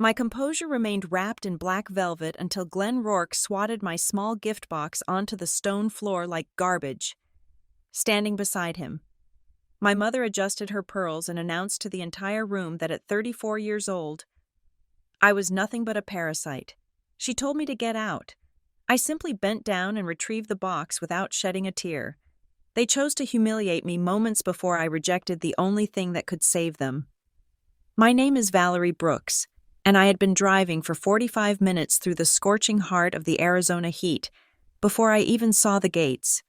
My composure remained wrapped in black velvet until Glen Rourke swatted my small gift box onto the stone floor like garbage. Standing beside him, my mother adjusted her pearls and announced to the entire room that at 34 years old, I was nothing but a parasite. She told me to get out. I simply bent down and retrieved the box without shedding a tear. They chose to humiliate me moments before I rejected the only thing that could save them. My name is Valerie Brooks, and I had been driving for 45 minutes through the scorching heart of the Arizona heat before I even saw the gates.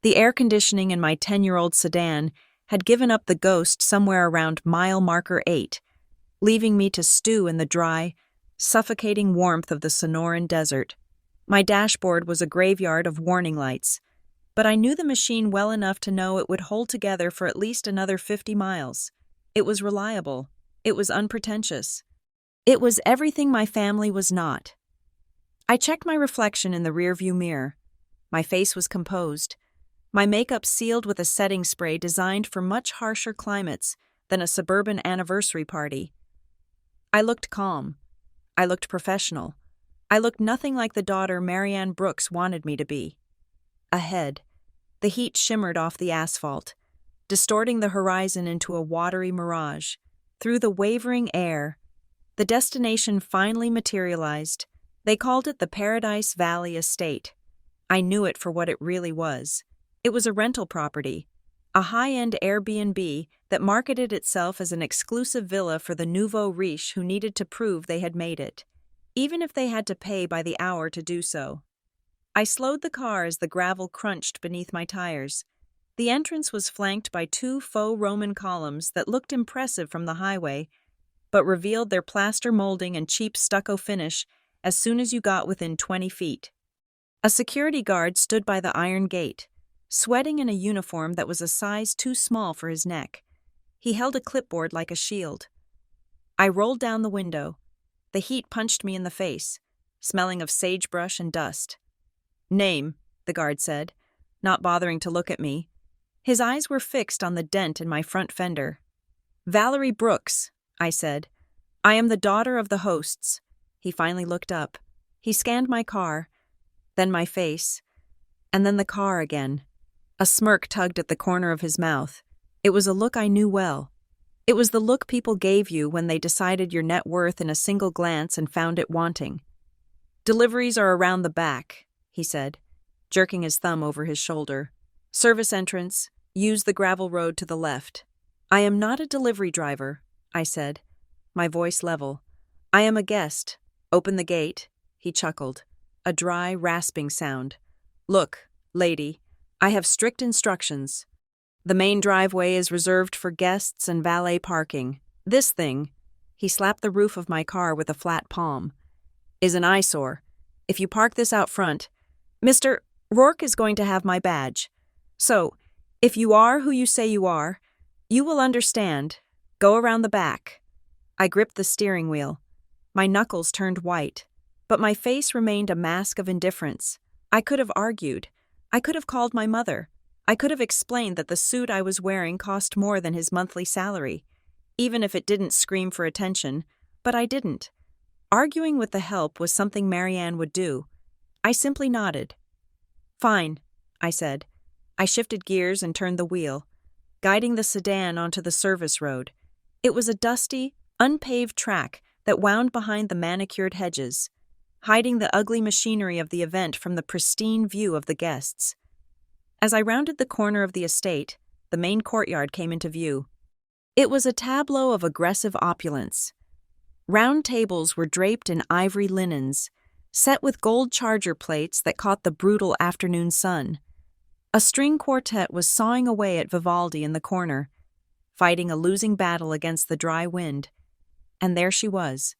The air conditioning in my 10-year-old sedan had given up the ghost somewhere around mile marker 8, leaving me to stew in the dry, suffocating warmth of the Sonoran desert. My dashboard was a graveyard of warning lights, but I knew the machine well enough to know it would hold together for at least another 50 miles. It was reliable. It was unpretentious. It was everything my family was not. I checked my reflection in the rearview mirror. My face was composed, my makeup sealed with a setting spray designed for much harsher climates than a suburban anniversary party. I looked calm. I looked professional. I looked nothing like the daughter Marianne Brooks wanted me to be. Ahead, the heat shimmered off the asphalt, distorting the horizon into a watery mirage. Through the wavering air, the destination finally materialized. They called it the Paradise Valley Estate. I knew it for what it really was. It was a rental property, a high-end Airbnb that marketed itself as an exclusive villa for the nouveau riche who needed to prove they had made it, even if they had to pay by the hour to do so. I slowed the car as the gravel crunched beneath my tires. The entrance was flanked by 2 faux Roman columns that looked impressive from the highway, but revealed their plaster molding and cheap stucco finish as soon as you got within 20 feet. A security guard stood by the iron gate, sweating in a uniform that was a size too small for his neck. He held a clipboard like a shield. I rolled down the window. The heat punched me in the face, smelling of sagebrush and dust. "Name," the guard said, not bothering to look at me. His eyes were fixed on the dent in my front fender. "Valerie Brooks," I said. "I am the daughter of the hosts." He finally looked up. He scanned my car, then my face, and then the car again. A smirk tugged at the corner of his mouth. It was a look I knew well. It was the look people gave you when they decided your net worth in a single glance and found it wanting. "Deliveries are around the back," he said, jerking his thumb over his shoulder. "Service entrance, use the gravel road to the left." "I am not a delivery driver," I said, my voice level. "I am a guest. Open the gate." He chuckled, a dry, rasping sound. "Look, lady, I have strict instructions. The main driveway is reserved for guests and valet parking. This thing," he slapped the roof of my car with a flat palm, "is an eyesore. If you park this out front, Mr. Rourke is going to have my badge. So, if you are who you say you are, you will understand. Go around the back." I gripped the steering wheel. My knuckles turned white, but my face remained a mask of indifference. I could have argued. I could have called my mother. I could have explained that the suit I was wearing cost more than his monthly salary, even if it didn't scream for attention, but I didn't. Arguing with the help was something Marianne would do. I simply nodded. "Fine," I said. I shifted gears and turned the wheel, guiding the sedan onto the service road. It was a dusty, unpaved track that wound behind the manicured hedges, hiding the ugly machinery of the event from the pristine view of the guests. As I rounded the corner of the estate, the main courtyard came into view. It was a tableau of aggressive opulence. Round tables were draped in ivory linens, set with gold charger plates that caught the brutal afternoon sun. A string quartet was sawing away at Vivaldi in the corner, fighting a losing battle against the dry wind. And there she was,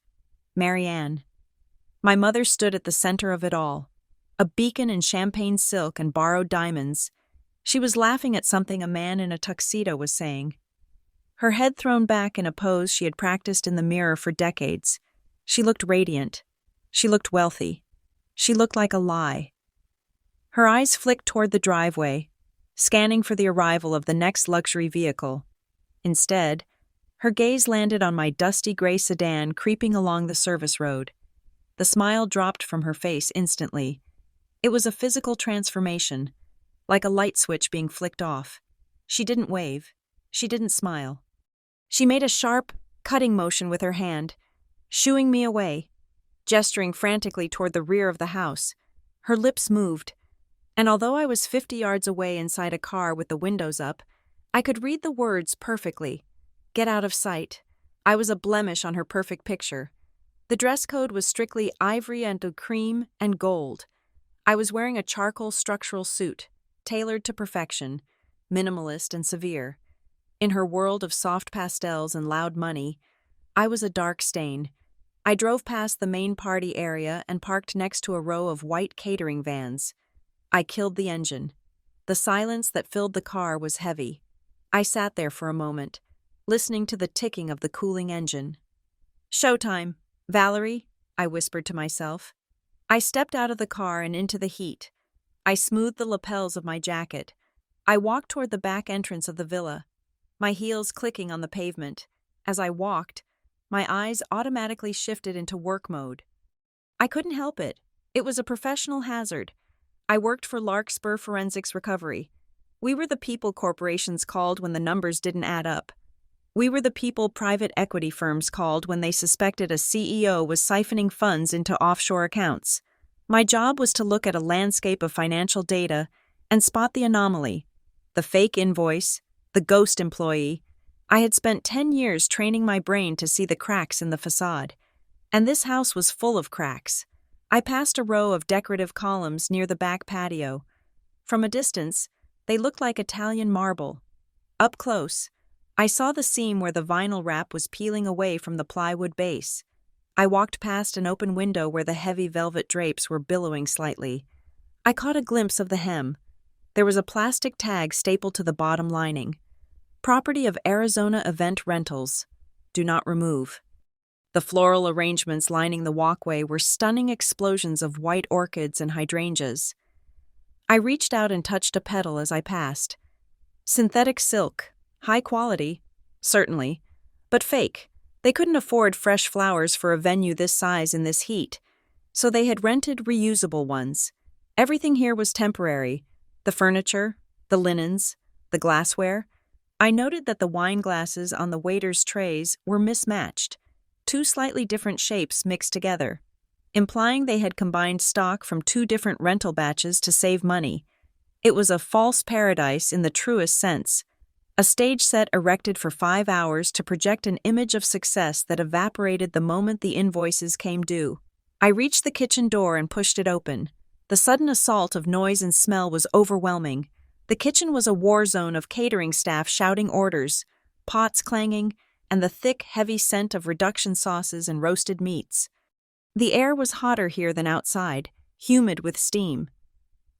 Marianne. My mother stood at the center of it all, a beacon in champagne silk and borrowed diamonds. She was laughing at something a man in a tuxedo was saying. Her head thrown back in a pose she had practiced in the mirror for decades. She looked radiant. She looked wealthy. She looked like a lie. Her eyes flicked toward the driveway, scanning for the arrival of the next luxury vehicle. Instead, Her gaze landed on my dusty gray sedan creeping along the service road. The smile dropped from her face instantly. It was a physical transformation, like a light switch being flicked off. She didn't wave. She didn't smile. She made a sharp, cutting motion with her hand, shooing me away, gesturing frantically toward the rear of the house. Her lips moved, and although I was 50 yards away inside a car with the windows up, I could read the words perfectly. Get out of sight. I was a blemish on her perfect picture. The dress code was strictly ivory and cream and gold. I was wearing a charcoal structural suit, tailored to perfection, minimalist and severe. In her world of soft pastels and loud money, I was a dark stain. I drove past the main party area and parked next to a row of white catering vans. I killed the engine. The silence that filled the car was heavy. I sat there for a moment, listening to the ticking of the cooling engine. "Showtime, Valerie," I whispered to myself. I stepped out of the car and into the heat. I smoothed the lapels of my jacket. I walked toward the back entrance of the villa, my heels clicking on the pavement. As I walked, my eyes automatically shifted into work mode. I couldn't help it. It was a professional hazard. I worked for Larkspur Forensics Recovery. We were the people corporations called when the numbers didn't add up. We were the people private equity firms called when they suspected a CEO was siphoning funds into offshore accounts. My job was to look at a landscape of financial data and spot the anomaly, the fake invoice, the ghost employee. I had spent 10 years training my brain to see the cracks in the facade. And this house was full of cracks. I passed a row of decorative columns near the back patio. From a distance, they looked like Italian marble. Up close, I saw the seam where the vinyl wrap was peeling away from the plywood base. I walked past an open window where the heavy velvet drapes were billowing slightly. I caught a glimpse of the hem. There was a plastic tag stapled to the bottom lining. Property of Arizona Event Rentals. Do not remove. The floral arrangements lining the walkway were stunning explosions of white orchids and hydrangeas. I reached out and touched a petal as I passed. Synthetic silk. High quality. Certainly. But fake. They couldn't afford fresh flowers for a venue this size in this heat, so they had rented reusable ones. Everything here was temporary. The furniture, the linens, the glassware. I noted that the wine glasses on the waiters' trays were mismatched, two slightly different shapes mixed together, implying they had combined stock from two different rental batches to save money. It was a false paradise in the truest sense, a stage set erected for 5 hours to project an image of success that evaporated the moment the invoices came due. I reached the kitchen door and pushed it open. The sudden assault of noise and smell was overwhelming. The kitchen was a war zone of catering staff shouting orders, pots clanging, and the thick, heavy scent of reduction sauces and roasted meats. The air was hotter here than outside, humid with steam.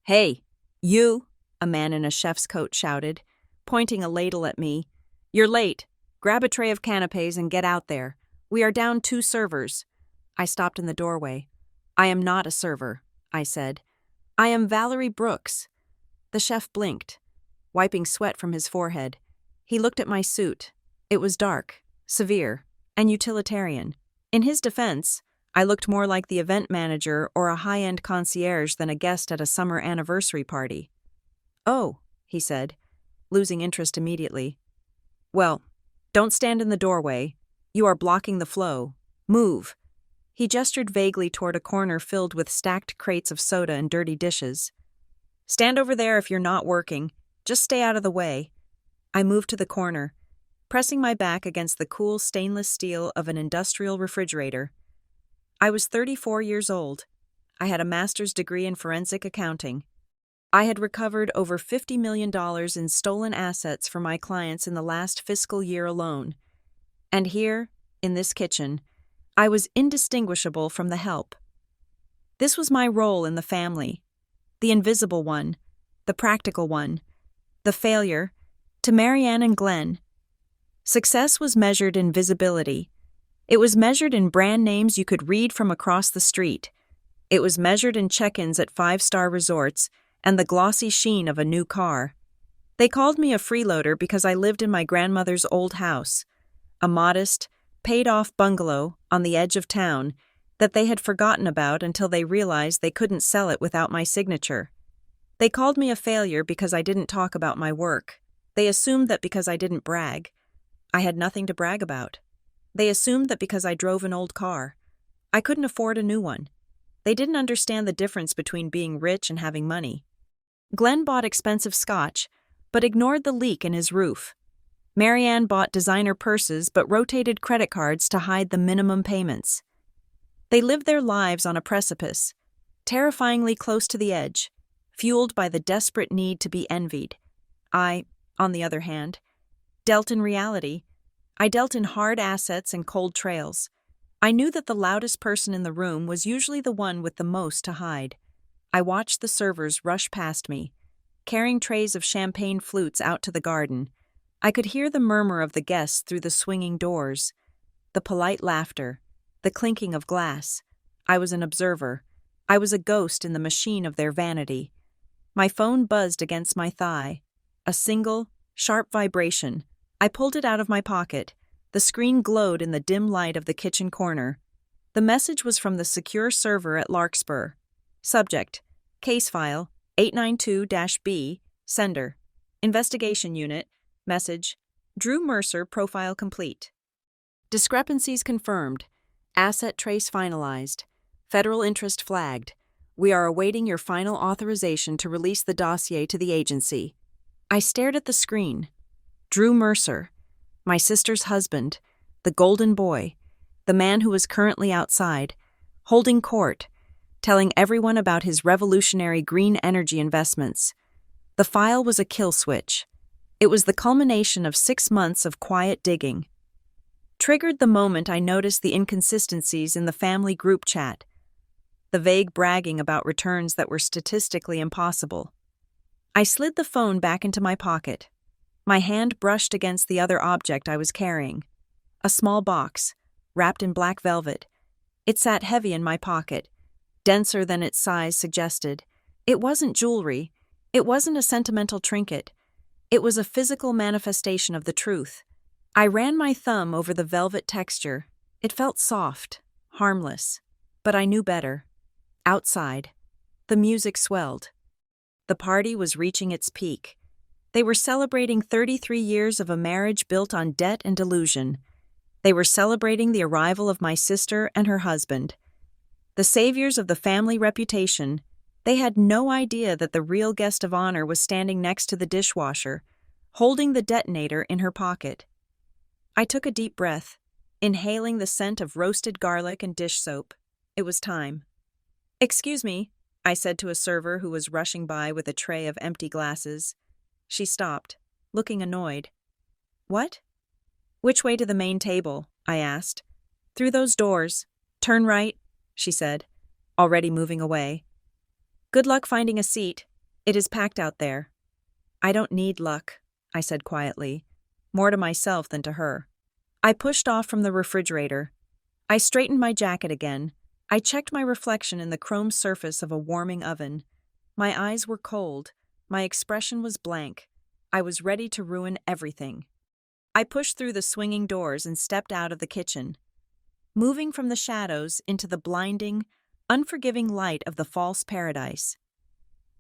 "Hey, you!" a man in a chef's coat shouted, pointing a ladle at me. "You're late. Grab a tray of canapes and get out there. We are down 2 servers." I stopped in the doorway. "I am not a server," I said. "I am Valerie Brooks." The chef blinked, wiping sweat from his forehead. He looked at my suit. It was dark, severe, and utilitarian. In his defense, I looked more like the event manager or a high-end concierge than a guest at a summer anniversary party. "Oh," he said, losing interest immediately. "Well, don't stand in the doorway. You are blocking the flow. Move." He gestured vaguely toward a corner filled with stacked crates of soda and dirty dishes. "Stand over there if you're not working. Just stay out of the way." I moved to the corner, pressing my back against the cool stainless steel of an industrial refrigerator. I was 34 years old. I had a master's degree in forensic accounting. I had recovered over $50 million in stolen assets for my clients in the last fiscal year alone. And here, in this kitchen, I was indistinguishable from the help. This was my role in the family, the invisible one, the practical one, the failure, to Marianne and Glenn. Success was measured in visibility. It was measured in brand names you could read from across the street. It was measured in check-ins at 5-star resorts and the glossy sheen of a new car. They called me a freeloader because I lived in my grandmother's old house. a modest, paid-off bungalow on the edge of town that they had forgotten about until they realized they couldn't sell it without my signature. They called me a failure because I didn't talk about my work. They assumed that because I didn't brag, I had nothing to brag about. They assumed that because I drove an old car, I couldn't afford a new one. They didn't understand the difference between being rich and having money. Glenn bought expensive scotch, but ignored the leak in his roof. Marianne bought designer purses but rotated credit cards to hide the minimum payments. They lived their lives on a precipice, terrifyingly close to the edge, fueled by the desperate need to be envied. I, on the other hand, dealt in reality. I dealt in hard assets and cold trails. I knew that the loudest person in the room was usually the one with the most to hide. I watched the servers rush past me, carrying trays of champagne flutes out to the garden. I could hear the murmur of the guests through the swinging doors, the polite laughter, the clinking of glass. I was an observer. I was a ghost in the machine of their vanity. My phone buzzed against my thigh. A single, sharp vibration. I pulled it out of my pocket. The screen glowed in the dim light of the kitchen corner. The message was from the secure server at Larkspur. Subject: Case file 892-B, sender. Investigation unit. Message: Drew Mercer profile complete. Discrepancies confirmed. Asset trace finalized. Federal interest flagged. We are awaiting your final authorization to release the dossier to the agency. I stared at the screen. Drew Mercer, my sister's husband, the golden boy, the man who was currently outside, holding court, telling everyone about his revolutionary green energy investments. The file was a kill switch. It was the culmination of 6 months of quiet digging. Triggered the moment I noticed the inconsistencies in the family group chat, the vague bragging about returns that were statistically impossible. I slid the phone back into my pocket. My hand brushed against the other object I was carrying. A small box, wrapped in black velvet. It sat heavy in my pocket, denser than its size suggested. It wasn't jewelry. It wasn't a sentimental trinket. It was a physical manifestation of the truth. I ran my thumb over the velvet texture. It felt soft, harmless. But I knew better. Outside, the music swelled. The party was reaching its peak. They were celebrating 33 years of a marriage built on debt and delusion. They were celebrating the arrival of my sister and her husband. The saviors of the family reputation. They had no idea that the real guest of honor was standing next to the dishwasher, holding the detonator in her pocket. I took a deep breath, inhaling the scent of roasted garlic and dish soap. It was time. "Excuse me," I said to a server who was rushing by with a tray of empty glasses. She stopped, looking annoyed. "What?" "Which way to the main table?" I asked. "Through those doors. Turn right," she said, already moving away. "Good luck finding a seat. It is packed out there." "I don't need luck," I said quietly, more to myself than to her. I pushed off from the refrigerator. I straightened my jacket again. I checked my reflection in the chrome surface of a warming oven. My eyes were cold. My expression was blank. I was ready to ruin everything. I pushed through the swinging doors and stepped out of the kitchen, moving from the shadows into the blinding, unforgiving light of the false paradise.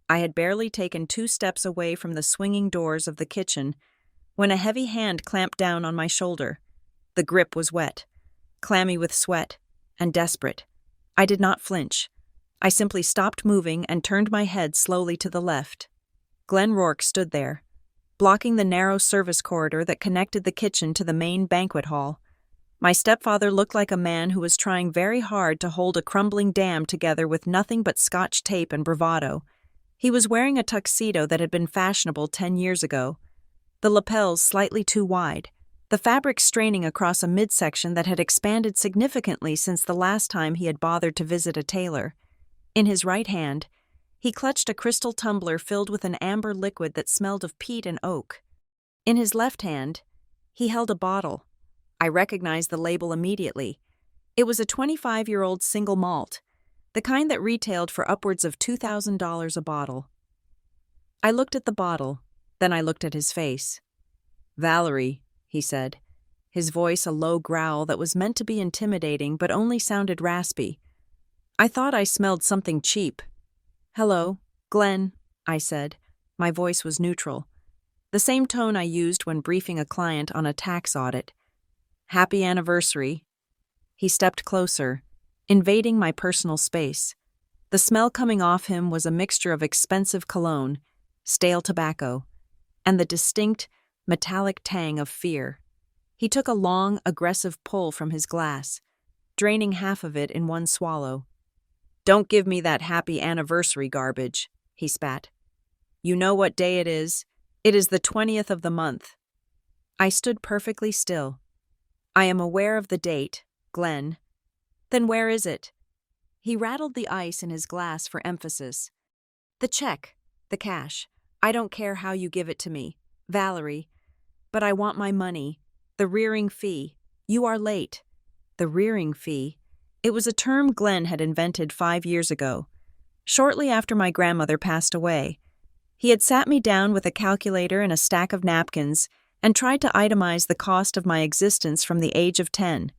I had barely taken 2 steps away from the swinging doors of the kitchen when a heavy hand clamped down on my shoulder. The grip was wet, clammy with sweat, and desperate. I did not flinch. I simply stopped moving and turned my head slowly to the left. Glen Rourke stood there, blocking the narrow service corridor that connected the kitchen to the main banquet hall. My stepfather looked like a man who was trying very hard to hold a crumbling dam together with nothing but Scotch tape and bravado. He was wearing a tuxedo that had been fashionable 10 years ago, the lapels slightly too wide, the fabric straining across a midsection that had expanded significantly since the last time he had bothered to visit a tailor. In his right hand, he clutched a crystal tumbler filled with an amber liquid that smelled of peat and oak. In his left hand, he held a bottle. I recognized the label immediately. It was a 25-year-old single malt, the kind that retailed for upwards of $2,000 a bottle. I looked at the bottle, then I looked at his face. "Valerie," he said, his voice a low growl that was meant to be intimidating but only sounded raspy. I thought I smelled something cheap. "Hello, Glenn," I said. My voice was neutral, the same tone I used when briefing a client on a tax audit. "Happy anniversary." He stepped closer, invading my personal space. The smell coming off him was a mixture of expensive cologne, stale tobacco, and the distinct, metallic tang of fear. He took a long, aggressive pull from his glass, draining half of it in one swallow. "Don't give me that happy anniversary garbage," he spat. "You know what day it is? It is the 20th of the month." I stood perfectly still. "I am aware of the date, Glenn." "Then where is it?" He rattled the ice in his glass for emphasis. "The check, the cash. I don't care how you give it to me, Valerie. But I want my money, the rearing fee. You are late." The rearing fee. It was a term Glenn had invented 5 years ago, shortly after my grandmother passed away. He had sat me down with a calculator and a stack of napkins and tried to itemize the cost of my existence from the age of 10.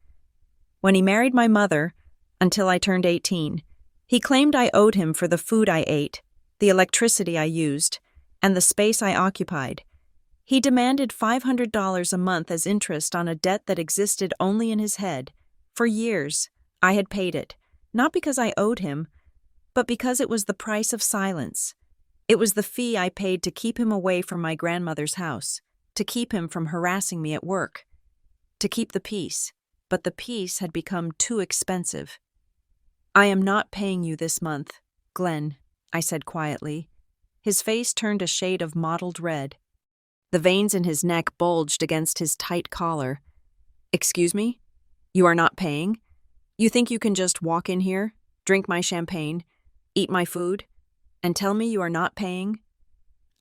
When he married my mother, until I turned 18, he claimed I owed him for the food I ate, the electricity I used, and the space I occupied. He demanded $500 a month as interest on a debt that existed only in his head. For years, I had paid it, not because I owed him, but because it was the price of silence. It was the fee I paid to keep him away from my grandmother's house, to keep him from harassing me at work, to keep the peace. But the peace had become too expensive. "I am not paying you this month, Glenn," I said quietly. His face turned a shade of mottled red. The veins in his neck bulged against his tight collar. "Excuse me? You are not paying? You think you can just walk in here, drink my champagne, eat my food, and tell me you are not paying?"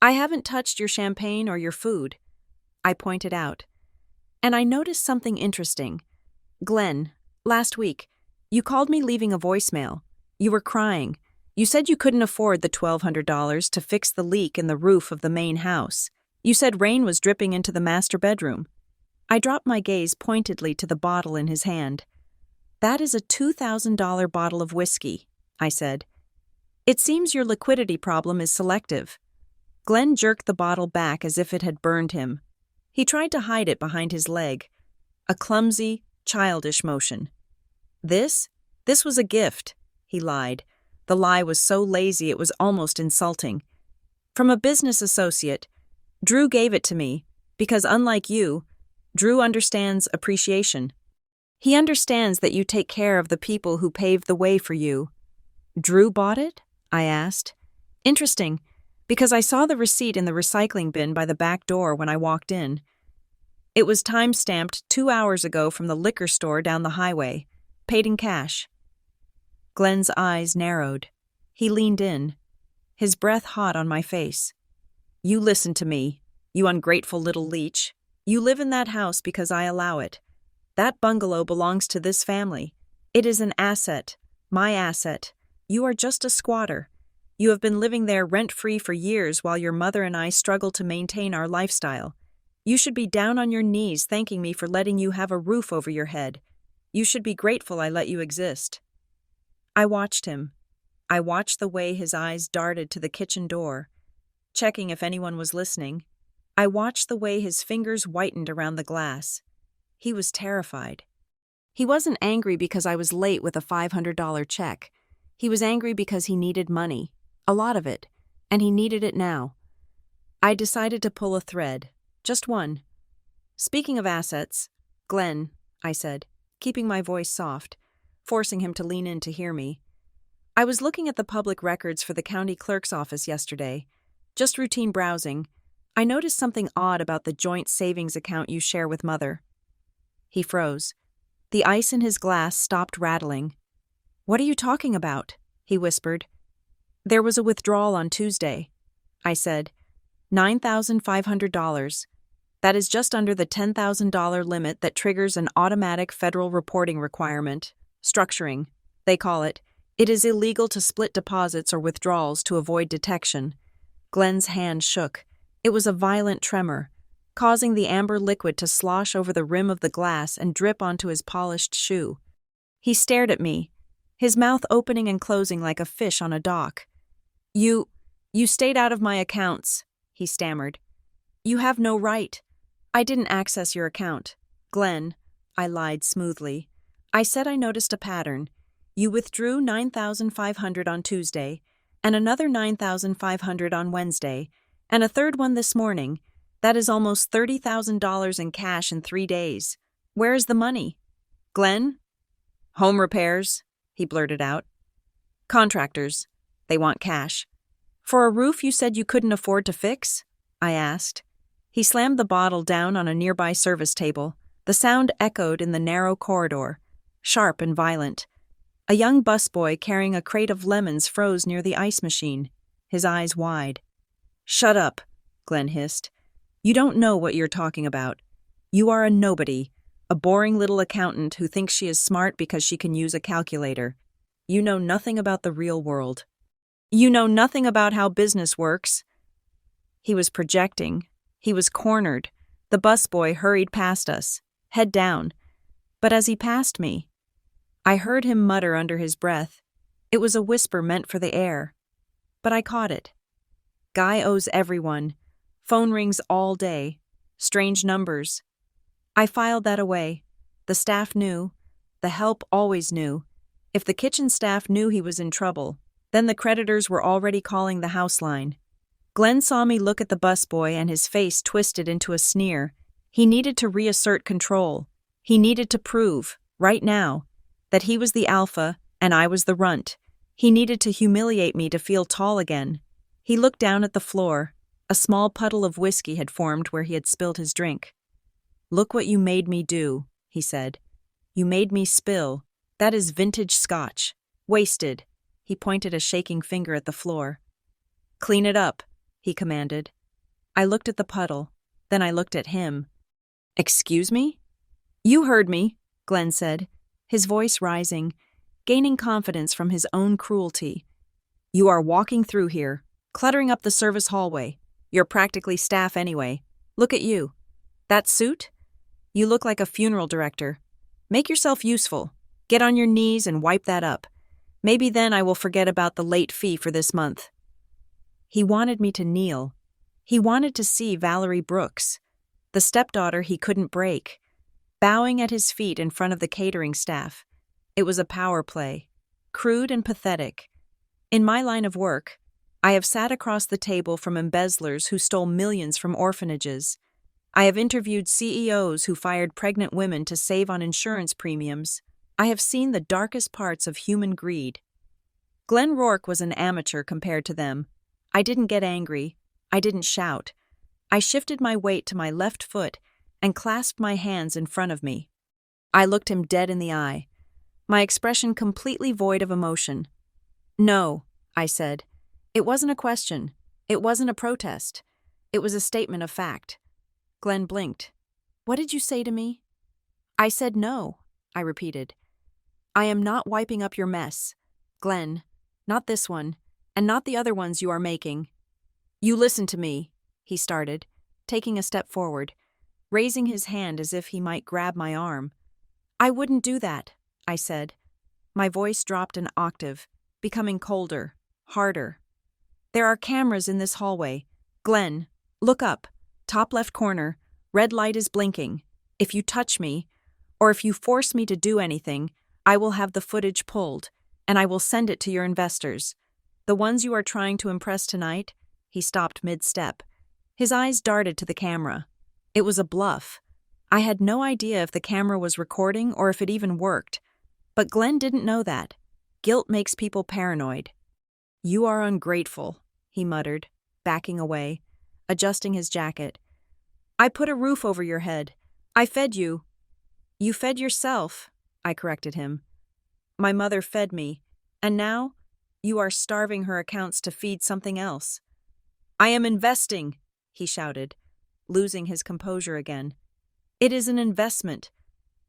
"I haven't touched your champagne or your food," I pointed out. "And I noticed something interesting. Glenn, last week, you called me leaving a voicemail. You were crying. You said you couldn't afford the $1,200 to fix the leak in the roof of the main house. You said rain was dripping into the master bedroom." I dropped my gaze pointedly to the bottle in his hand. "That is a $2,000 bottle of whiskey," I said. "It seems your liquidity problem is selective." Glenn jerked the bottle back as if it had burned him. He tried to hide it behind his leg, a clumsy, childish motion. This was a gift," he lied. The lie was so lazy it was almost insulting. "From a business associate. Drew gave it to me, because unlike you, Drew understands appreciation. He understands that you take care of the people who paved the way for you." "Drew bought it?" I asked. "Interesting, because I saw the receipt in the recycling bin by the back door when I walked in. It was time-stamped 2 hours ago from the liquor store down the highway, paid in cash." Glenn's eyes narrowed. He leaned in, his breath hot on my face. "You listen to me, you ungrateful little leech. You live in that house because I allow it. That bungalow belongs to this family. It is an asset, my asset. You are just a squatter. You have been living there rent-free for years while your mother and I struggle to maintain our lifestyle. You should be down on your knees thanking me for letting you have a roof over your head. You should be grateful I let you exist." I watched him. I watched the way his eyes darted to the kitchen door, checking if anyone was listening. I watched the way his fingers whitened around the glass. He was terrified. He wasn't angry because I was late with a $500 check. He was angry because he needed money, a lot of it, and he needed it now. I decided to pull a thread, just one. "Speaking of assets, Glenn," I said, keeping my voice soft, forcing him to lean in to hear me. "I was looking at the public records for the county clerk's office yesterday, just routine browsing. I noticed something odd about the joint savings account you share with Mother." He froze. The ice in his glass stopped rattling. "What are you talking about?" he whispered. "There was a withdrawal on Tuesday," I said. $9,500. That is just under the $10,000 limit that triggers an automatic federal reporting requirement. Structuring, they call it. It is illegal to split deposits or withdrawals to avoid detection." Glenn's hand shook. It was a violent tremor. causing the amber liquid to slosh over the rim of the glass and drip onto his polished shoe. He stared at me, his mouth opening and closing like a fish on a dock. You stayed out of my accounts," he stammered. "You have no right. I didn't access your account. Glen," I lied smoothly. "I said I noticed a pattern. You withdrew $9,500 on Tuesday, and another $9,500 on Wednesday, and a third one this morning. That is almost $30,000 in cash in 3 days. Where is the money?" "Glen?" "Home repairs," he blurted out. "Contractors. They want cash." "For a roof you said you couldn't afford to fix?" I asked. He slammed the bottle down on a nearby service table. The sound echoed in the narrow corridor, sharp and violent. A young busboy carrying a crate of lemons froze near the ice machine, his eyes wide. "Shut up," Glen hissed. "You don't know what you're talking about. You are a nobody, a boring little accountant who thinks she is smart because she can use a calculator. You know nothing about the real world. You know nothing about how business works." He was projecting. He was cornered. The busboy hurried past us, head down. But as he passed me, I heard him mutter under his breath. It was a whisper meant for the air. But I caught it. "Guy owes everyone. Phone rings all day. Strange numbers." I filed that away. The staff knew. The help always knew. If the kitchen staff knew he was in trouble, then the creditors were already calling the house line. Glen saw me look at the busboy and his face twisted into a sneer. He needed to reassert control. He needed to prove, right now, that he was the alpha and I was the runt. He needed to humiliate me to feel tall again. He looked down at the floor. A small puddle of whiskey had formed where he had spilled his drink. "Look what you made me do," he said. "You made me spill. That is vintage scotch. Wasted." He pointed a shaking finger at the floor. "Clean it up," he commanded. I looked at the puddle. Then I looked at him. "Excuse me?" "You heard me," Glen said, his voice rising, gaining confidence from his own cruelty. "You are walking through here, cluttering up the service hallway. You're practically staff anyway. Look at you. That suit? You look like a funeral director. Make yourself useful. Get on your knees and wipe that up. Maybe then I will forget about the late fee for this month." He wanted me to kneel. He wanted to see Valerie Brooks, the stepdaughter he couldn't break, bowing at his feet in front of the catering staff. It was a power play, crude and pathetic. In my line of work, I have sat across the table from embezzlers who stole millions from orphanages. I have interviewed CEOs who fired pregnant women to save on insurance premiums. I have seen the darkest parts of human greed. Glen Rourke was an amateur compared to them. I didn't get angry. I didn't shout. I shifted my weight to my left foot and clasped my hands in front of me. I looked him dead in the eye, my expression completely void of emotion. "No," I said. "It wasn't a question. It wasn't a protest. It was a statement of fact." Glen blinked. "What did you say to me?" "I said no," I repeated. "I am not wiping up your mess. Glen, not this one, and not the other ones you are making." "You listen to me," he started, taking a step forward, raising his hand as if he might grab my arm. "I wouldn't do that," I said. My voice dropped an octave, becoming colder, harder. "There are cameras in this hallway. Glen, look up, top left corner, red light is blinking. If you touch me, or if you force me to do anything, I will have the footage pulled, and I will send it to your investors. The ones you are trying to impress tonight." He stopped mid-step. His eyes darted to the camera. It was a bluff. I had no idea if the camera was recording or if it even worked. But Glen didn't know that. Guilt makes people paranoid. "You are ungrateful," he muttered, backing away, adjusting his jacket. "I put a roof over your head. I fed you." "You fed yourself," I corrected him. "My mother fed me, and now you are starving her accounts to feed something else." "I am investing," he shouted, losing his composure again. "It is an investment.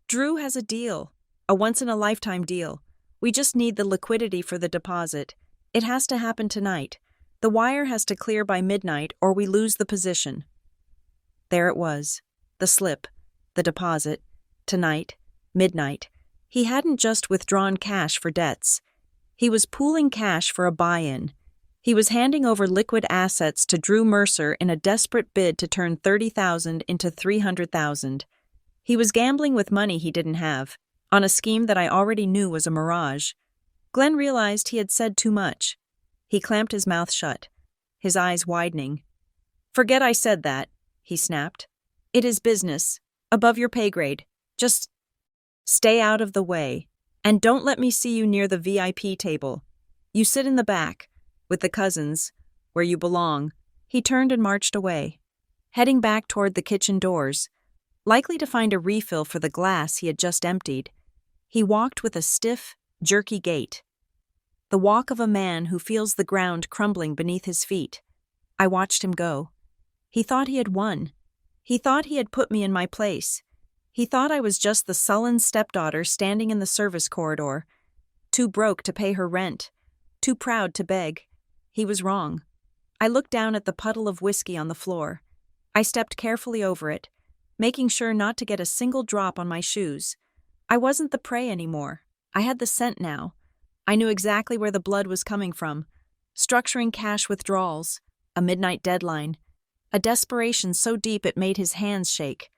Drew has a deal, a once-in-a-lifetime deal. We just need the liquidity for the deposit. It has to happen tonight. The wire has to clear by midnight or we lose the position." There it was. The slip. The deposit. Tonight. Midnight. He hadn't just withdrawn cash for debts. He was pooling cash for a buy-in. He was handing over liquid assets to Drew Mercer in a desperate bid to turn $30,000 into $300,000. He was gambling with money he didn't have, on a scheme that I already knew was a mirage. Glen realized he had said too much. He clamped his mouth shut, his eyes widening. "Forget I said that," he snapped. "It is business, above your pay grade. Just stay out of the way, and don't let me see you near the VIP table. You sit in the back, with the cousins, where you belong." He turned and marched away, heading back toward the kitchen doors, likely to find a refill for the glass he had just emptied. He walked with a stiff, jerky gait, the walk of a man who feels the ground crumbling beneath his feet. I watched him go. He thought he had won. He thought he had put me in my place. He thought I was just the sullen stepdaughter standing in the service corridor, too broke to pay her rent, too proud to beg. He was wrong. I looked down at the puddle of whiskey on the floor. I stepped carefully over it, making sure not to get a single drop on my shoes. I wasn't the prey anymore. I had the scent now. I knew exactly where the blood was coming from. Structuring cash withdrawals, a midnight deadline, a desperation so deep it made his hands shake.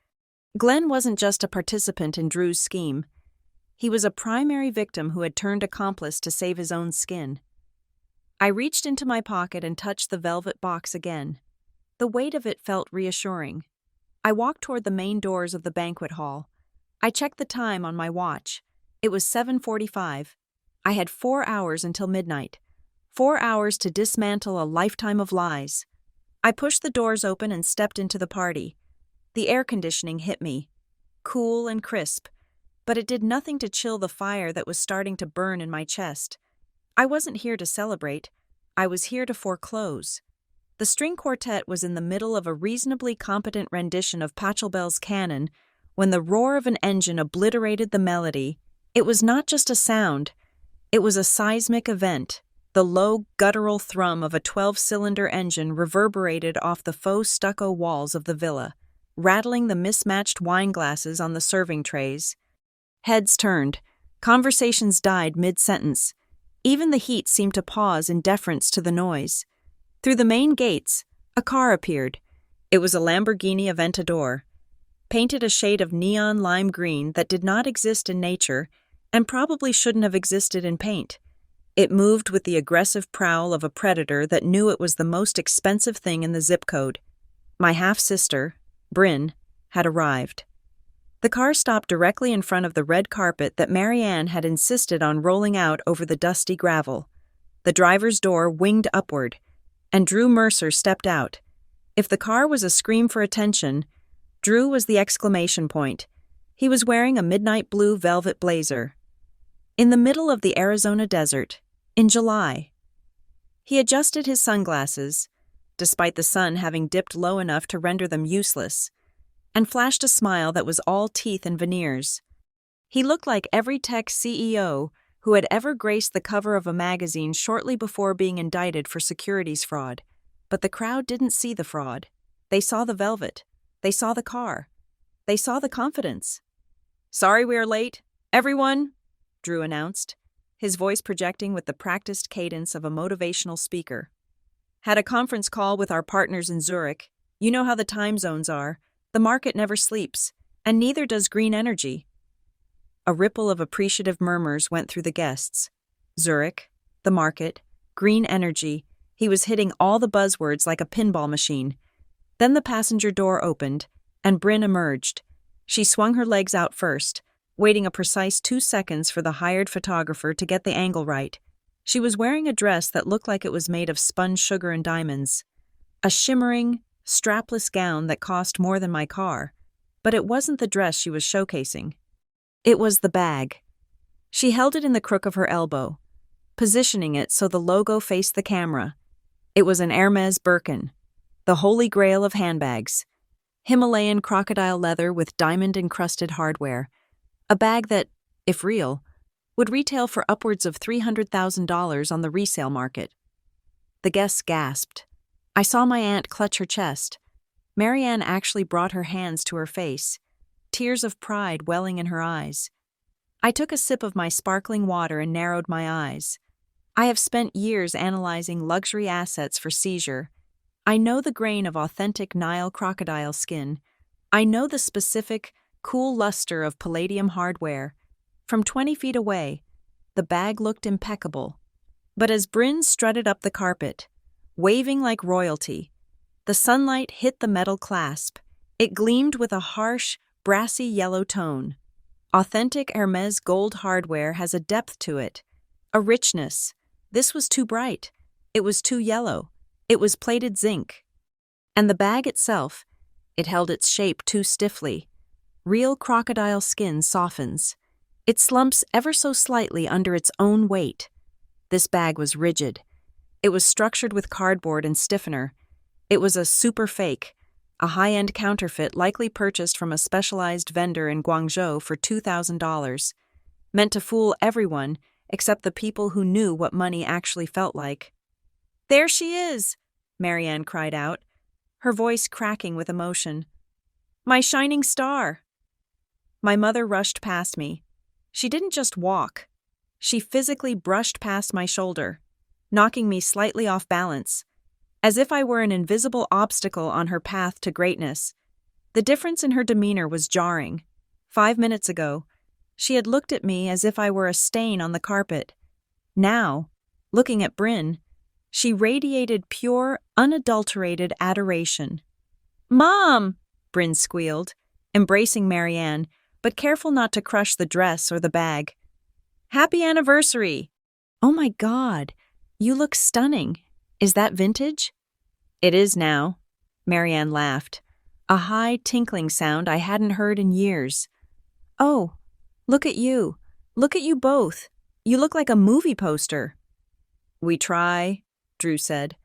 Glen wasn't just a participant in Drew's scheme. He was a primary victim who had turned accomplice to save his own skin. I reached into my pocket and touched the velvet box again. The weight of it felt reassuring. I walked toward the main doors of the banquet hall. I checked the time on my watch. It was 7:45. I had 4 hours until midnight. 4 hours to dismantle a lifetime of lies. I pushed the doors open and stepped into the party. The air conditioning hit me, cool and crisp, but it did nothing to chill the fire that was starting to burn in my chest. I wasn't here to celebrate. I was here to foreclose. The string quartet was in the middle of a reasonably competent rendition of Pachelbel's canon when the roar of an engine obliterated the melody. It was not just a sound. It was a seismic event. The low, guttural thrum of a 12-cylinder engine reverberated off the faux stucco walls of the villa, rattling the mismatched wine glasses on the serving trays. Heads turned. Conversations died mid-sentence. Even the heat seemed to pause in deference to the noise. Through the main gates, a car appeared. It was a Lamborghini Aventador, painted a shade of neon lime green that did not exist in nature and probably shouldn't have existed in paint. It moved with the aggressive prowl of a predator that knew it was the most expensive thing in the zip code. My half-sister, Bryn, had arrived. The car stopped directly in front of the red carpet that Marianne had insisted on rolling out over the dusty gravel. The driver's door winged upward, and Drew Mercer stepped out. If the car was a scream for attention, Drew was the exclamation point. He was wearing a midnight blue velvet blazer. In the middle of the Arizona desert, in July. He adjusted his sunglasses, despite the sun having dipped low enough to render them useless, and flashed a smile that was all teeth and veneers. He looked like every tech CEO who had ever graced the cover of a magazine shortly before being indicted for securities fraud. But the crowd didn't see the fraud. They saw the velvet. They saw the car. They saw the confidence. "Sorry we are late, everyone," Drew announced, his voice projecting with the practiced cadence of a motivational speaker. "Had a conference call with our partners in Zurich. You know how the time zones are. The market never sleeps, and neither does green energy." A ripple of appreciative murmurs went through the guests. Zurich, the market, green energy. He was hitting all the buzzwords like a pinball machine. Then the passenger door opened, and Bryn emerged. She swung her legs out first, waiting a precise 2 seconds for the hired photographer to get the angle right. She was wearing a dress that looked like it was made of spun sugar and diamonds. A shimmering, strapless gown that cost more than my car. But it wasn't the dress she was showcasing. It was the bag. She held it in the crook of her elbow, positioning it so the logo faced the camera. It was an Hermes Birkin, the holy grail of handbags. Himalayan crocodile leather with diamond-encrusted hardware. A bag that, if real, would retail for upwards of $300,000 on the resale market. The guests gasped. I saw my aunt clutch her chest. Marianne actually brought her hands to her face, tears of pride welling in her eyes. I took a sip of my sparkling water and narrowed my eyes. I have spent years analyzing luxury assets for seizure. I know the grain of authentic Nile crocodile skin. I know the specific, cool luster of palladium hardware. From 20 feet away, the bag looked impeccable. But as Bryn strutted up the carpet, waving like royalty, the sunlight hit the metal clasp. It gleamed with a harsh, brassy yellow tone. Authentic Hermes gold hardware has a depth to it, a richness. This was too bright. It was too yellow. It was plated zinc. And the bag itself, it held its shape too stiffly. Real crocodile skin softens. It slumps ever so slightly under its own weight. This bag was rigid. It was structured with cardboard and stiffener. It was a super fake, a high-end counterfeit likely purchased from a specialized vendor in Guangzhou for $2,000, meant to fool everyone except the people who knew what money actually felt like. "There she is!" Marianne cried out, her voice cracking with emotion. "My shining star!" My mother rushed past me. She didn't just walk. She physically brushed past my shoulder, knocking me slightly off balance, as if I were an invisible obstacle on her path to greatness. The difference in her demeanor was jarring. 5 minutes ago, she had looked at me as if I were a stain on the carpet. Now, looking at Bryn, she radiated pure, unadulterated adoration. "Mom!" Bryn squealed, embracing Marianne, but careful not to crush the dress or the bag. "Happy anniversary!" "Oh my God, you look stunning. Is that vintage?" "It is now," Marianne laughed, a high, tinkling sound I hadn't heard in years. "Oh, look at you. Look at you both. You look like a movie poster." "We try," Drew said,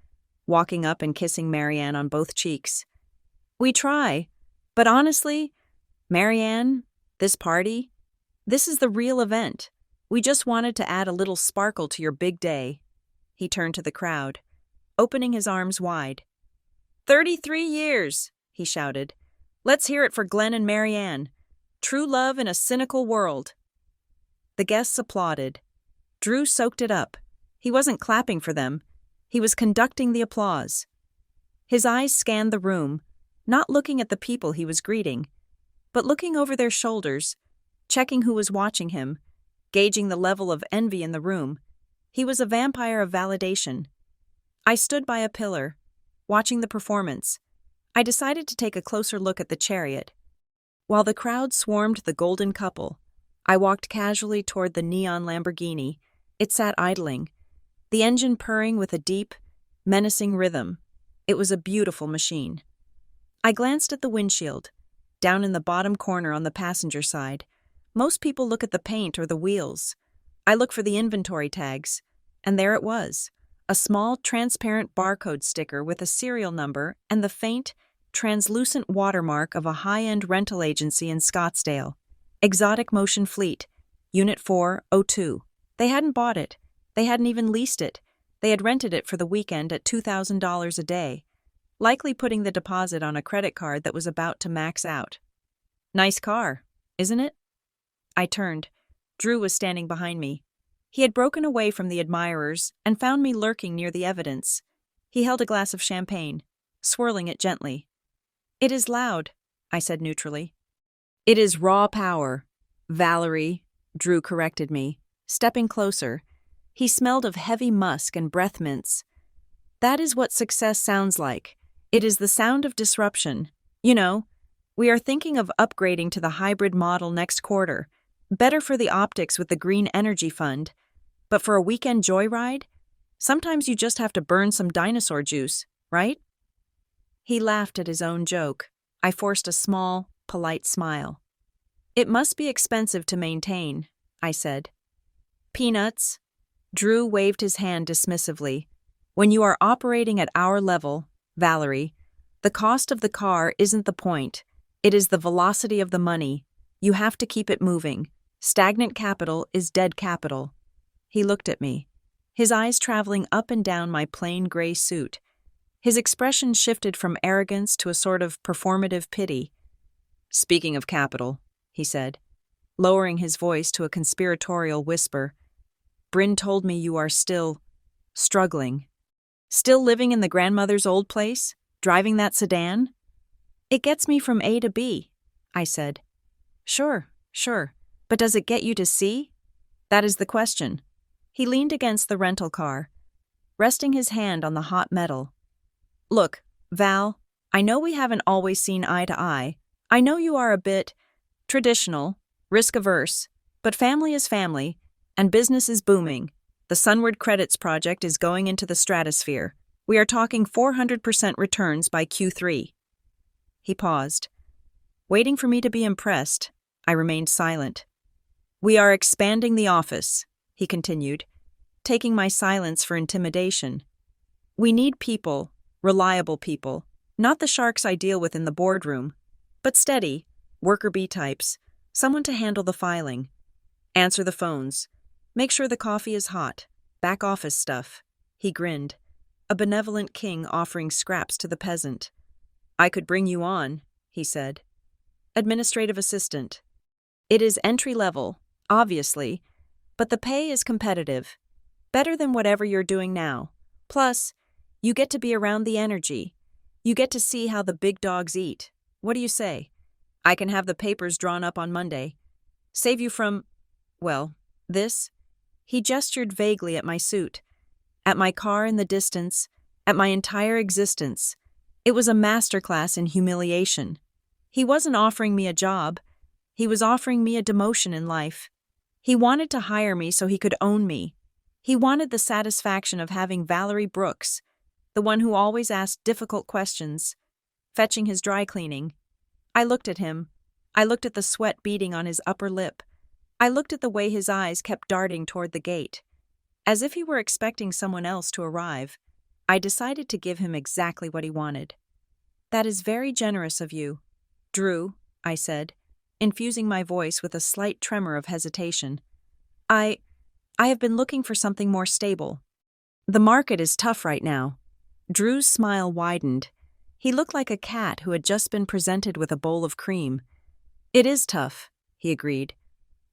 walking up and kissing Marianne on both cheeks. "We try, but honestly, Marianne, this party, this is the real event. We just wanted to add a little sparkle to your big day." He turned to the crowd, opening his arms wide. 33 years, he shouted. "Let's hear it for Glen and Marianne. True love in a cynical world." The guests applauded. Drew soaked it up. He wasn't clapping for them. He was conducting the applause. His eyes scanned the room, not looking at the people he was greeting, but looking over their shoulders, checking who was watching him, gauging the level of envy in the room. He was a vampire of validation. I stood by a pillar, watching the performance. I decided to take a closer look at the chariot. While the crowd swarmed the golden couple, I walked casually toward the neon Lamborghini. It sat idling, the engine purring with a deep, menacing rhythm. It was a beautiful machine. I glanced at the windshield, down in the bottom corner on the passenger side. Most people look at the paint or the wheels. I look for the inventory tags, and there it was, a small transparent barcode sticker with a serial number and the faint, translucent watermark of a high-end rental agency in Scottsdale. Exotic Motion Fleet, Unit 402. They hadn't bought it. They hadn't even leased it. They had rented it for the weekend at $2,000 a day, likely putting the deposit on a credit card that was about to max out. "Nice car, isn't it?" I turned. Drew was standing behind me. He had broken away from the admirers and found me lurking near the evidence. He held a glass of champagne, swirling it gently. "It is loud," I said neutrally. "It is raw power, Valerie," Drew corrected me, stepping closer. He smelled of heavy musk and breath mints. "That is what success sounds like. It is the sound of disruption. You know, we are thinking of upgrading to the hybrid model next quarter. Better for the optics with the green energy fund. But for a weekend joyride, sometimes you just have to burn some dinosaur juice, right?" He laughed at his own joke. I forced a small, polite smile. "It must be expensive to maintain," I said. "Peanuts." Drew waved his hand dismissively. "When you are operating at our level, Valerie, the cost of the car isn't the point. It is the velocity of the money. You have to keep it moving. Stagnant capital is dead capital." He looked at me, his eyes traveling up and down my plain gray suit. His expression shifted from arrogance to a sort of performative pity. "Speaking of capital," he said, lowering his voice to a conspiratorial whisper, "Bryn told me you are still struggling. Still living in the grandmother's old place? Driving that sedan?" "It gets me from A to B," I said. Sure. But does it get you to C? That is the question." He leaned against the rental car, resting his hand on the hot metal. "Look, Val, I know we haven't always seen eye to eye. I know you are a bit traditional, risk-averse, but family is family, and business is booming. The Sunward Credits project is going into the stratosphere. We are talking 400% returns by Q3. He paused. Waiting for me to be impressed, I remained silent. "We are expanding the office," he continued, taking my silence for intimidation. "We need people, reliable people, not the sharks I deal with in the boardroom, but steady, worker bee types, someone to handle the filing, answer the phones, make sure the coffee is hot, back office stuff." He grinned, a benevolent king offering scraps to the peasant. "I could bring you on," he said. "Administrative assistant. It is entry-level, obviously, but the pay is competitive. Better than whatever you're doing now. Plus, you get to be around the energy. You get to see how the big dogs eat. What do you say? I can have the papers drawn up on Monday. Save you from, well, this." He gestured vaguely at my suit, at my car in the distance, at my entire existence. It was a masterclass in humiliation. He wasn't offering me a job. He was offering me a demotion in life. He wanted to hire me so he could own me. He wanted the satisfaction of having Valerie Brooks, the one who always asked difficult questions, fetching his dry cleaning. I looked at him. I looked at the sweat beading on his upper lip. I looked at the way his eyes kept darting toward the gate. As if he were expecting someone else to arrive, I decided to give him exactly what he wanted. "That is very generous of you, Drew," I said, infusing my voice with a slight tremor of hesitation. I have been looking for something more stable. The market is tough right now." Drew's smile widened. He looked like a cat who had just been presented with a bowl of cream. "It is tough," he agreed,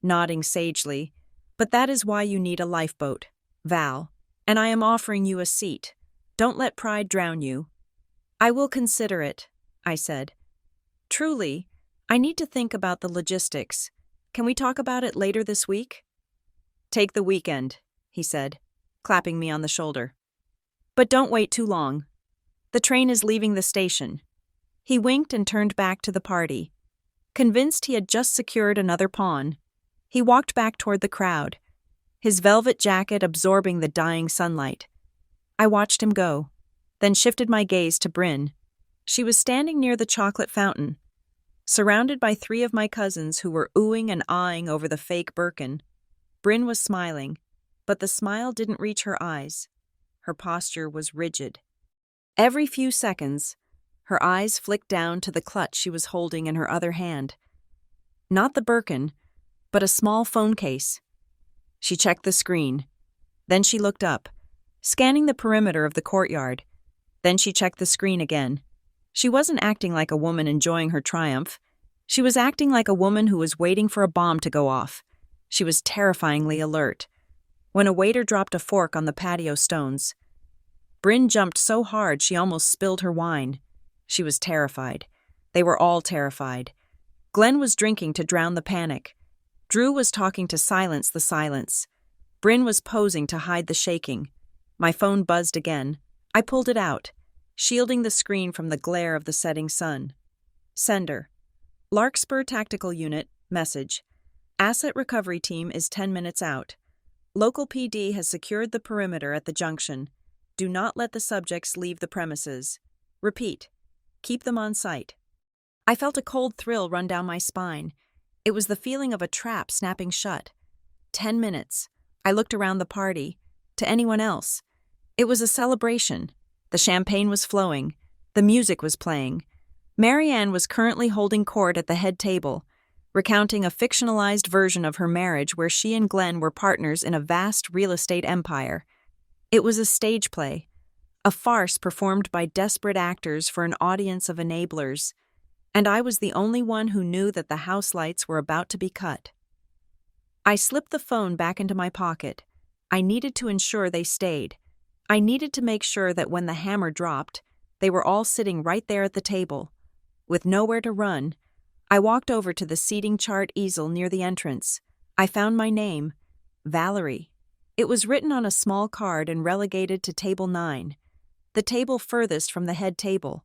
nodding sagely, "but that is why you need a lifeboat, Val, and I am offering you a seat. Don't let pride drown you." "I will consider it," I said. "Truly, I need to think about the logistics. Can we talk about it later this week?" "Take the weekend," he said, clapping me on the shoulder. "But don't wait too long. The train is leaving the station." He winked and turned back to the party. Convinced he had just secured another pawn, he walked back toward the crowd, his velvet jacket absorbing the dying sunlight. I watched him go, then shifted my gaze to Bryn. She was standing near the chocolate fountain, surrounded by 3 of my cousins who were oohing and aahing over the fake Birkin. Bryn was smiling, but the smile didn't reach her eyes. Her posture was rigid. Every few seconds, her eyes flicked down to the clutch she was holding in her other hand. Not the Birkin, but a small phone case. She checked the screen. Then she looked up, scanning the perimeter of the courtyard. Then she checked the screen again. She wasn't acting like a woman enjoying her triumph. She was acting like a woman who was waiting for a bomb to go off. She was terrifyingly alert. When a waiter dropped a fork on the patio stones, Bryn jumped so hard she almost spilled her wine. She was terrified. They were all terrified. Glen was drinking to drown the panic. Drew was talking to silence the silence. Bryn was posing to hide the shaking. My phone buzzed again. I pulled it out, shielding the screen from the glare of the setting sun. Sender. Larkspur Tactical Unit, message. Asset recovery team is 10 minutes out. Local PD has secured the perimeter at the junction. Do not let the subjects leave the premises. Repeat. Keep them on site. I felt a cold thrill run down my spine. It was the feeling of a trap snapping shut. 10 minutes. I looked around the party. To anyone else. It was a celebration. The champagne was flowing. The music was playing. Marianne was currently holding court at the head table, recounting a fictionalized version of her marriage where she and Glen were partners in a vast real estate empire. It was a stage play, a farce performed by desperate actors for an audience of enablers, and I was the only one who knew that the house lights were about to be cut. I slipped the phone back into my pocket. I needed to ensure they stayed. I needed to make sure that when the hammer dropped, they were all sitting right there at the table. With nowhere to run, I walked over to the seating chart easel near the entrance. I found my name, Valerie. It was written on a small card and relegated to table 9, the table furthest from the head table,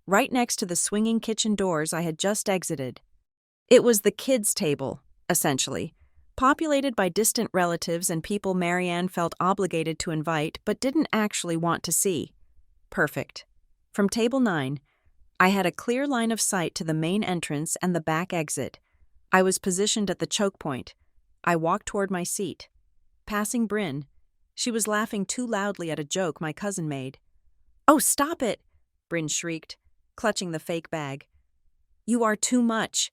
right next to the swinging kitchen doors I had just exited. It was the kids' table, essentially, populated by distant relatives and people Marianne felt obligated to invite but didn't actually want to see. Perfect. From table 9, I had a clear line of sight to the main entrance and the back exit. I was positioned at the choke point. I walked toward my seat. Passing Bryn, she was laughing too loudly at a joke my cousin made. "Oh, stop it!" Bryn shrieked, clutching the fake bag. "You are too much.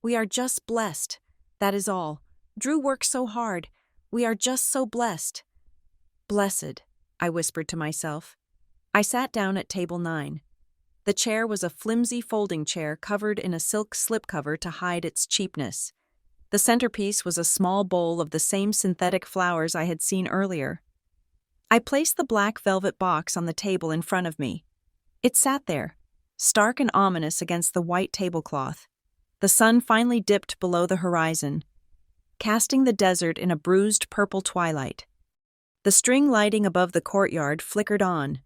We are just blessed. That is all. Drew works so hard. We are just so blessed." "Blessed," I whispered to myself. I sat down at table 9. The chair was a flimsy folding chair covered in a silk slipcover to hide its cheapness. The centerpiece was a small bowl of the same synthetic flowers I had seen earlier. I placed the black velvet box on the table in front of me. It sat there, stark and ominous against the white tablecloth. The sun finally dipped below the horizon, casting the desert in a bruised purple twilight. The string lighting above the courtyard flickered on,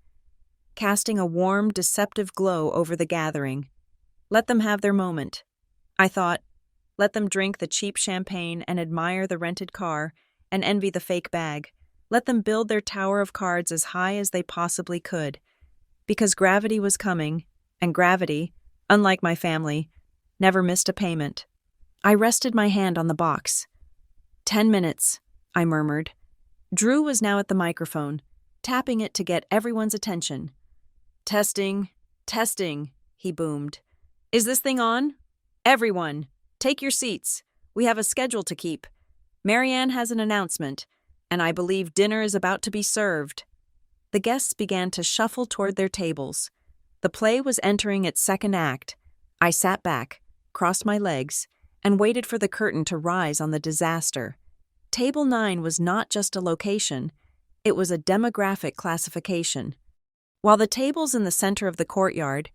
casting a warm, deceptive glow over the gathering. Let them have their moment, I thought. Let them drink the cheap champagne and admire the rented car and envy the fake bag. Let them build their tower of cards as high as they possibly could. Because gravity was coming, and gravity, unlike my family, never missed a payment. I rested my hand on the box. 10 minutes, I murmured. Drew was now at the microphone, tapping it to get everyone's attention. Testing, testing, he boomed. Is this thing on? Everyone, take your seats. We have a schedule to keep. Marianne has an announcement, and I believe dinner is about to be served. The guests began to shuffle toward their tables. The play was entering its second act. I sat back, crossed my legs, and waited for the curtain to rise on the disaster. Table 9 was not just a location, it was a demographic classification. While the tables in the center of the courtyard,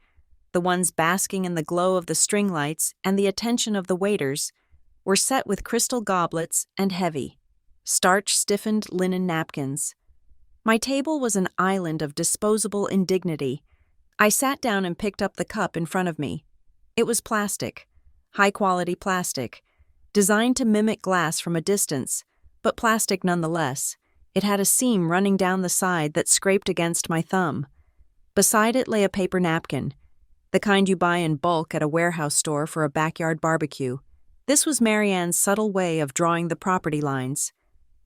the ones basking in the glow of the string lights and the attention of the waiters, were set with crystal goblets and heavy, starch-stiffened linen napkins. My table was an island of disposable indignity. I sat down and picked up the cup in front of me. It was plastic, high-quality plastic, designed to mimic glass from a distance, but plastic nonetheless. It had a seam running down the side that scraped against my thumb. Beside it lay a paper napkin, the kind you buy in bulk at a warehouse store for a backyard barbecue. This was Marianne's subtle way of drawing the property lines.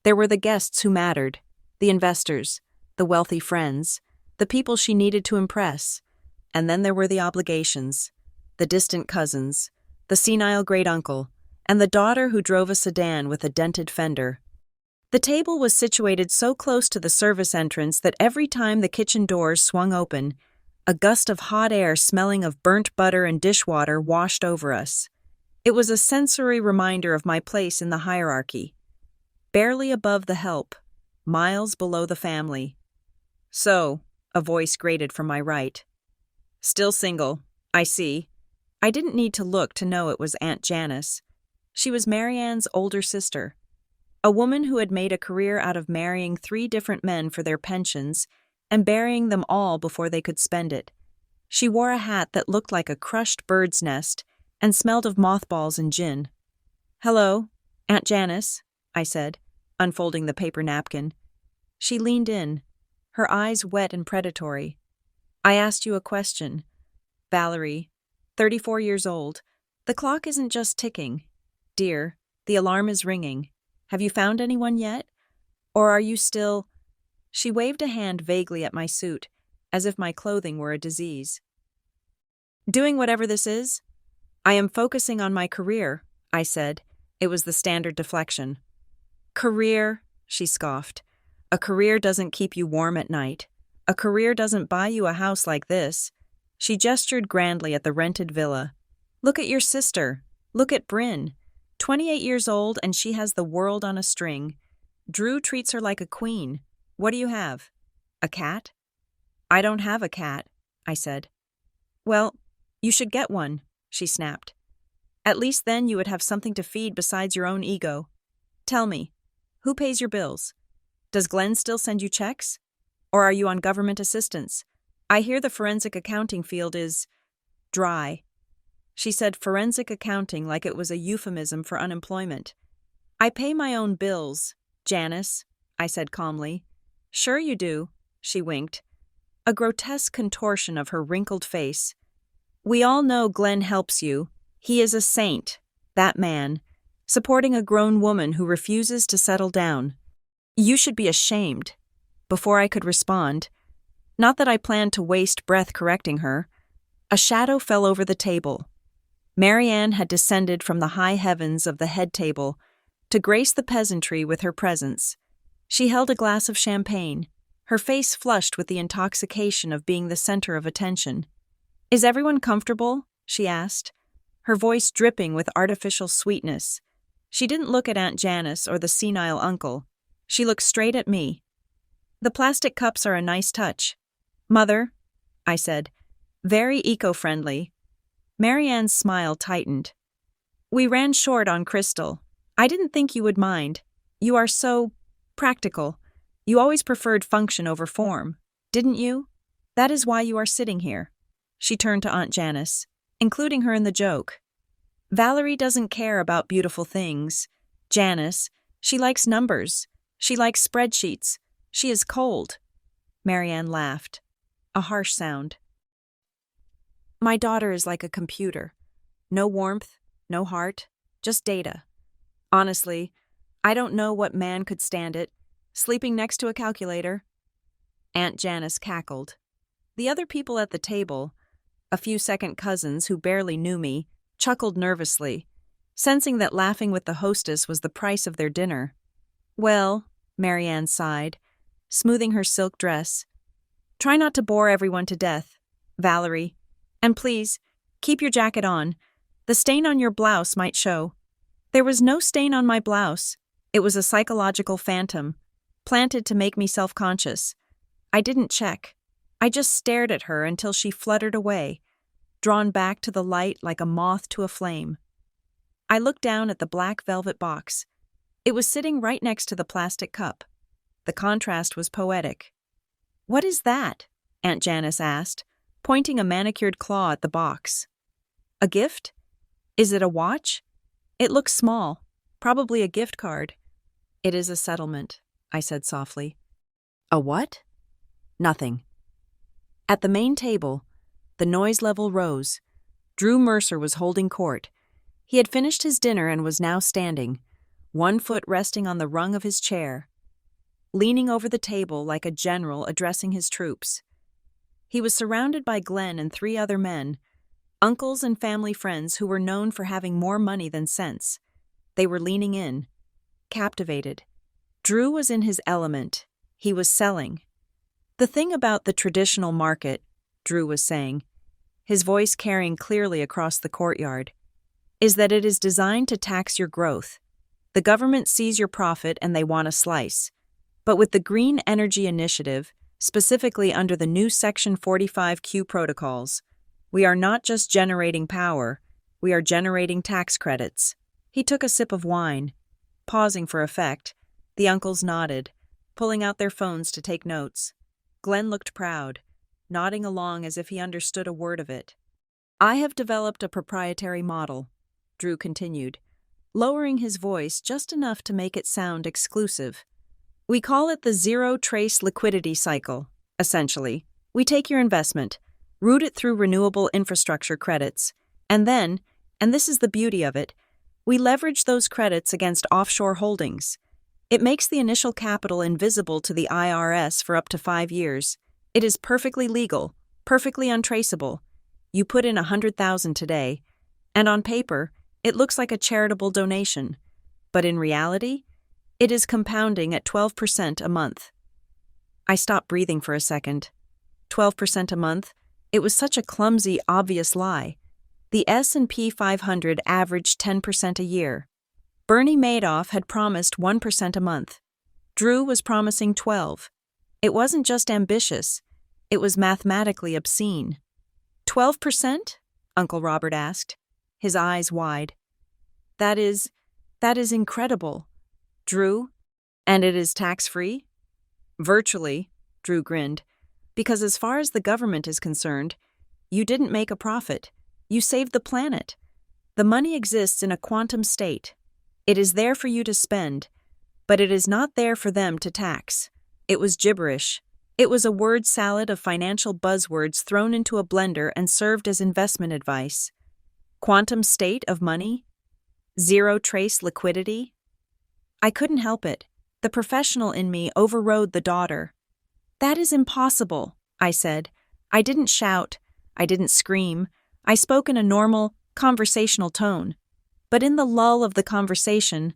There were the guests who mattered, the investors, the wealthy friends, the people she needed to impress. And then there were the obligations, the distant cousins, the senile great-uncle, and the daughter who drove a sedan with a dented fender. The table was situated so close to the service entrance that every time the kitchen doors swung open, a gust of hot air smelling of burnt butter and dishwater washed over us. It was a sensory reminder of my place in the hierarchy. Barely above the help, miles below the family. "So," a voice grated from my right. "Still single, I see." I didn't need to look to know it was Aunt Janice. She was Marianne's older sister. A woman who had made a career out of marrying 3 different men for their pensions and burying them all before they could spend it. She wore a hat that looked like a crushed bird's nest and smelled of mothballs and gin. "Hello, Aunt Janice," I said, unfolding the paper napkin. She leaned in, her eyes wet and predatory. "I asked you a question. Valerie, 34 years old. The clock isn't just ticking. Dear, the alarm is ringing. Have you found anyone yet? Or are you still—" She waved a hand vaguely at my suit, as if my clothing were a disease. "Doing whatever this is? I am focusing on my career," I said. It was the standard deflection. "Career," she scoffed. "A career doesn't keep you warm at night. A career doesn't buy you a house like this. She gestured grandly at the rented villa. Look at your sister. Look at Bryn. 28 years old and she has the world on a string. Drew treats her like a queen. What do you have? A cat? I don't have a cat, I said. Well, you should get one, she snapped. At least then you would have something to feed besides your own ego. Tell me, who pays your bills? Does Glenn still send you checks? Or are you on government assistance? I hear the forensic accounting field is dry. She said forensic accounting like it was a euphemism for unemployment. I pay my own bills, Janice, I said calmly. Sure you do, she winked. A grotesque contortion of her wrinkled face. We all know Glenn helps you. He is a saint, that man, supporting a grown woman who refuses to settle down. You should be ashamed. Before I could respond, not that I planned to waste breath correcting her, a shadow fell over the table. Marianne had descended from the high heavens of the head table to grace the peasantry with her presence. She held a glass of champagne, her face flushed with the intoxication of being the center of attention. Is everyone comfortable? She asked, her voice dripping with artificial sweetness. She didn't look at Aunt Janice or the senile uncle. She looked straight at me. The plastic cups are a nice touch. Mother, I said, very eco-friendly. Marianne's smile tightened. We ran short on Crystal. I didn't think you would mind. You are so practical. You always preferred function over form, didn't you? That is why you are sitting here. She turned to Aunt Janice, including her in the joke. Valerie doesn't care about beautiful things. Janice, she likes numbers. She likes spreadsheets. She is cold. Marianne laughed. A harsh sound. My daughter is like a computer. No warmth, no heart, just data. Honestly, I don't know what man could stand it, sleeping next to a calculator. Aunt Janice cackled. The other people at the table, a few second cousins who barely knew me, chuckled nervously, sensing that laughing with the hostess was the price of their dinner. Well, Marianne sighed, smoothing her silk dress. Try not to bore everyone to death, Valerie. And please, keep your jacket on. The stain on your blouse might show. There was no stain on my blouse. It was a psychological phantom, planted to make me self-conscious. I didn't check. I just stared at her until she fluttered away, drawn back to the light like a moth to a flame. I looked down at the black velvet box. It was sitting right next to the plastic cup. The contrast was poetic. What is that? Aunt Janice asked, pointing a manicured claw at the box. A gift? Is it a watch? It looks small, probably a gift card. It is a settlement, I said softly. A what? Nothing. At the main table, the noise level rose. Drew Mercer was holding court. He had finished his dinner and was now standing, one foot resting on the rung of his chair, leaning over the table like a general addressing his troops. He was surrounded by Glenn and 3 other men, uncles and family friends who were known for having more money than sense. They were leaning in, captivated. Drew was in his element. He was selling. The thing about the traditional market, Drew was saying, his voice carrying clearly across the courtyard, is that it is designed to tax your growth. The government sees your profit and they want a slice. But with the Green Energy Initiative, specifically under the new Section 45Q protocols, we are not just generating power, we are generating tax credits. He took a sip of wine. Pausing for effect, the uncles nodded, pulling out their phones to take notes. Glenn looked proud, nodding along as if he understood a word of it. I have developed a proprietary model, Drew continued, lowering his voice just enough to make it sound exclusive. We call it the zero-trace liquidity cycle, essentially. We take your investment, route it through renewable infrastructure credits, and then, and this is the beauty of it, we leverage those credits against offshore holdings. It makes the initial capital invisible to the IRS for up to 5 years. It is perfectly legal, perfectly untraceable. You put in $100,000 today, and on paper, it looks like a charitable donation. But in reality, it is compounding at 12% a month. I stopped breathing for a second. 12% a month. It was such a clumsy, obvious lie. The S&P 500 averaged 10% a year. Bernie Madoff had promised 1% a month. Drew was promising 12. It wasn't just ambitious. It was mathematically obscene. 12%? Uncle Robert asked, his eyes wide. That is incredible. Drew, and it is tax-free? Virtually, Drew grinned, because as far as the government is concerned, you didn't make a profit. You saved the planet. The money exists in a quantum state. It is there for you to spend, but it is not there for them to tax. It was gibberish. It was a word salad of financial buzzwords thrown into a blender and served as investment advice. Quantum state of money? Zero trace liquidity? I couldn't help it. The professional in me overrode the daughter. That is impossible, I said. I didn't shout. I didn't scream. I spoke in a normal, conversational tone. But in the lull of the conversation,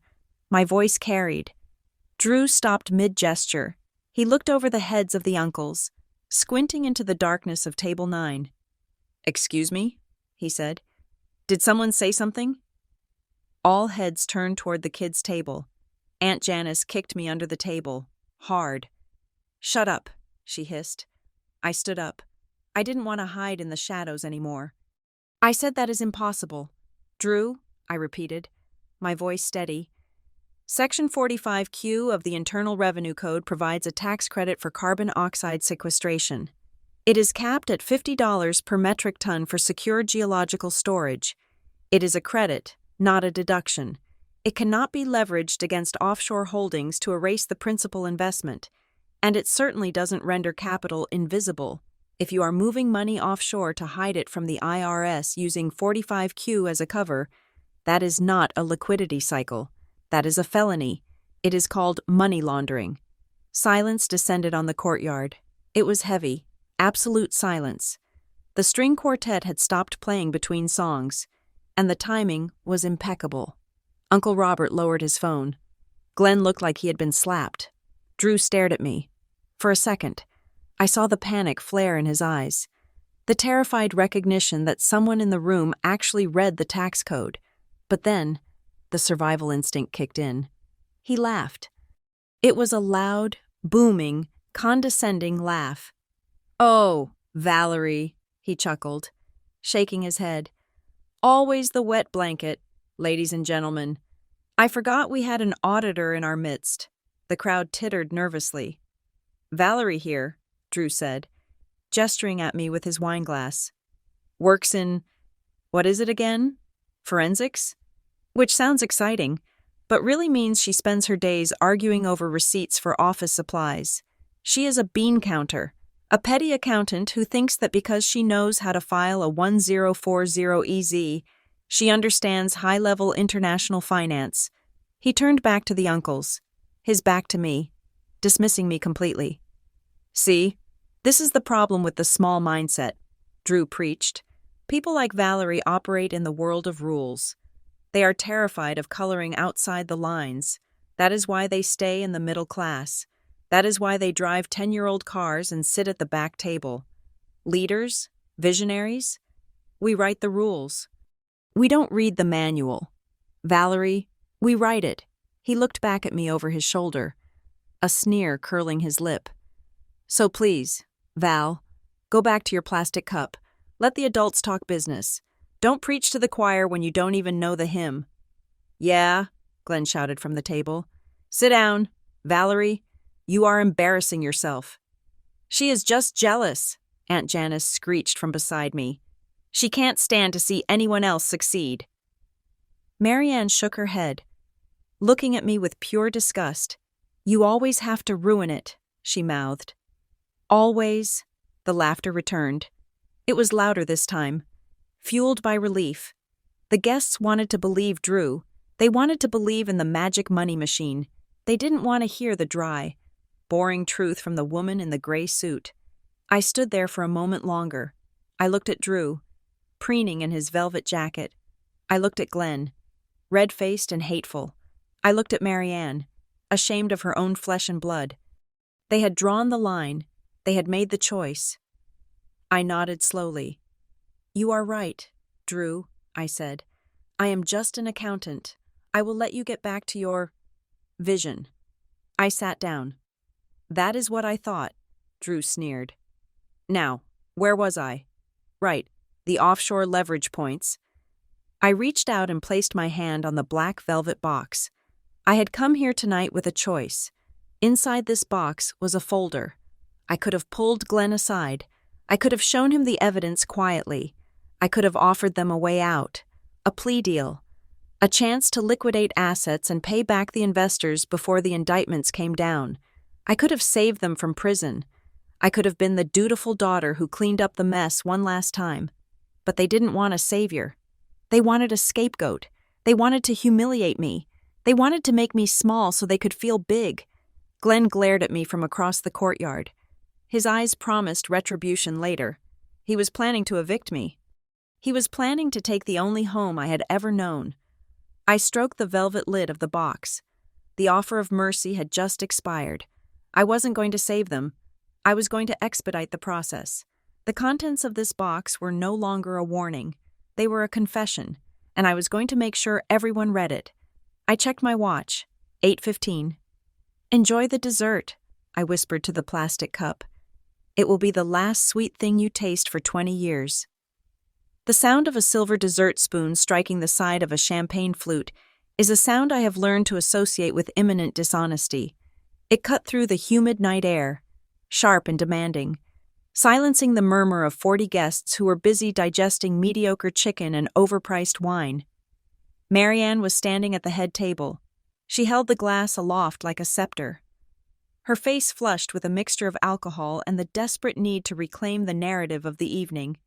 my voice carried. Drew stopped mid-gesture. He looked over the heads of the uncles, squinting into the darkness of table 9. "Excuse me?" he said. "Did someone say something?" All heads turned toward the kids' table. Aunt Janice kicked me under the table, hard. "Shut up," she hissed. I stood up. I didn't want to hide in the shadows anymore. "I said that is impossible. Drew," I repeated, my voice steady. Section 45Q of the Internal Revenue Code provides a tax credit for carbon oxide sequestration. It is capped at $50 per metric ton for secure geological storage. It is a credit, not a deduction. It cannot be leveraged against offshore holdings to erase the principal investment, and it certainly doesn't render capital invisible. If you are moving money offshore to hide it from the IRS using 45Q as a cover, that is not a liquidity cycle. That is a felony. It is called money laundering. Silence descended on the courtyard. It was heavy, absolute silence. The string quartet had stopped playing between songs, and the timing was impeccable. Uncle Robert lowered his phone. Glen looked like he had been slapped. Drew stared at me. For a second, I saw the panic flare in his eyes, the terrified recognition that someone in the room actually read the tax code. But then, the survival instinct kicked in. He laughed. It was a loud, booming, condescending laugh. "Oh, Valerie," he chuckled, shaking his head. "Always the wet blanket, ladies and gentlemen. I forgot we had an auditor in our midst." The crowd tittered nervously. "Valerie here," Drew said, gesturing at me with his wineglass. "Works in, what is it again? Forensics? Which sounds exciting, but really means she spends her days arguing over receipts for office supplies. She is a bean counter, a petty accountant who thinks that because she knows how to file a 1040EZ, she understands high-level international finance." He turned back to the uncles, his back to me, dismissing me completely. "See, this is the problem with the small mindset," Drew preached. "People like Valerie operate in the world of rules. They are terrified of coloring outside the lines. That is why they stay in the middle class. That is why they drive 10-year-old cars and sit at the back table. Leaders, visionaries, we write the rules. We don't read the manual. Valerie, we write it." He looked back at me over his shoulder, a sneer curling his lip. "So please, Val, go back to your plastic cup. Let the adults talk business. Don't preach to the choir when you don't even know the hymn." "Yeah," Glen shouted from the table. "Sit down. Valerie, you are embarrassing yourself." "She is just jealous," Aunt Janice screeched from beside me. "She can't stand to see anyone else succeed." Marianne shook her head, looking at me with pure disgust. "You always have to ruin it," she mouthed. "Always," the laughter returned. It was louder this time, fueled by relief. The guests wanted to believe Drew. They wanted to believe in the magic money machine. They didn't want to hear the dry, boring truth from the woman in the gray suit. I stood there for a moment longer. I looked at Drew, preening in his velvet jacket. I looked at Glen, red-faced and hateful. I looked at Marianne, ashamed of her own flesh and blood. They had drawn the line. They had made the choice. I nodded slowly. You are right, Drew, I said. I am just an accountant. I will let you get back to your vision. I sat down. That is what I thought, Drew sneered. Now, where was I? Right, the offshore leverage points. I reached out and placed my hand on the black velvet box. I had come here tonight with a choice. Inside this box was a folder. I could have pulled Glen aside. I could have shown him the evidence quietly. I could have offered them a way out, a plea deal, a chance to liquidate assets and pay back the investors before the indictments came down. I could have saved them from prison. I could have been the dutiful daughter who cleaned up the mess one last time. But they didn't want a savior. They wanted a scapegoat. They wanted to humiliate me. They wanted to make me small so they could feel big. Glen glared at me from across the courtyard. His eyes promised retribution later. He was planning to evict me. He was planning to take the only home I had ever known. I stroked the velvet lid of the box. The offer of mercy had just expired. I wasn't going to save them. I was going to expedite the process. The contents of this box were no longer a warning. They were a confession, and I was going to make sure everyone read it. I checked my watch. 8:15. Enjoy the dessert, I whispered to the plastic cup. It will be the last sweet thing you taste for 20 years. The sound of a silver dessert spoon striking the side of a champagne flute is a sound I have learned to associate with imminent dishonesty. It cut through the humid night air, sharp and demanding, silencing the murmur of 40 guests who were busy digesting mediocre chicken and overpriced wine. Marianne was standing at the head table. She held the glass aloft like a scepter. Her face flushed with a mixture of alcohol and the desperate need to reclaim the narrative of the evening.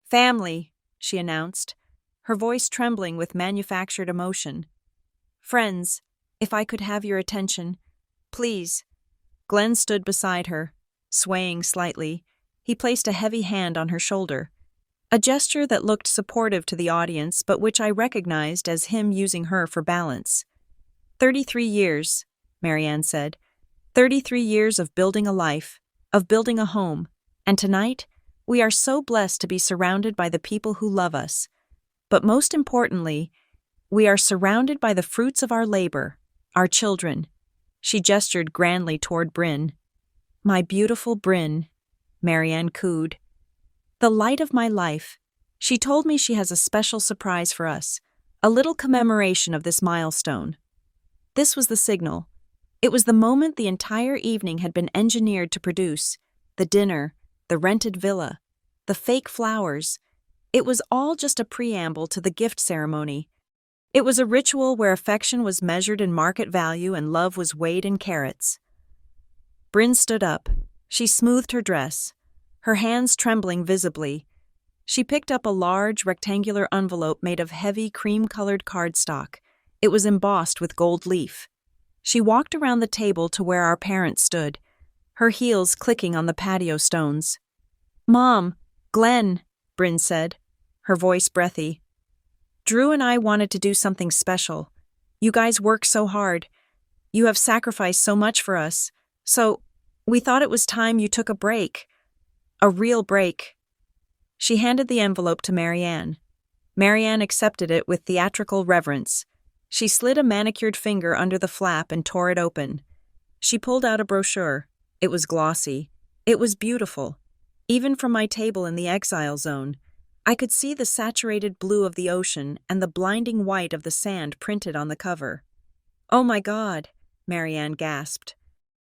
Family, she announced, her voice trembling with manufactured emotion. Friends, if I could have your attention, please. Glen stood beside her, swaying slightly. He placed a heavy hand on her shoulder, a gesture that looked supportive to the audience but which I recognized as him using her for balance. 33 years, Marianne said. 33 years of building a life, of building a home, and tonight, we are so blessed to be surrounded by the people who love us. But most importantly, we are surrounded by the fruits of our labor, our children. She gestured grandly toward Bryn. My beautiful Bryn, Marianne cooed. The light of my life. She told me she has a special surprise for us, a little commemoration of this milestone. This was the signal. It was the moment the entire evening had been engineered to produce. The dinner, the rented villa, the fake flowers. It was all just a preamble to the gift ceremony. It was a ritual where affection was measured in market value and love was weighed in carats. Bryn stood up. She smoothed her dress, her hands trembling visibly. She picked up a large, rectangular envelope made of heavy, cream-colored cardstock. It was embossed with gold leaf. She walked around the table to where our parents stood, her heels clicking on the patio stones. Mom, Glen, Bryn said, her voice breathy. Drew and I wanted to do something special. You guys work so hard. You have sacrificed so much for us. So, we thought it was time you took a break. A real break. She handed the envelope to Marianne. Marianne accepted it with theatrical reverence. She slid a manicured finger under the flap and tore it open. She pulled out a brochure. It was glossy. It was beautiful. Even from my table in the exile zone, I could see the saturated blue of the ocean and the blinding white of the sand printed on the cover. Oh my God, Marianne gasped.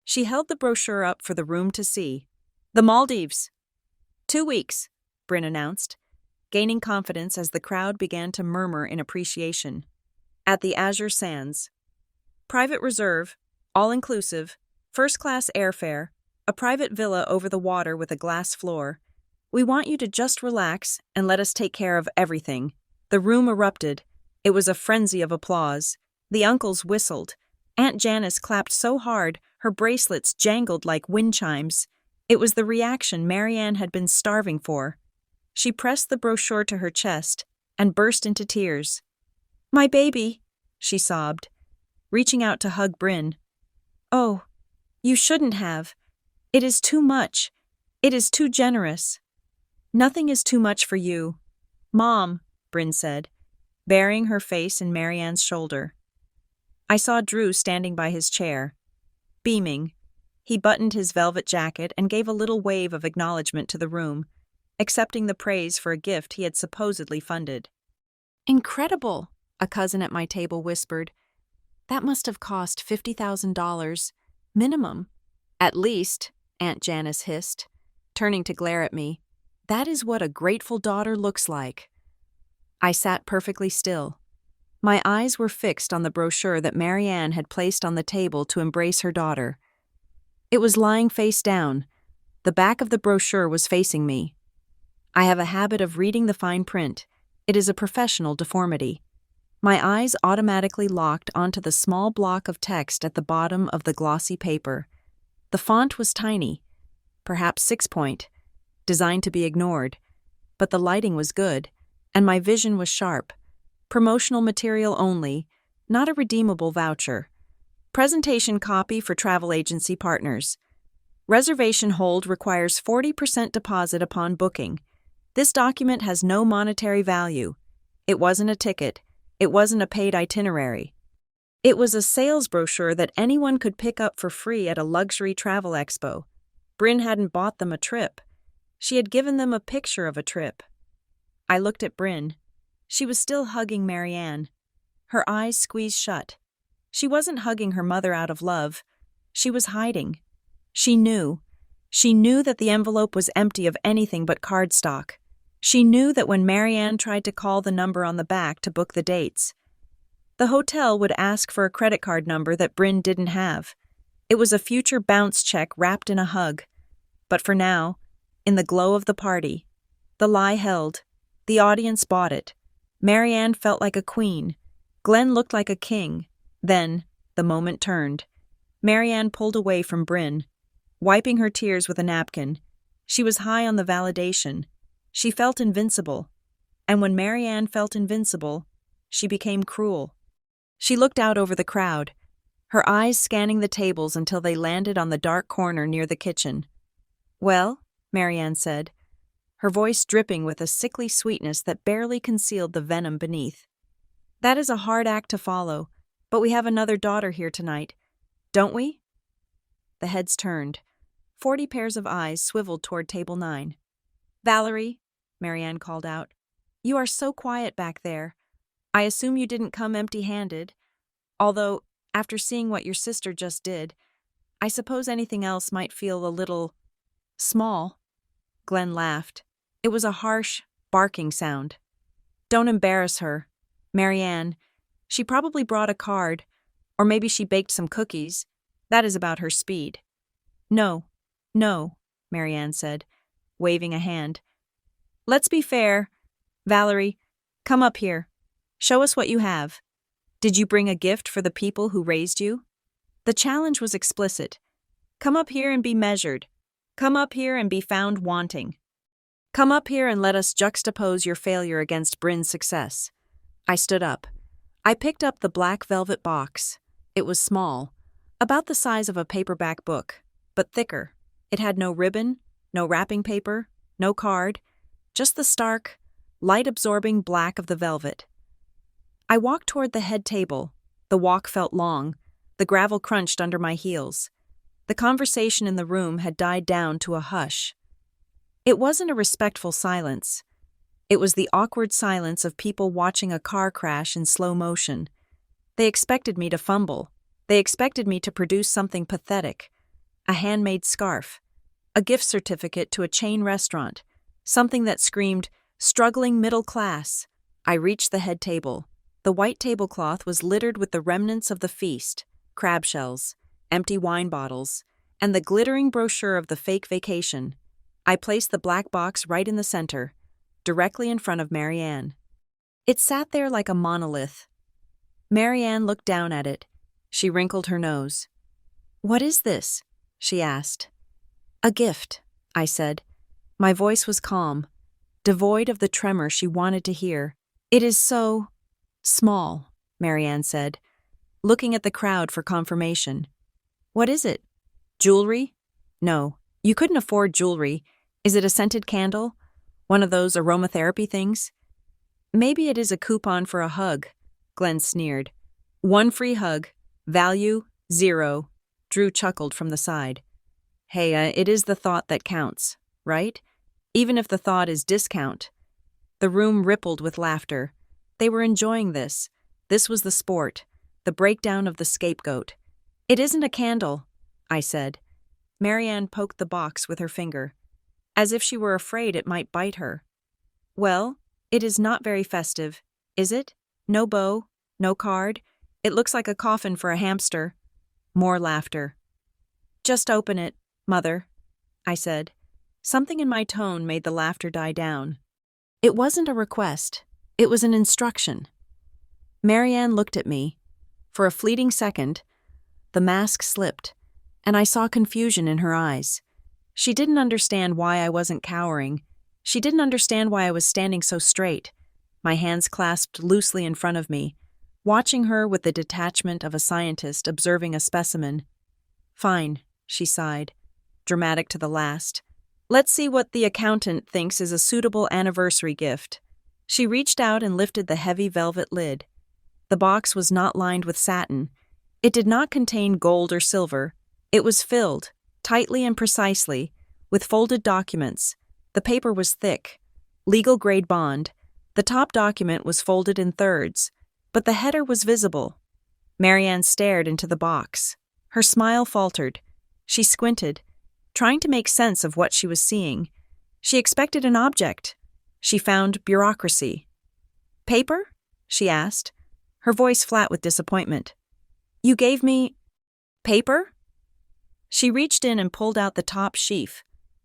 She held the brochure up for the room to see. The Maldives. 2 weeks, Bryn announced, gaining confidence as the crowd began to murmur in appreciation. At the Azure Sands. Private reserve, all-inclusive, first-class airfare, a private villa over the water with a glass floor. We want you to just relax and let us take care of everything. The room erupted. It was a frenzy of applause. The uncles whistled. Aunt Janice clapped so hard, her bracelets jangled like wind chimes. It was the reaction Marianne had been starving for. She pressed the brochure to her chest and burst into tears. My baby, she sobbed, reaching out to hug Bryn. Oh, you shouldn't have. It is too much. It is too generous. Nothing is too much for you. Mom, Bryn said, burying her face in Marianne's shoulder. I saw Drew standing by his chair. Beaming, he buttoned his velvet jacket and gave a little wave of acknowledgement to the room, accepting the praise for a gift he had supposedly funded. Incredible, a cousin at my table whispered. That must have cost $50,000, minimum. At least, Aunt Janice hissed, turning to glare at me. That is what a grateful daughter looks like. I sat perfectly still. My eyes were fixed on the brochure that Marianne had placed on the table to embrace her daughter. It was lying face down. The back of the brochure was facing me. I have a habit of reading the fine print. It is a professional deformity. My eyes automatically locked onto the small block of text at the bottom of the glossy paper. The font was tiny, perhaps 6-point, designed to be ignored, but the lighting was good, and my vision was sharp. Promotional material only, not a redeemable voucher. Presentation copy for travel agency partners. Reservation hold requires 40% deposit upon booking. This document has no monetary value. It wasn't a ticket. It wasn't a paid itinerary. It was a sales brochure that anyone could pick up for free at a luxury travel expo. Bryn hadn't bought them a trip. She had given them a picture of a trip. I looked at Bryn. She was still hugging Marianne. Her eyes squeezed shut. She wasn't hugging her mother out of love. She was hiding. She knew. She knew that the envelope was empty of anything but cardstock. She knew that when Marianne tried to call the number on the back to book the dates, the hotel would ask for a credit card number that Bryn didn't have. It was a future bounce check wrapped in a hug. But for now, in the glow of the party, the lie held. The audience bought it. Marianne felt like a queen. Glen looked like a king. Then, the moment turned. Marianne pulled away from Bryn, wiping her tears with a napkin. She was high on the validation. She felt invincible. And when Marianne felt invincible, she became cruel. She looked out over the crowd, her eyes scanning the tables until they landed on the dark corner near the kitchen. Well, Marianne said, her voice dripping with a sickly sweetness that barely concealed the venom beneath. That is a hard act to follow, but we have another daughter here tonight, don't we? The heads turned. 40 pairs of eyes swiveled toward table 9. Valerie, Marianne called out, you are so quiet back there. I assume you didn't come empty-handed, although, after seeing what your sister just did, I suppose anything else might feel a little small. Glen laughed. It was a harsh, barking sound. Don't embarrass her. Marianne, she probably brought a card, or maybe she baked some cookies. That is about her speed. No, Marianne said, waving a hand. Let's be fair. Valerie, come up here. Show us what you have. Did you bring a gift for the people who raised you? The challenge was explicit. Come up here and be measured. Come up here and be found wanting. Come up here and let us juxtapose your failure against Bryn's success. I stood up. I picked up the black velvet box. It was small, about the size of a paperback book, but thicker. It had no ribbon, no wrapping paper, no card, just the stark, light-absorbing black of the velvet. I walked toward the head table. The walk felt long. The gravel crunched under my heels. The conversation in the room had died down to a hush. It wasn't a respectful silence. It was the awkward silence of people watching a car crash in slow motion. They expected me to fumble. They expected me to produce something pathetic. A handmade scarf. A gift certificate to a chain restaurant. Something that screamed, struggling middle class. I reached the head table. The white tablecloth was littered with the remnants of the feast, crab shells, empty wine bottles, and the glittering brochure of the fake vacation. I placed the black box right in the center, directly in front of Marianne. It sat there like a monolith. Marianne looked down at it. She wrinkled her nose. "What is this?" she asked. "A gift," I said. My voice was calm, devoid of the tremor she wanted to hear. "It is so small," Marianne said, looking at the crowd for confirmation. "What is it? Jewelry?" "No, you couldn't afford jewelry. Is it a scented candle? One of those aromatherapy things? Maybe it is a coupon for a hug, Glen sneered. One free hug. Value, 0. Drew chuckled from the side. Hey, it is the thought that counts, right? Even if the thought is discount. The room rippled with laughter. They were enjoying this. This was the sport, the breakdown of the scapegoat. It isn't a candle, I said. Marianne poked the box with her finger, as if she were afraid it might bite her. Well, it is not very festive, is it? No bow, no card. It looks like a coffin for a hamster. More laughter. Just open it, Mother, I said. Something in my tone made the laughter die down. It wasn't a request. It was an instruction. Marianne looked at me. For a fleeting second, the mask slipped, and I saw confusion in her eyes. She didn't understand why I wasn't cowering. She didn't understand why I was standing so straight, my hands clasped loosely in front of me, watching her with the detachment of a scientist observing a specimen. Fine, she sighed, dramatic to the last. Let's see what the accountant thinks is a suitable anniversary gift. She reached out and lifted the heavy velvet lid. The box was not lined with satin. It did not contain gold or silver. It was filled, tightly and precisely, with folded documents. The paper was thick, legal-grade bond. The top document was folded in thirds, but the header was visible. Marianne stared into the box. Her smile faltered. She squinted, trying to make sense of what she was seeing. She expected an object. She found bureaucracy. Paper? She asked, her voice flat with disappointment. You gave me paper? She reached in and pulled out the top sheaf,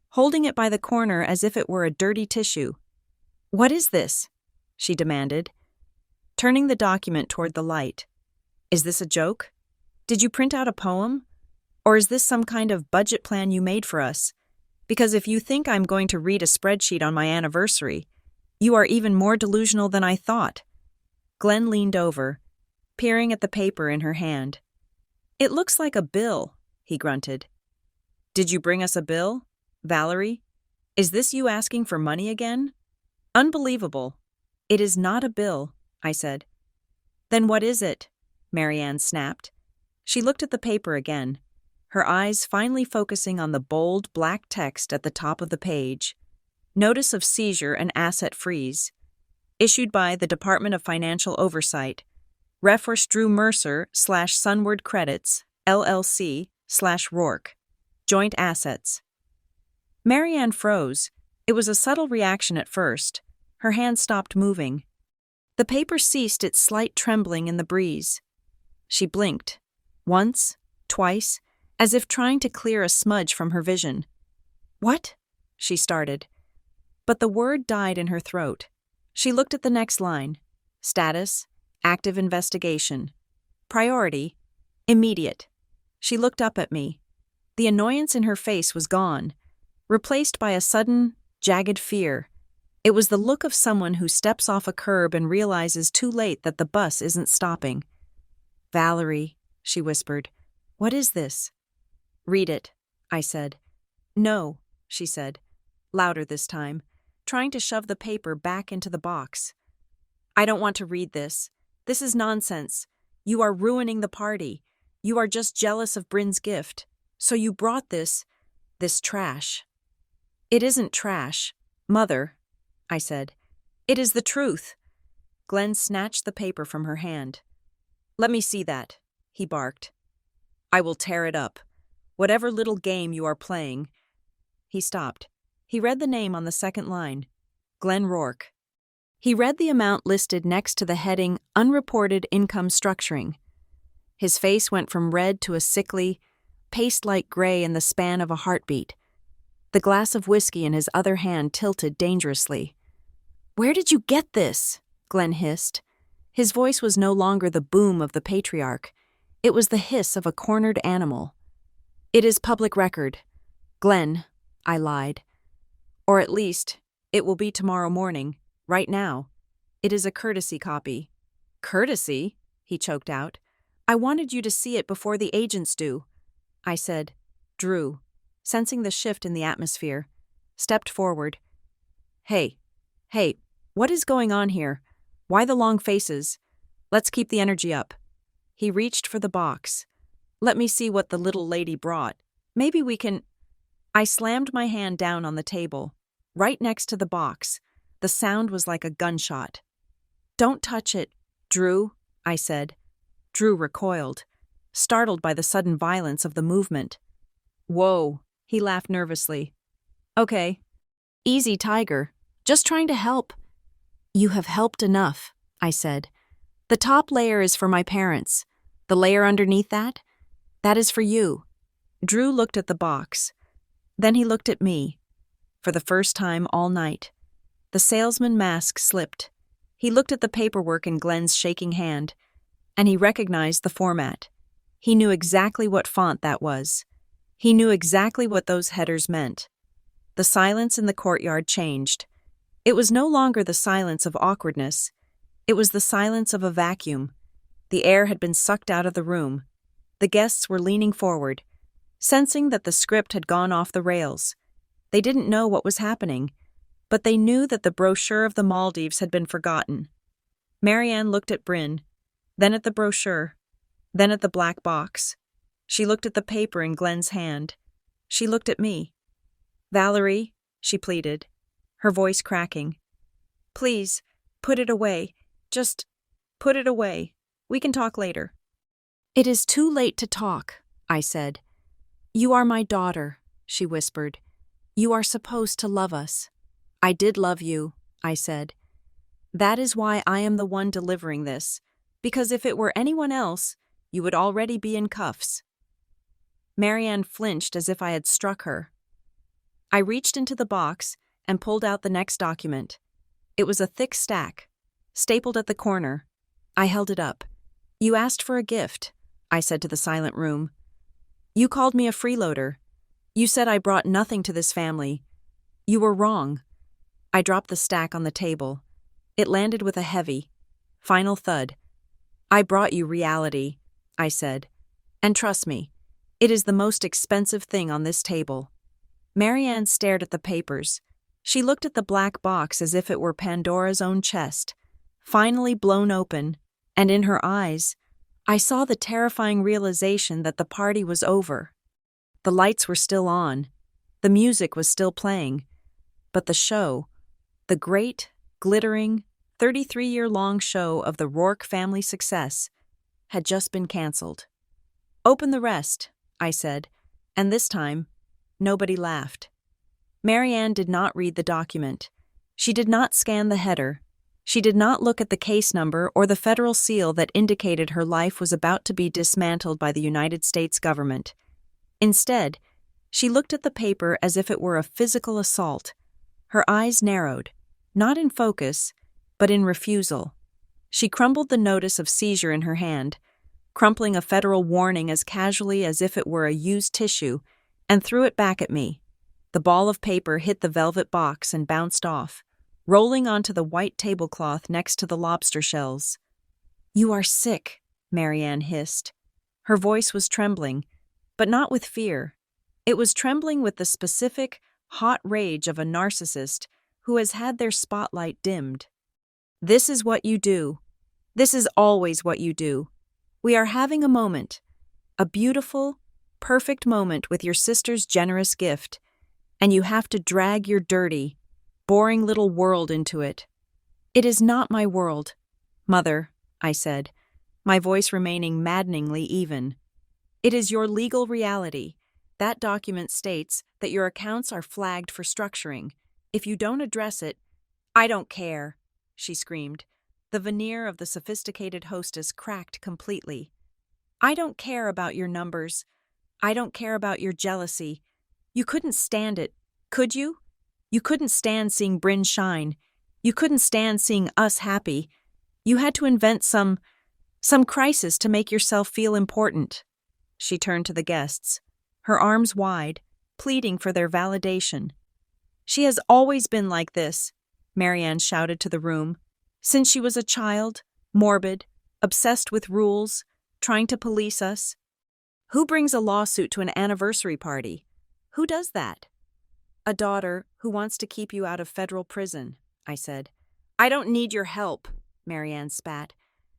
holding it by the corner as if it were a dirty tissue. What is this? She demanded, turning the document toward the light. Is this a joke? Did you print out a poem? Or is this some kind of budget plan you made for us? Because if you think I'm going to read a spreadsheet on my anniversary, you are even more delusional than I thought. Glen leaned over, peering at the paper in her hand. It looks like a bill, he grunted. Did you bring us a bill, Valerie? Is this you asking for money again? Unbelievable. It is not a bill, I said. Then what is it? Marianne snapped. She looked at the paper again, her eyes finally focusing on the bold black text at the top of the page. Notice of seizure and asset freeze. Issued by the Department of Financial Oversight. Reference Drew Mercer / Sunward Credits, LLC / Rourke. Joint assets. Marianne froze. It was a subtle reaction at first. Her hand stopped moving. The paper ceased its slight trembling in the breeze. She blinked. Once, twice, as if trying to clear a smudge from her vision. What? She started. But the word died in her throat. She looked at the next line. Status, active investigation. Priority, immediate. She looked up at me. The annoyance in her face was gone, replaced by a sudden, jagged fear. It was the look of someone who steps off a curb and realizes too late that the bus isn't stopping. Valerie, she whispered, what is this? Read it, I said. No, she said, louder this time, trying to shove the paper back into the box. I don't want to read this. This is nonsense. You are ruining the party. You are just jealous of Bryn's gift. So you brought this trash. It isn't trash, Mother, I said. It is the truth. Glen snatched the paper from her hand. Let me see that, he barked. I will tear it up. Whatever little game you are playing. He stopped. He read the name on the second line. Glen Rourke. He read the amount listed next to the heading Unreported Income Structuring. His face went from red to a sickly, paste-like gray in the span of a heartbeat. The glass of whiskey in his other hand tilted dangerously. Where did you get this? Glen hissed. His voice was no longer the boom of the patriarch. It was the hiss of a cornered animal. It is public record. Glen, I lied. Or at least, it will be tomorrow morning, right now. It is a courtesy copy. Courtesy? He choked out. I wanted you to see it before the agents do. I said. Drew, sensing the shift in the atmosphere, stepped forward. Hey, hey, what is going on here? Why the long faces? Let's keep the energy up. He reached for the box. Let me see what the little lady brought. Maybe we can. I slammed my hand down on the table, right next to the box. The sound was like a gunshot. Don't touch it, Drew, I said. Drew recoiled, startled by the sudden violence of the movement. Whoa, he laughed nervously. Okay. Easy, Tiger. Just trying to help. You have helped enough, I said. The top layer is for my parents. The layer underneath that? That is for you. Drew looked at the box. Then he looked at me. For the first time all night. The salesman mask slipped. He looked at the paperwork in Glen's shaking hand, and he recognized the format. He knew exactly what font that was. He knew exactly what those headers meant. The silence in the courtyard changed. It was no longer the silence of awkwardness. It was the silence of a vacuum. The air had been sucked out of the room. The guests were leaning forward, sensing that the script had gone off the rails. They didn't know what was happening, but they knew that the brochure of the Maldives had been forgotten. Marianne looked at Bryn, then at the brochure, then at the black box. She looked at the paper in Glen's hand. She looked at me. Valerie, she pleaded, her voice cracking. Please, put it away. Just put it away. We can talk later. It is too late to talk, I said. You are my daughter, she whispered. You are supposed to love us. I did love you, I said. That is why I am the one delivering this, because if it were anyone else, you would already be in cuffs. Marianne flinched as if I had struck her. I reached into the box and pulled out the next document. It was a thick stack, stapled at the corner. I held it up. You asked for a gift, I said to the silent room. You called me a freeloader. You said I brought nothing to this family. You were wrong. I dropped the stack on the table. It landed with a heavy, final thud. I brought you reality, I said. And trust me, it is the most expensive thing on this table. Marianne stared at the papers. She looked at the black box as if it were Pandora's own chest, finally blown open, and in her eyes, I saw the terrifying realization that the party was over. The lights were still on. The music was still playing. But the show, the great, glittering, 33-year-long show of the Rourke family success, had just been canceled. Open the rest, I said, and this time, nobody laughed. Marianne did not read the document. She did not scan the header. She did not look at the case number or the federal seal that indicated her life was about to be dismantled by the United States government. Instead, she looked at the paper as if it were a physical assault. Her eyes narrowed, not in focus, but in refusal. She crumbled the notice of seizure in her hand, crumpling a federal warning as casually as if it were a used tissue, and threw it back at me. The ball of paper hit the velvet box and bounced off, rolling onto the white tablecloth next to the lobster shells. You are sick, Marianne hissed. Her voice was trembling, but not with fear. It was trembling with the specific, hot rage of a narcissist who has had their spotlight dimmed. This is what you do. This is always what you do. We are having a moment, a beautiful, perfect moment with your sister's generous gift, and you have to drag your dirty, boring little world into it. It is not my world, Mother, I said, my voice remaining maddeningly even. It is your legal reality. That document states that your accounts are flagged for structuring. If you don't address it, I don't care, she screamed. The veneer of the sophisticated hostess cracked completely. I don't care about your numbers. I don't care about your jealousy. You couldn't stand it, could you? You couldn't stand seeing Bryn shine. You couldn't stand seeing us happy. You had to invent some crisis to make yourself feel important. She turned to the guests, her arms wide, pleading for their validation. She has always been like this, Marianne shouted to the room. Since she was a child, morbid, obsessed with rules, trying to police us. Who brings a lawsuit to an anniversary party? Who does that? A daughter who wants to keep you out of federal prison, I said. I don't need your help, Marianne spat.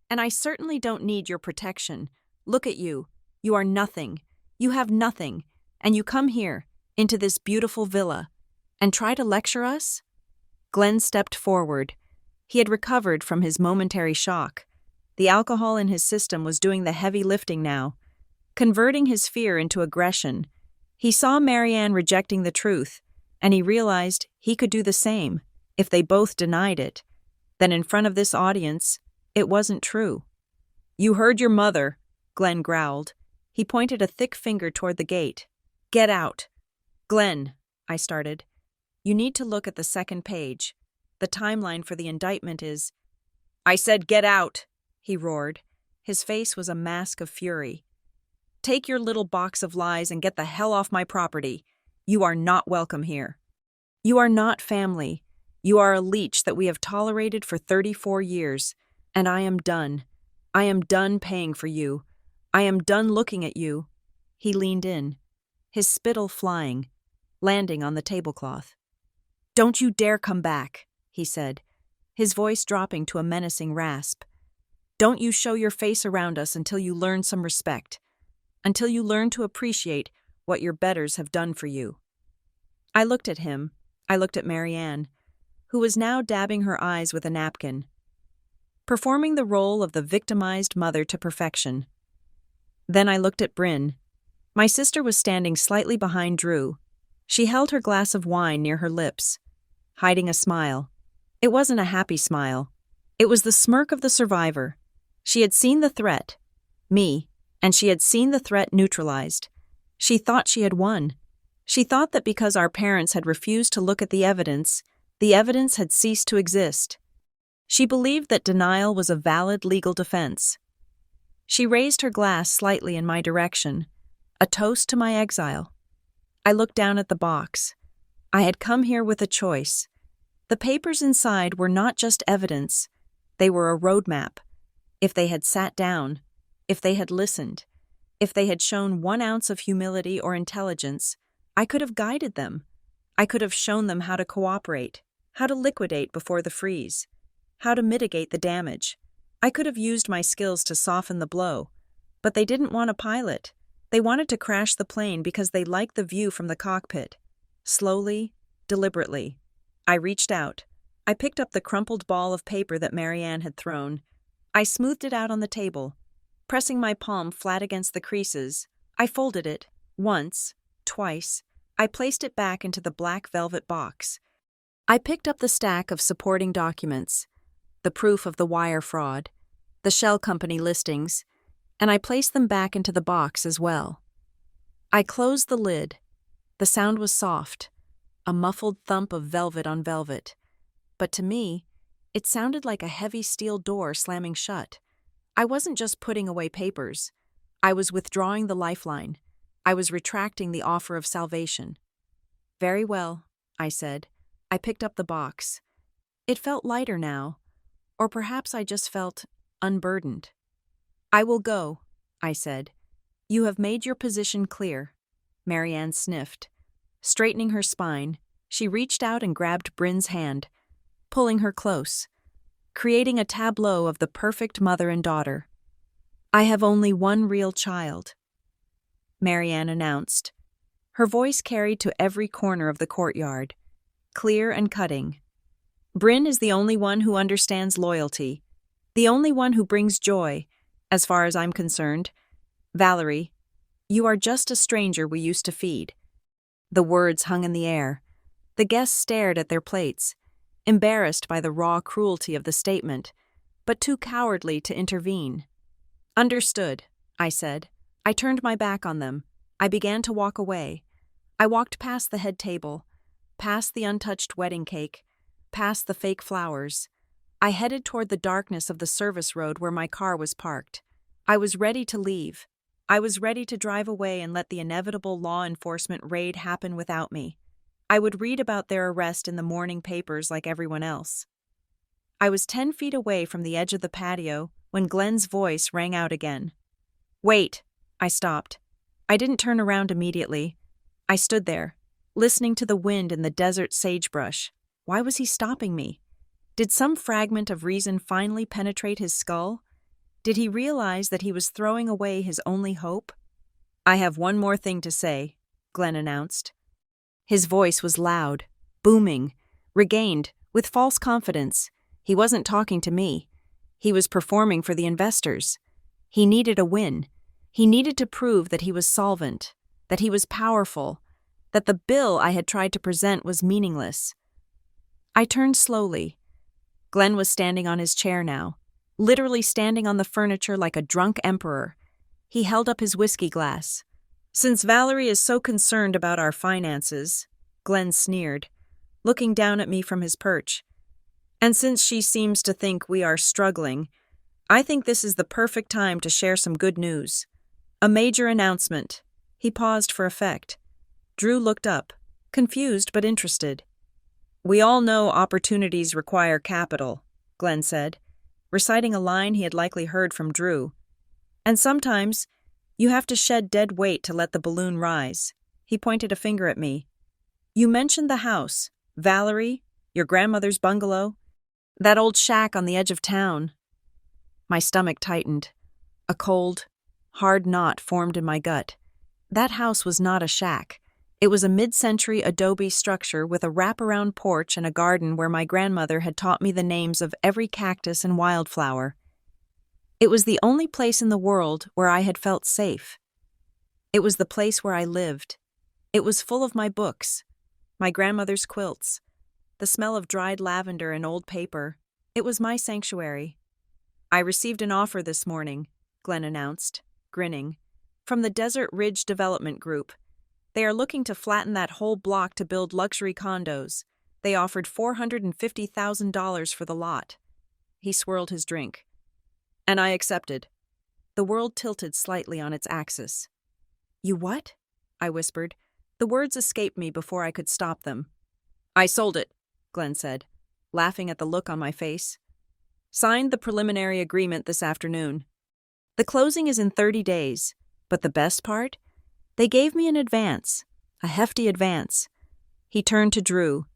And I certainly don't need your protection. Look at you. You are nothing. You have nothing. And you come here, into this beautiful villa, and try to lecture us? Glen stepped forward. He had recovered from his momentary shock. The alcohol in his system was doing the heavy lifting now, converting his fear into aggression. He saw Marianne rejecting the truth, and he realized he could do the same if they both denied it. Then in front of this audience, it wasn't true. You heard your mother, Glen growled. He pointed a thick finger toward the gate. Get out. Glen, I started. You need to look at the second page. The timeline for the indictment is... I said get out, he roared. His face was a mask of fury. Take your little box of lies and get the hell off my property. You are not welcome here. You are not family. You are a leech that we have tolerated for 34 years, and I am done. I am done paying for you. I am done looking at you. He leaned in, his spittle flying, landing on the tablecloth. Don't you dare come back, he said, his voice dropping to a menacing rasp. Don't you show your face around us until you learn some respect, until you learn to appreciate what your betters have done for you. I looked at him. I looked at Marianne, who was now dabbing her eyes with a napkin, performing the role of the victimized mother to perfection. Then I looked at Bryn. My sister was standing slightly behind Drew. She held her glass of wine near her lips, hiding a smile. It wasn't a happy smile. It was the smirk of the survivor. She had seen the threat, me, and she had seen the threat neutralized. She thought she had won. She thought that because our parents had refused to look at the evidence had ceased to exist. She believed that denial was a valid legal defense. She raised her glass slightly in my direction, a toast to my exile. I looked down at the box. I had come here with a choice. The papers inside were not just evidence. They were a roadmap. If they had sat down, if they had listened, if they had shown 1 ounce of humility or intelligence, I could have guided them. I could have shown them how to cooperate, how to liquidate before the freeze, how to mitigate the damage. I could have used my skills to soften the blow, but they didn't want a pilot. They wanted to crash the plane because they liked the view from the cockpit. Slowly, deliberately, I reached out. I picked up the crumpled ball of paper that Marianne had thrown. I smoothed it out on the table. Pressing my palm flat against the creases, I folded it, once, twice. I placed it back into the black velvet box. I picked up the stack of supporting documents, the proof of the wire fraud, the shell company listings, and I placed them back into the box as well. I closed the lid. The sound was soft, a muffled thump of velvet on velvet. But to me, it sounded like a heavy steel door slamming shut. I wasn't just putting away papers. I was withdrawing the lifeline. I was retracting the offer of salvation. Very well, I said. I picked up the box. It felt lighter now, or perhaps I just felt unburdened. I will go, I said. You have made your position clear. Marianne sniffed. Straightening her spine, she reached out and grabbed Bryn's hand, pulling her close, creating a tableau of the perfect mother and daughter. I have only one real child, Marianne announced. Her voice carried to every corner of the courtyard, clear and cutting. Bryn is the only one who understands loyalty, the only one who brings joy, as far as I'm concerned. Valerie, you are just a stranger we used to feed. The words hung in the air. The guests stared at their plates, embarrassed by the raw cruelty of the statement, but too cowardly to intervene. Understood, I said. I turned my back on them. I began to walk away. I walked past the head table, past the untouched wedding cake, past the fake flowers. I headed toward the darkness of the service road where my car was parked. I was ready to leave. I was ready to drive away and let the inevitable law enforcement raid happen without me. I would read about their arrest in the morning papers like everyone else. I was 10 feet away from the edge of the patio when Glen's voice rang out again. Wait, I stopped. I didn't turn around immediately. I stood there, listening to the wind in the desert sagebrush. Why was he stopping me? Did some fragment of reason finally penetrate his skull? Did he realize that he was throwing away his only hope? "I have one more thing to say," Glen announced. His voice was loud, booming, regained, with false confidence. He wasn't talking to me. He was performing for the investors. He needed a win. He needed to prove that he was solvent, that he was powerful, that the bill I had tried to present was meaningless. I turned slowly. Glen was standing on his chair now, literally standing on the furniture like a drunk emperor. He held up his whiskey glass. "Since Valerie is so concerned about our finances," Glen sneered, looking down at me from his perch, "and since she seems to think we are struggling, I think this is the perfect time to share some good news. A major announcement." He paused for effect. Drew looked up, confused but interested. "We all know opportunities require capital," Glen said, reciting a line he had likely heard from Drew. "And sometimes you have to shed dead weight to let the balloon rise." He pointed a finger at me. "You mentioned the house, Valerie, your grandmother's bungalow, that old shack on the edge of town." My stomach tightened. A cold, hard knot formed in my gut. That house was not a shack. It was a mid-century adobe structure with a wraparound porch and a garden where my grandmother had taught me the names of every cactus and wildflower. It was the only place in the world where I had felt safe. It was the place where I lived. It was full of my books, my grandmother's quilts, the smell of dried lavender and old paper. It was my sanctuary. "I received an offer this morning," Glen announced, grinning, "from the Desert Ridge Development Group. They are looking to flatten that whole block to build luxury condos. They offered $450,000 for the lot." He swirled his drink. "And I accepted." The world tilted slightly on its axis. "You what?" I whispered. The words escaped me before I could stop them. "I sold it," Glen said, laughing at the look on my face. "Signed the preliminary agreement this afternoon. The closing is in 30 days, but the best part? They gave me an advance, a hefty advance." He turned to Drew,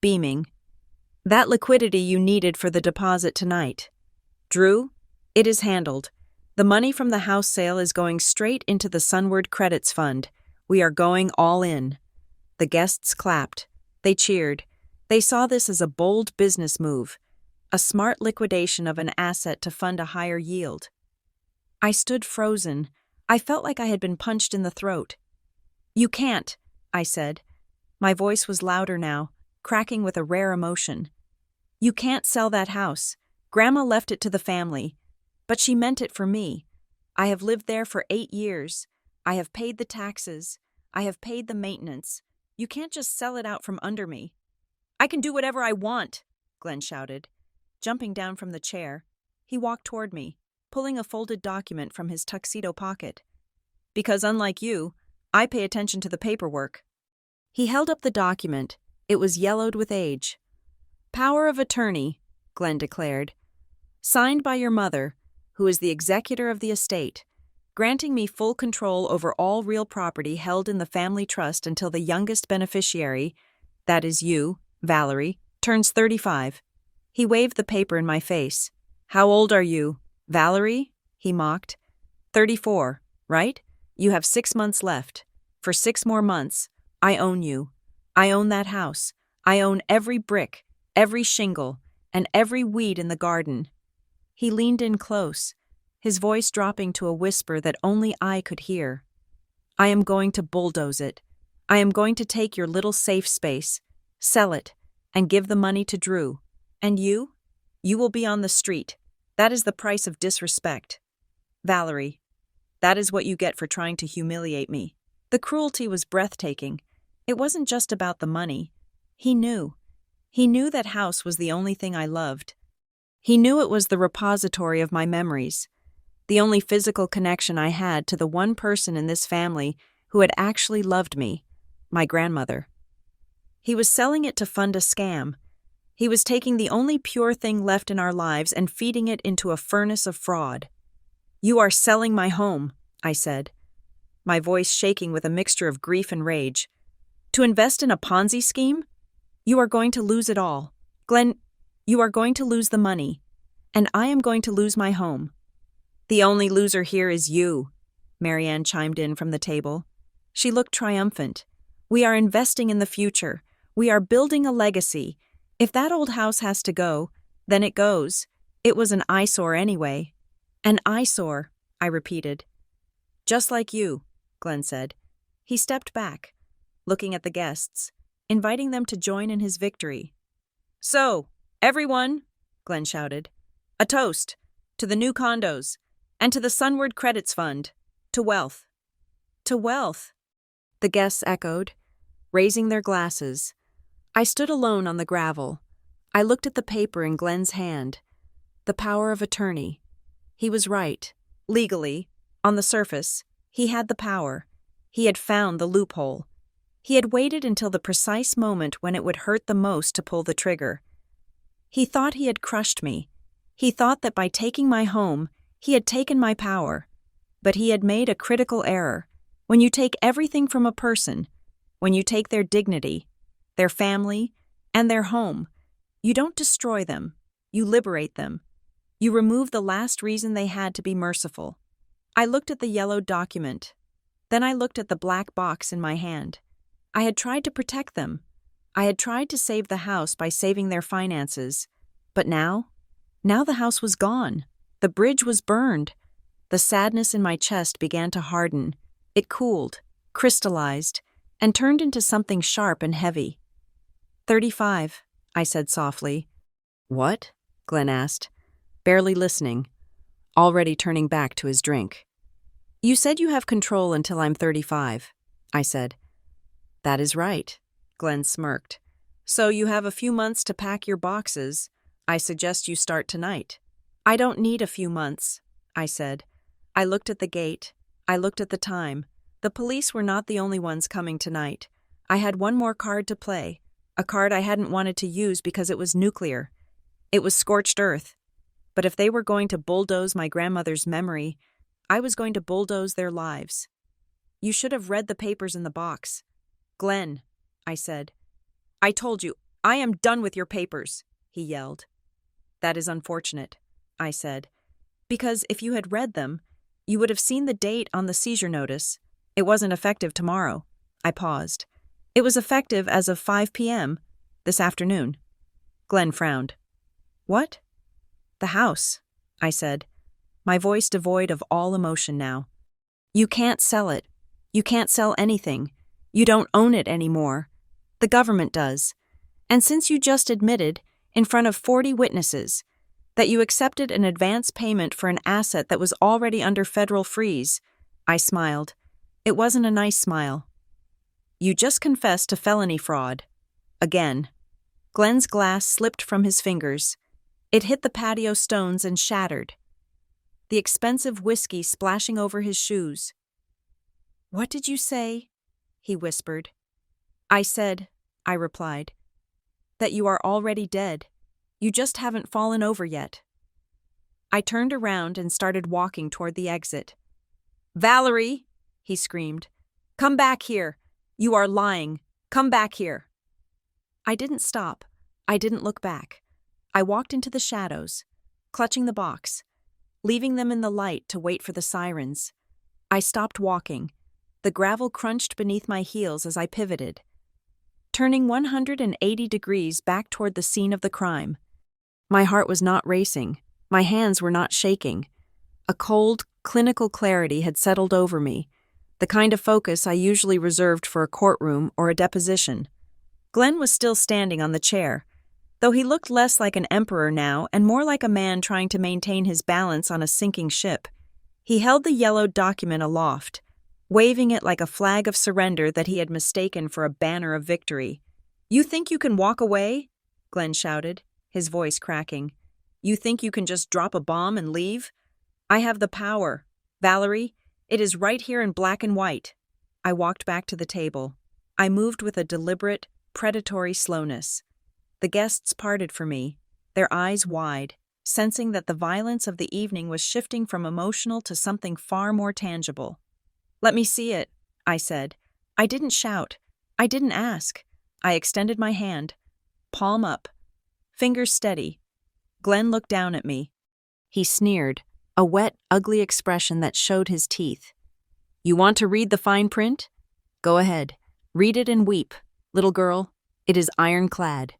beaming. "That liquidity you needed for the deposit tonight. Drew, it is handled. The money from the house sale is going straight into the Sunward Credits Fund. We are going all in." The guests clapped. They cheered. They saw this as a bold business move, a smart liquidation of an asset to fund a higher yield. I stood frozen. I felt like I had been punched in the throat. "You can't," I said. My voice was louder now, cracking with a rare emotion. "You can't sell that house. Grandma left it to the family. But she meant it for me. I have lived there for 8 years. I have paid the taxes. I have paid the maintenance. You can't just sell it out from under me." "I can do whatever I want," Glen shouted. Jumping down from the chair, he walked toward me, pulling a folded document from his tuxedo pocket. "Because unlike you, I pay attention to the paperwork." He held up the document. It was yellowed with age. "Power of attorney," Glen declared. "Signed by your mother, who is the executor of the estate, granting me full control over all real property held in the family trust until the youngest beneficiary, that is you, Valerie, turns 35. He waved the paper in my face. "How old are you, Valerie?" he mocked. 34, right? You have 6 months left. For 6 more months, I own you. I own that house. I own every brick, every shingle, and every weed in the garden." He leaned in close, his voice dropping to a whisper that only I could hear. "I am going to bulldoze it. I am going to take your little safe space, sell it, and give the money to Drew. And you? You will be on the street. That is the price of disrespect. Valerie, that is what you get for trying to humiliate me." The cruelty was breathtaking. It wasn't just about the money. He knew. He knew that house was the only thing I loved. He knew it was the repository of my memories, the only physical connection I had to the one person in this family who had actually loved me, my grandmother. He was selling it to fund a scam. He was taking the only pure thing left in our lives and feeding it into a furnace of fraud. "You are selling my home," I said, my voice shaking with a mixture of grief and rage. To invest in a Ponzi scheme? You are going to lose it all. Glen, you are going to lose the money, and I am going to lose my home. The only loser here is you, Marianne chimed in from the table. She looked triumphant. We are investing in the future. We are building a legacy. If that old house has to go, then it goes. It was an eyesore anyway. An eyesore, I repeated. Just like you, Glen said. He stepped back, looking at the guests, inviting them to join in his victory. So, everyone, Glen shouted, a toast to the new condos and to the Sunward Credits Fund, to wealth. To wealth, the guests echoed, raising their glasses. I stood alone on the gravel. I looked at the paper in Glen's hand. The power of attorney. He was right. Legally, on the surface, he had the power. He had found the loophole. He had waited until the precise moment when it would hurt the most to pull the trigger. He thought he had crushed me. He thought that by taking my home, he had taken my power. But he had made a critical error. When you take everything from a person, when you take their dignity, their family, and their home, you don't destroy them. You liberate them. You remove the last reason they had to be merciful. I looked at the yellow document. Then I looked at the black box in my hand. I had tried to protect them. I had tried to save the house by saving their finances. But now the house was gone. The bridge was burned. The sadness in my chest began to harden. It cooled, crystallized, and turned into something sharp and heavy. 35, I said softly. What? Glen asked, barely listening, already turning back to his drink. You said you have control until I'm 35, I said. That is right, Glen smirked. So you have a few months to pack your boxes. I suggest you start tonight. I don't need a few months, I said. I looked at the gate. I looked at the time. The police were not the only ones coming tonight. I had one more card to play, a card I hadn't wanted to use because it was nuclear. It was scorched earth. But if they were going to bulldoze my grandmother's memory, I was going to bulldoze their lives. You should have read the papers in the box. Glen, I said. I told you, I am done with your papers, he yelled. That is unfortunate, I said, because if you had read them, you would have seen the date on the seizure notice. It wasn't effective tomorrow. I paused. It was effective as of 5 p.m. this afternoon. Glen frowned. What? The house, I said, my voice devoid of all emotion now. You can't sell it. You can't sell anything. You don't own it anymore. The government does. And since you just admitted, in front of 40 witnesses, that you accepted an advance payment for an asset that was already under federal freeze, I smiled. It wasn't a nice smile. You just confessed to felony fraud. Again. Glen's glass slipped from his fingers. It hit the patio stones and shattered. The expensive whiskey splashing over his shoes. What did you say? He whispered. I said, I replied, that you are already dead. You just haven't fallen over yet. I turned around and started walking toward the exit. Valerie, he screamed, come back here. You are lying. Come back here. I didn't stop. I didn't look back. I walked into the shadows, clutching the box, leaving them in the light to wait for the sirens. I stopped walking. The gravel crunched beneath my heels as I pivoted, turning 180 degrees back toward the scene of the crime. My heart was not racing. My hands were not shaking. A cold, clinical clarity had settled over me, the kind of focus I usually reserved for a courtroom or a deposition. Glen was still standing on the chair, though he looked less like an emperor now and more like a man trying to maintain his balance on a sinking ship. He held the yellow document aloft, waving it like a flag of surrender that he had mistaken for a banner of victory. You think you can walk away? Glen shouted, his voice cracking. You think you can just drop a bomb and leave? I have the power. Valerie, it is right here in black and white. I walked back to the table. I moved with a deliberate, predatory slowness. The guests parted for me, their eyes wide, sensing that the violence of the evening was shifting from emotional to something far more tangible. Let me see it, I said. I didn't shout. I didn't ask. I extended my hand, palm up, fingers steady. Glen looked down at me. He sneered, a wet, ugly expression that showed his teeth. You want to read the fine print? Go ahead. Read it and weep. Little girl, it is ironclad.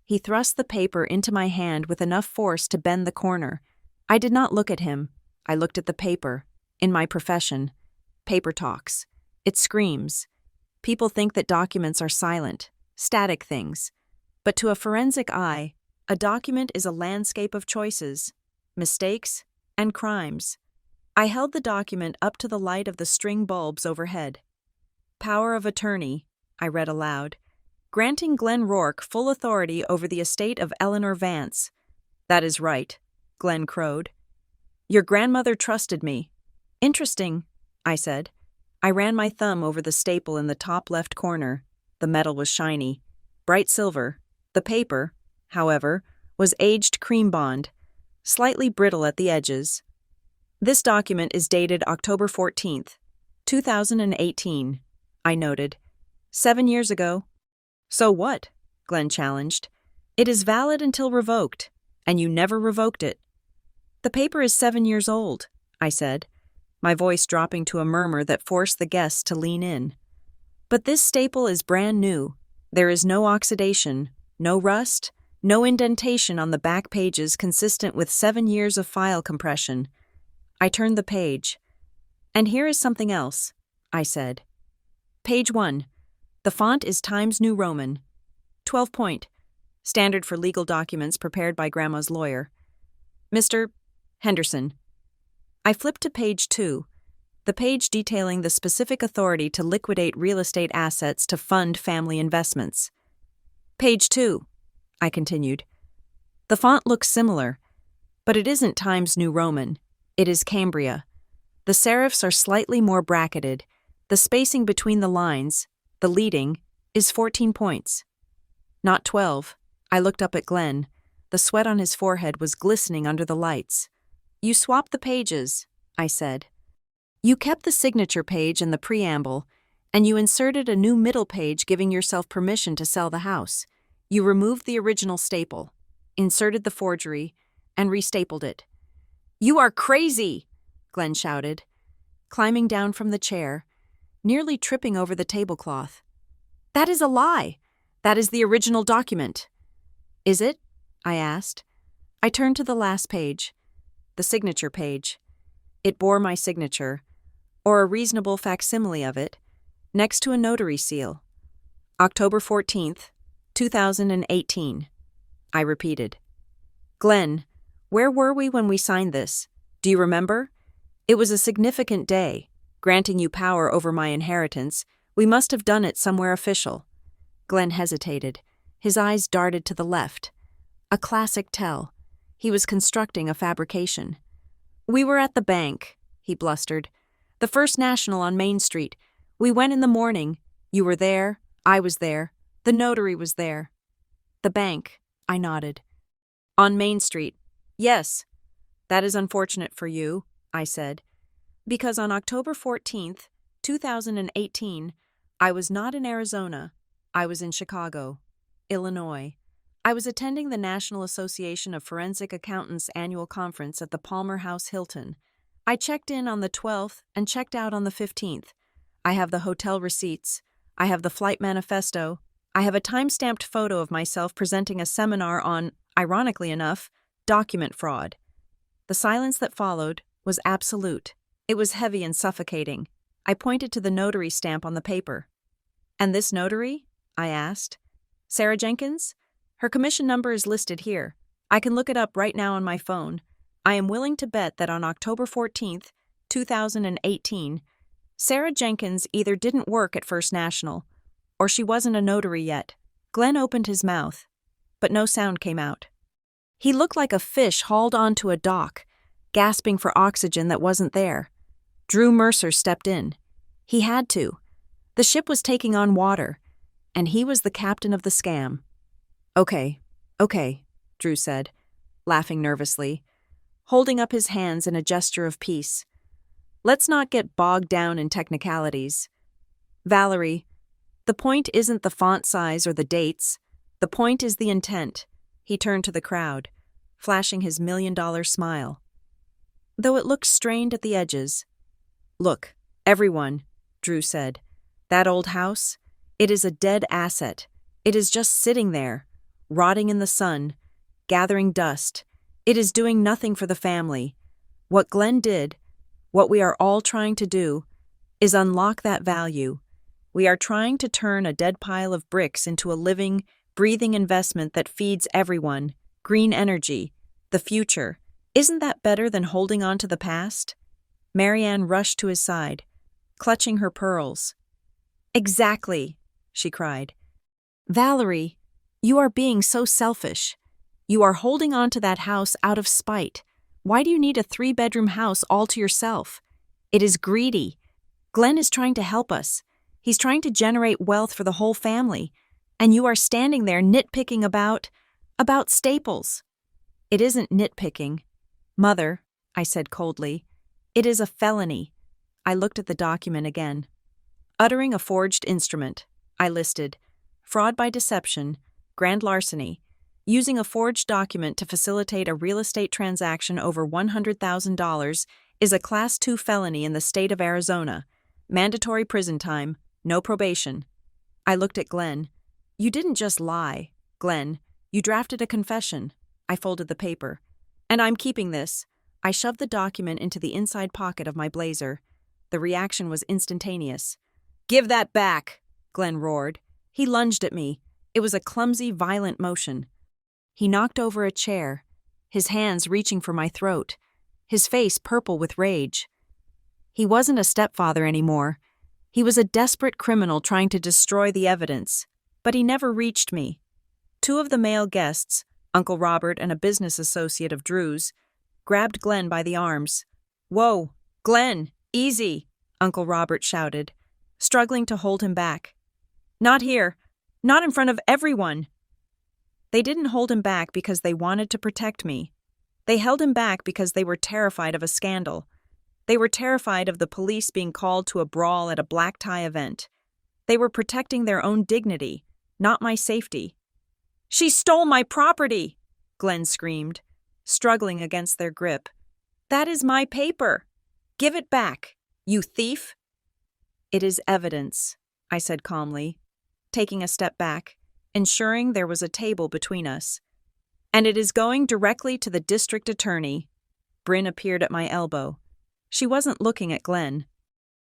He thrust the paper into my hand with enough force to bend the corner. I did not look at him. I looked at the paper. In my profession. Paper talks. It screams. People think that documents are silent, static things. But to a forensic eye, a document is a landscape of choices, mistakes, and crimes. I held the document up to the light of the string bulbs overhead. Power of attorney, I read aloud, granting Glen Rourke full authority over the estate of Eleanor Vance. That is right, Glen crowed. Your grandmother trusted me. Interesting, I said. I ran my thumb over the staple in the top left corner. The metal was shiny, bright silver. The paper, however, was aged cream bond, slightly brittle at the edges. This document is dated October 14th, 2018, I noted. 7 years ago. So what? Glen challenged. It is valid until revoked, and you never revoked it. The paper is 7 years old, I said, my voice dropping to a murmur that forced the guests to lean in. But this staple is brand new. There is no oxidation, no rust, no indentation on the back pages consistent with 7 years of file compression. I turned the page. And here is something else, I said. Page 1. The font is Times New Roman. 12 point. Standard for legal documents prepared by Grandma's lawyer. Mr. Henderson. I flipped to page 2, the page detailing the specific authority to liquidate real estate assets to fund family investments. Page 2, I continued. The font looks similar, but it isn't Times New Roman. It is Cambria. The serifs are slightly more bracketed. The spacing between the lines, the leading, is 14 points. Not 12. I looked up at Glen. The sweat on his forehead was glistening under the lights. You swapped the pages, I said. You kept the signature page and the preamble, and you inserted a new middle page giving yourself permission to sell the house. You removed the original staple, inserted the forgery, and restapled it. You are crazy, Glen shouted, climbing down from the chair, nearly tripping over the tablecloth. That is a lie. That is the original document. Is it? I asked. I turned to the last page. The signature page. It bore my signature, or a reasonable facsimile of it, next to a notary seal. October 14th, 2018. I repeated. Glen, where were we when we signed this? Do you remember? It was a significant day. Granting you power over my inheritance, we must have done it somewhere official. Glen hesitated. His eyes darted to the left. A classic tell. He was constructing a fabrication. We were at the bank, he blustered. The First National on Main Street. We went in the morning. You were there. I was there. The notary was there. The bank, I nodded. On Main Street. Yes. That is unfortunate for you, I said, because on October 14th, 2018, I was not in Arizona. I was in Chicago, Illinois. I was attending the National Association of Forensic Accountants annual conference at the Palmer House Hilton. I checked in on the 12th and checked out on the 15th. I have the hotel receipts. I have the flight manifesto. I have a time-stamped photo of myself presenting a seminar on, ironically enough, document fraud. The silence that followed was absolute. It was heavy and suffocating. I pointed to the notary stamp on the paper. And this notary? I asked. Sarah Jenkins? Her commission number is listed here. I can look it up right now on my phone. I am willing to bet that on October 14th, 2018, Sarah Jenkins either didn't work at First National, or she wasn't a notary yet. Glen opened his mouth, but no sound came out. He looked like a fish hauled onto a dock, gasping for oxygen that wasn't there. Drew Mercer stepped in. He had to. The ship was taking on water, and he was the captain of the scam. Okay, Drew said, laughing nervously, holding up his hands in a gesture of peace. Let's not get bogged down in technicalities. Valerie, The point isn't the font size or the dates. The point is the intent. He turned to the crowd, flashing his $1,000,000 smile. Though it looked strained at the edges. Look, everyone, Drew said. That old house? It is a dead asset. It is just sitting there, rotting in the sun, gathering dust. It is doing nothing for the family. What Glen did, what we are all trying to do, is unlock that value. We are trying to turn a dead pile of bricks into a living, breathing investment that feeds everyone, green energy, the future. Isn't that better than holding on to the past? Marianne rushed to his side, clutching her pearls. Exactly, she cried. Valerie, you are being so selfish. You are holding on to that house out of spite. Why do you need a 3-bedroom house all to yourself? It is greedy. Glen is trying to help us. He's trying to generate wealth for the whole family. And you are standing there nitpicking about staples. It isn't nitpicking. Mother, I said coldly, it is a felony. I looked at the document again. Uttering a forged instrument, I listed, fraud by deception, grand larceny, using a forged document to facilitate a real estate transaction over $100,000 is a Class 2 felony in the state of Arizona. Mandatory prison time, no probation. I looked at Glen. You didn't just lie, Glen. You drafted a confession. I folded the paper. And I'm keeping this. I shoved the document into the inside pocket of my blazer. The reaction was instantaneous. Give that back, Glen roared. He lunged at me. It was a clumsy, violent motion. He knocked over a chair, his hands reaching for my throat, his face purple with rage. He wasn't a stepfather anymore. He was a desperate criminal trying to destroy the evidence. But he never reached me. 2 of the male guests, Uncle Robert and a business associate of Drew's, grabbed Glen by the arms. Whoa, Glen, easy, Uncle Robert shouted, struggling to hold him back. Not here, not in front of everyone. They didn't hold him back because they wanted to protect me. They held him back because they were terrified of a scandal. They were terrified of the police being called to a brawl at a black tie event. They were protecting their own dignity, not my safety. She stole my property, Glen screamed, struggling against their grip. That is my paper. Give it back, you thief. It is evidence, I said calmly, taking a step back, ensuring there was a table between us. And it is going directly to the district attorney. Bryn appeared at my elbow. She wasn't looking at Glen.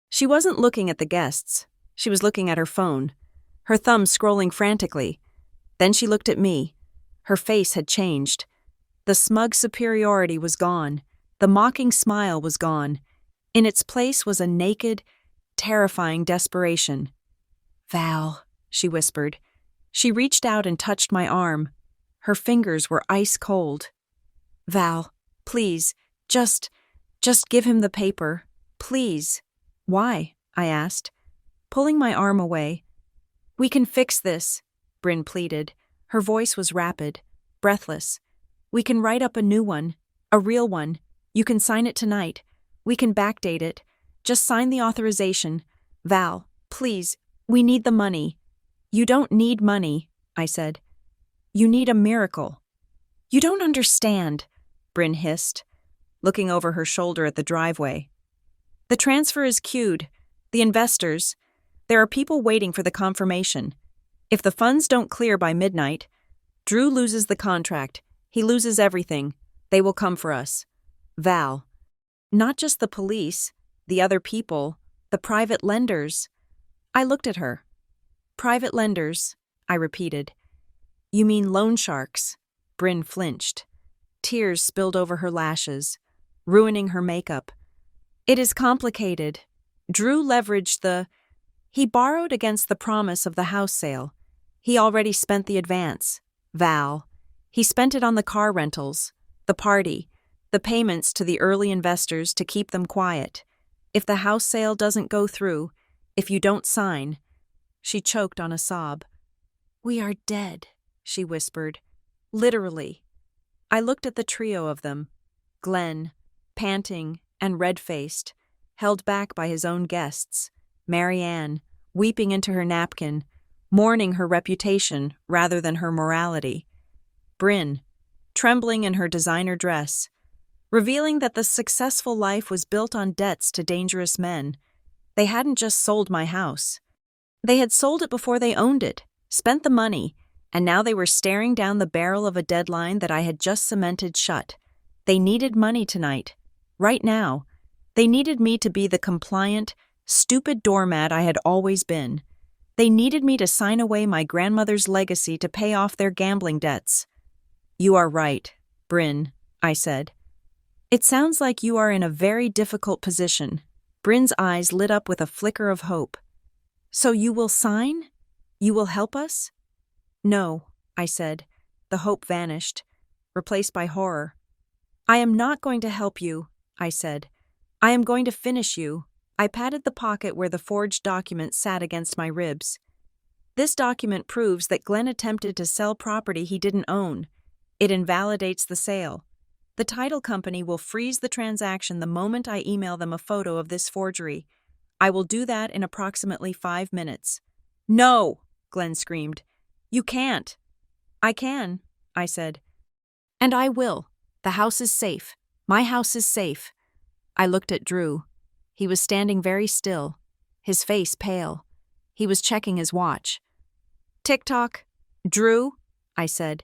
She wasn't looking at the guests. She was looking at her phone, her thumb scrolling frantically. Then she looked at me. Her face had changed. The smug superiority was gone. The mocking smile was gone. In its place was a naked, terrifying desperation. Val, she whispered. She reached out and touched my arm. Her fingers were ice cold. Val, please, just give him the paper. Please. Why? I asked, pulling my arm away. We can fix this, Bryn pleaded. Her voice was rapid, breathless. We can write up a new one, a real one. You can sign it tonight. We can backdate it. Just sign the authorization. Val, please, we need the money. You don't need money, I said. You need a miracle. You don't understand, Bryn hissed, looking over her shoulder at the driveway. The transfer is queued. The investors. There are people waiting for the confirmation. If the funds don't clear by midnight, Drew loses the contract. He loses everything. They will come for us. Val. Not just the police, the other people, the private lenders. I looked at her. Private lenders, I repeated. You mean loan sharks? Bryn flinched. Tears spilled over her lashes, ruining her makeup. It is complicated. Drew leveraged He borrowed against the promise of the house sale. He already spent the advance. Val. He spent it on the car rentals, the party, the payments to the early investors to keep them quiet. If the house sale doesn't go through, if you don't sign. She choked on a sob. We are dead, she whispered. Literally. I looked at the trio of them. Glen, panting and red-faced, held back by his own guests. Marianne, weeping into her napkin, mourning her reputation rather than her morality. Bryn, trembling in her designer dress, revealing that the successful life was built on debts to dangerous men. They hadn't just sold my house. They had sold it before they owned it, spent the money, and now they were staring down the barrel of a deadline that I had just cemented shut. They needed money tonight, right now. They needed me to be the compliant, stupid doormat I had always been. They needed me to sign away my grandmother's legacy to pay off their gambling debts. "You are right, Bryn," I said. "It sounds like you are in a very difficult position." Bryn's eyes lit up with a flicker of hope. "So you will sign? You will help us?" "No," I said. The hope vanished, replaced by horror. "I am not going to help you," I said. "I am going to finish you." I patted the pocket where the forged document sat against my ribs. "This document proves that Glen attempted to sell property he didn't own. It invalidates the sale. The title company will freeze the transaction the moment I email them a photo of this forgery. I will do that in approximately 5 minutes." "No!" Glen screamed. "You can't." "I can," I said. "And I will. The house is safe. My house is safe." I looked at Drew. He was standing very still, his face pale. He was checking his watch. "Tick-tock. Drew," I said.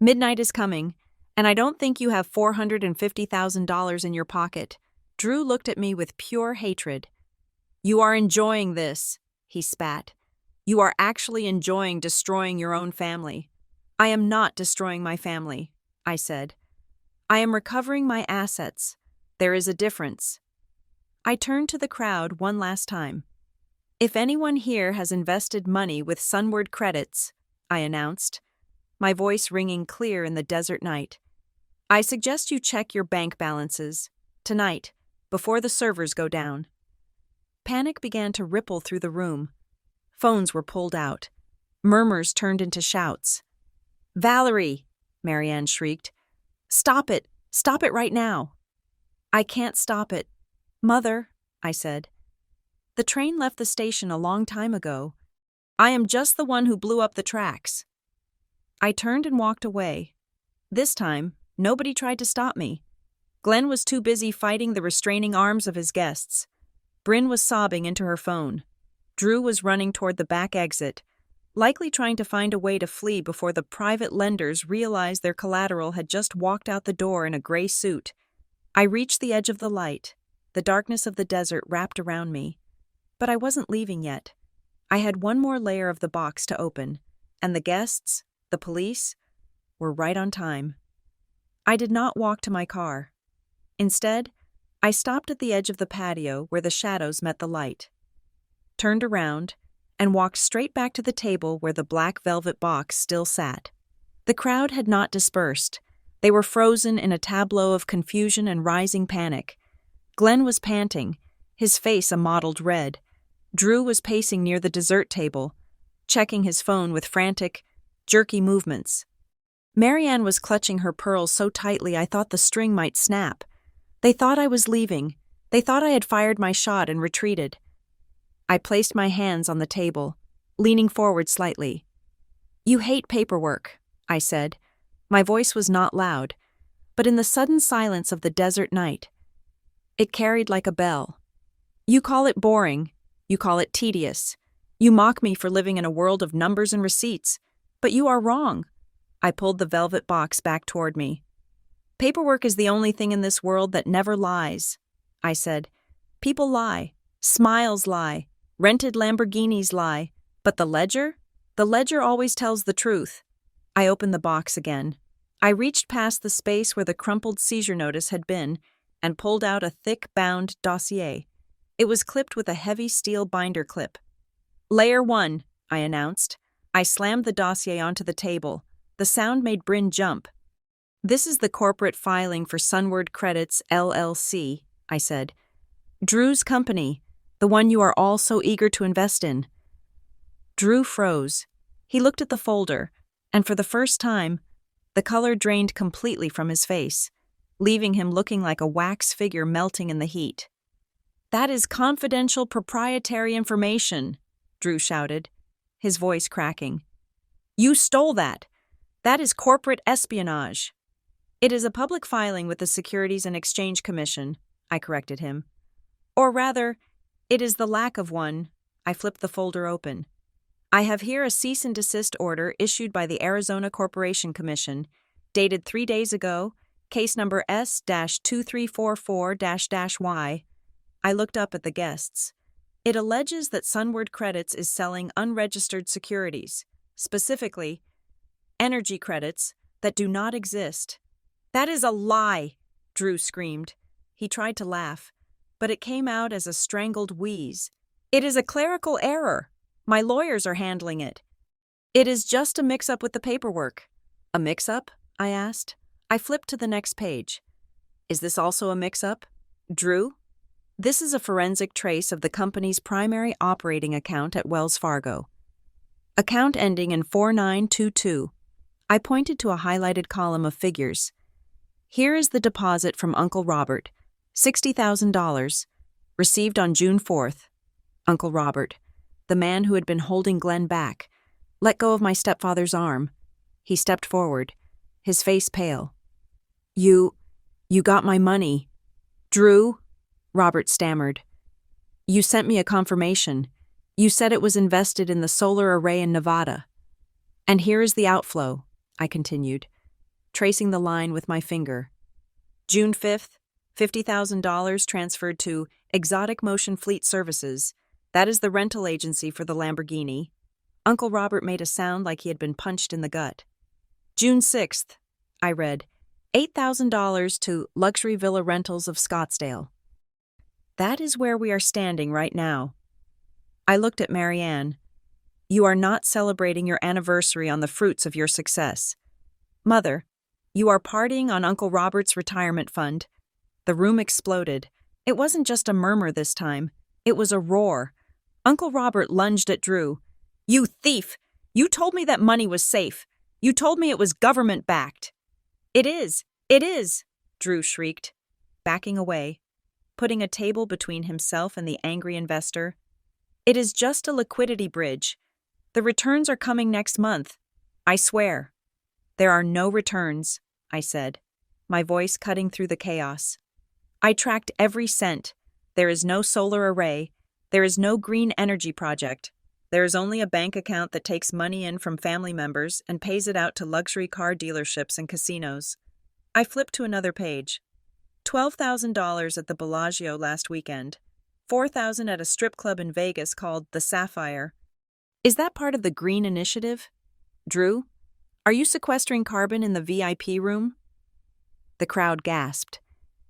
"Midnight is coming, and I don't think you have $450,000 in your pocket." Drew looked at me with pure hatred. "You are enjoying this," he spat. "You are actually enjoying destroying your own family." "I am not destroying my family," I said. "I am recovering my assets. There is a difference." I turned to the crowd one last time. "If anyone here has invested money with Sunward credits," I announced, my voice ringing clear in the desert night, "I suggest you check your bank balances, tonight, before the servers go down." Panic began to ripple through the room. Phones were pulled out. Murmurs turned into shouts. "Valerie!" Marianne shrieked. "Stop it! Stop it right now!" "I can't stop it. Mother," I said. "The train left the station a long time ago. I am just the one who blew up the tracks." I turned and walked away. This time, nobody tried to stop me. Glen was too busy fighting the restraining arms of his guests. Bryn was sobbing into her phone. Drew was running toward the back exit, likely trying to find a way to flee before the private lenders realized their collateral had just walked out the door in a gray suit. I reached the edge of the light. The darkness of the desert wrapped around me. But I wasn't leaving yet. I had one more layer of the box to open, and the guests, the police, were right on time. I did not walk to my car. Instead, I stopped at the edge of the patio where the shadows met the light, turned around, and walked straight back to the table where the black velvet box still sat. The crowd had not dispersed. They were frozen in a tableau of confusion and rising panic. Glen was panting, his face a mottled red. Drew was pacing near the dessert table, checking his phone with frantic, jerky movements. Marianne was clutching her pearls so tightly I thought the string might snap. They thought I was leaving. They thought I had fired my shot and retreated. I placed my hands on the table, leaning forward slightly. "You hate paperwork," I said. My voice was not loud, but in the sudden silence of the desert night, it carried like a bell. "You call it boring. You call it tedious. You mock me for living in a world of numbers and receipts. But you are wrong." I pulled the velvet box back toward me. "Paperwork is the only thing in this world that never lies," I said. "People lie. Smiles lie. Rented Lamborghinis lie. But the ledger? The ledger always tells the truth." I opened the box again. I reached past the space where the crumpled seizure notice had been and pulled out a thick, bound dossier. It was clipped with a heavy steel binder clip. "Layer 1, I announced. I slammed the dossier onto the table. The sound made Bryn jump. "This is the corporate filing for Sunward Credits, LLC, I said. "Drew's company, the one you are all so eager to invest in." Drew froze. He looked at the folder, and for the first time, the color drained completely from his face, leaving him looking like a wax figure melting in the heat. "That is confidential proprietary information," Drew shouted. his voice cracking. You stole that. That is corporate espionage. It is a public filing with the Securities and Exchange Commission, I corrected him. Or rather, it is the lack of one. I flipped the folder open. I have here a cease and desist order issued by the Arizona Corporation Commission, dated 3 days ago, case number S-2344-Y. I looked up at the guests. It alleges that Sunward Credits is selling unregistered securities, specifically, energy credits that do not exist. That is a lie, Drew screamed. He tried to laugh, but it came out as a strangled wheeze. It is a clerical error. My lawyers are handling it. It is just a mix-up with the paperwork. A mix-up? I asked. I flipped to the next page. Is this also a mix-up? Drew? This is a forensic trace of the company's primary operating account at Wells Fargo. Account ending in 4922. I pointed to a highlighted column of figures. Here is the deposit from Uncle Robert, $60,000, received on June 4th. Uncle Robert, the man who had been holding Glenn back, let go of my stepfather's arm. He stepped forward, his face pale. You got my money. Drew, Robert stammered. You sent me a confirmation. You said it was invested in the solar array in Nevada. And here is the outflow, I continued, tracing the line with my finger. June 5th, $50,000 transferred to Exotic Motion Fleet Services. That is the rental agency for the Lamborghini. Uncle Robert made a sound like he had been punched in the gut. June 6th, I read, $8,000 to Luxury Villa Rentals of Scottsdale. That is where we are standing right now. I looked at Marianne. You are not celebrating your anniversary on the fruits of your success. Mother, you are partying on Uncle Robert's retirement fund. The room exploded. It wasn't just a murmur this time. It was a roar. Uncle Robert lunged at Drew. You thief! You told me that money was safe. You told me it was government-backed. It is! It is! Drew shrieked, backing away, putting a table between himself and the angry investor. It is just a liquidity bridge. The returns are coming next month. I swear. There are no returns, I said, my voice cutting through the chaos. I tracked every cent. There is no solar array. There is no green energy project. There is only a bank account that takes money in from family members and pays it out to luxury car dealerships and casinos. I flipped to another page. $12,000 at the Bellagio last weekend. $4,000 at a strip club in Vegas called the Sapphire. Is that part of the Green Initiative? Drew, are you sequestering carbon in the VIP room? The crowd gasped.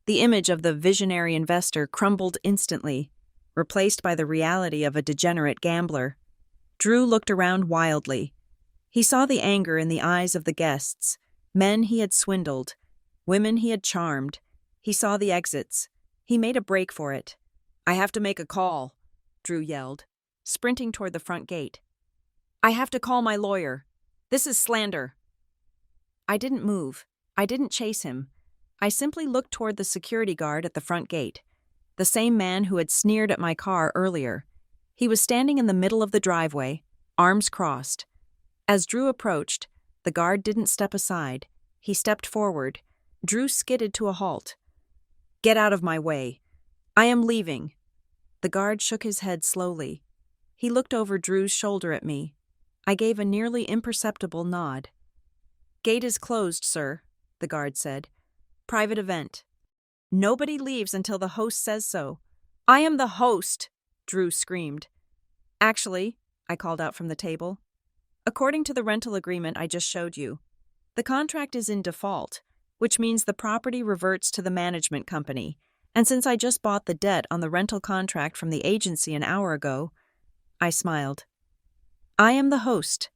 The image of the visionary investor crumbled instantly, replaced by the reality of a degenerate gambler. Drew looked around wildly. He saw the anger in the eyes of the guests, men he had swindled, women he had charmed. He saw the exits. He made a break for it. I have to make a call, Drew yelled, sprinting toward the front gate. I have to call my lawyer. This is slander. I didn't move. I didn't chase him. I simply looked toward the security guard at the front gate, the same man who had sneered at my car earlier. He was standing in the middle of the driveway, arms crossed. As Drew approached, the guard didn't step aside. He stepped forward. Drew skidded to a halt. Get out of my way. I am leaving. The guard shook his head slowly. He looked over Drew's shoulder at me. I gave a nearly imperceptible nod. Gate is closed, sir, the guard said. Private event. Nobody leaves until the host says so. I am the host, Drew screamed. Actually, I called out from the table, according to the rental agreement I just showed you, the contract is in default, which means the property reverts to the management company, and since I just bought the debt on the rental contract from the agency an hour ago, I smiled. I am the host.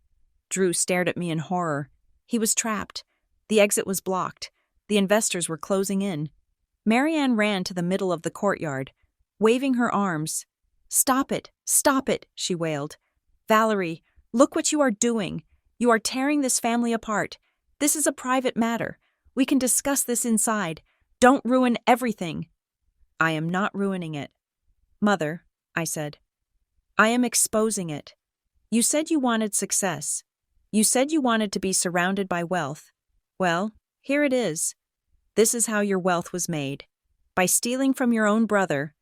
Drew stared at me in horror. He was trapped. The exit was blocked. The investors were closing in. Marianne ran to the middle of the courtyard, waving her arms. Stop it, she wailed. Valerie, look what you are doing. You are tearing this family apart. This is a private matter. We can discuss this inside. Don't ruin everything. I am not ruining it. Mother, I said. I am exposing it. You said you wanted success. You said you wanted to be surrounded by wealth. Well, here it is. This is how your wealth was made. By stealing from your own brother.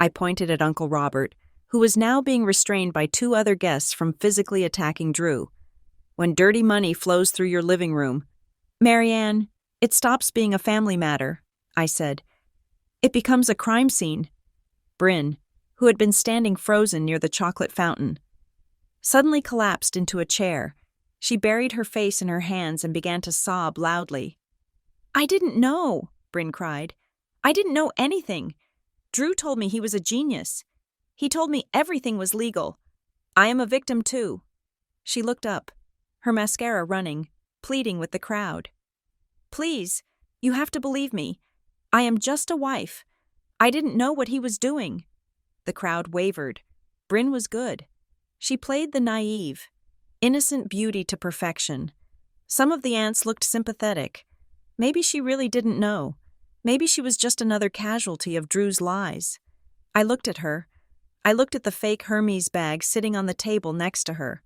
I pointed at Uncle Robert, who was now being restrained by two other guests from physically attacking Drew. When dirty money flows through your living room, Marianne, it stops being a family matter, I said. It becomes a crime scene. Bryn, who had been standing frozen near the chocolate fountain, suddenly collapsed into a chair. She buried her face in her hands and began to sob loudly. I didn't know, Bryn cried. I didn't know anything. Drew told me he was a genius. He told me everything was legal. I am a victim too. She looked up, her mascara running, pleading with the crowd. Please, you have to believe me. I am just a wife. I didn't know what he was doing. The crowd wavered. Bryn was good. She played the naive, innocent beauty to perfection. Some of the aunts looked sympathetic. Maybe she really didn't know. Maybe she was just another casualty of Drew's lies. I looked at her. I looked at the fake Hermes bag sitting on the table next to her.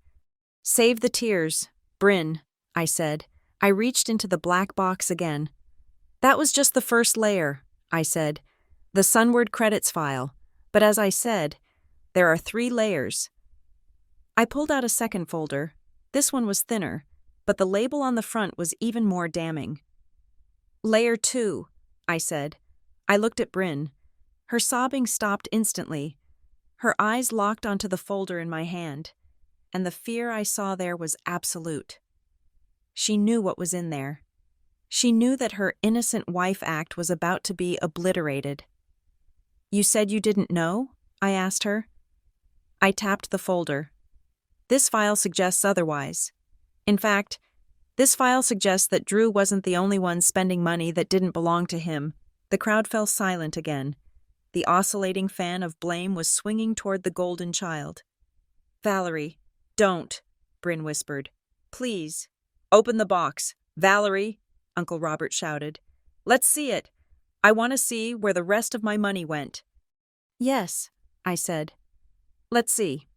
Save the tears, Bryn, I said. I reached into the black box again. That was just the first layer, I said. The Sunward credits file. But as I said, there are 3 layers. I pulled out a second folder. This one was thinner, but the label on the front was even more damning. Layer 2, I said. I looked at Bryn. Her sobbing stopped instantly. Her eyes locked onto the folder in my hand, and the fear I saw there was absolute. She knew what was in there. She knew that her innocent wife act was about to be obliterated. You said you didn't know? I asked her. I tapped the folder. This file suggests otherwise. In fact, this file suggests that Drew wasn't the only one spending money that didn't belong to him. The crowd fell silent again. The oscillating fan of blame was swinging toward the golden child. Valerie, don't, Bryn whispered. Please. Open the box. Valerie, Uncle Robert shouted. Let's see it. I want to see where the rest of my money went. Yes, I said. Let's see.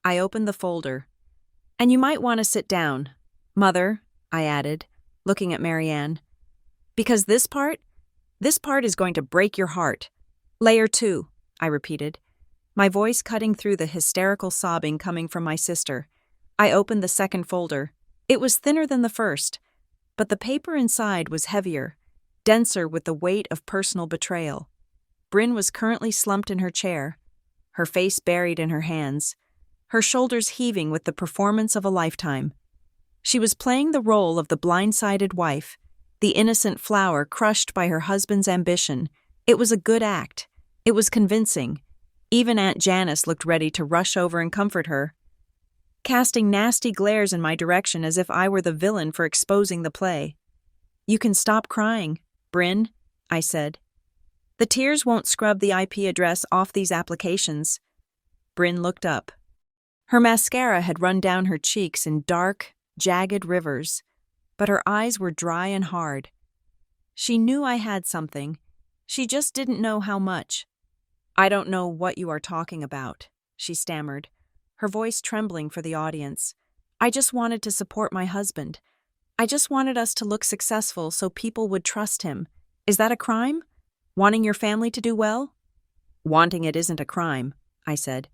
I opened the folder. And you might want to sit down. Mother, I added, looking at Marianne. Because this part is going to break your heart. Layer 2, I repeated, my voice cutting through the hysterical sobbing coming from my sister. I opened the second folder. It was thinner than the first, but the paper inside was heavier, denser with the weight of personal betrayal. Bryn was currently slumped in her chair, her face buried in her hands, her shoulders heaving with the performance of a lifetime. She was playing the role of the blindsided wife, the innocent flower crushed by her husband's ambition. It was a good act. It was convincing. Even Aunt Janice looked ready to rush over and comfort her, casting nasty glares in my direction as if I were the villain for exposing the play. You can stop crying, Bryn, I said. The tears won't scrub the IP address off these applications. Bryn looked up. Her mascara had run down her cheeks in dark, jagged rivers, but her eyes were dry and hard. She knew I had something. She just didn't know how much. I don't know what you are talking about, she stammered, her voice trembling for the audience. I just wanted to support my husband. I just wanted us to look successful so people would trust him. Is that a crime? Wanting your family to do well? Wanting it isn't a crime, I said.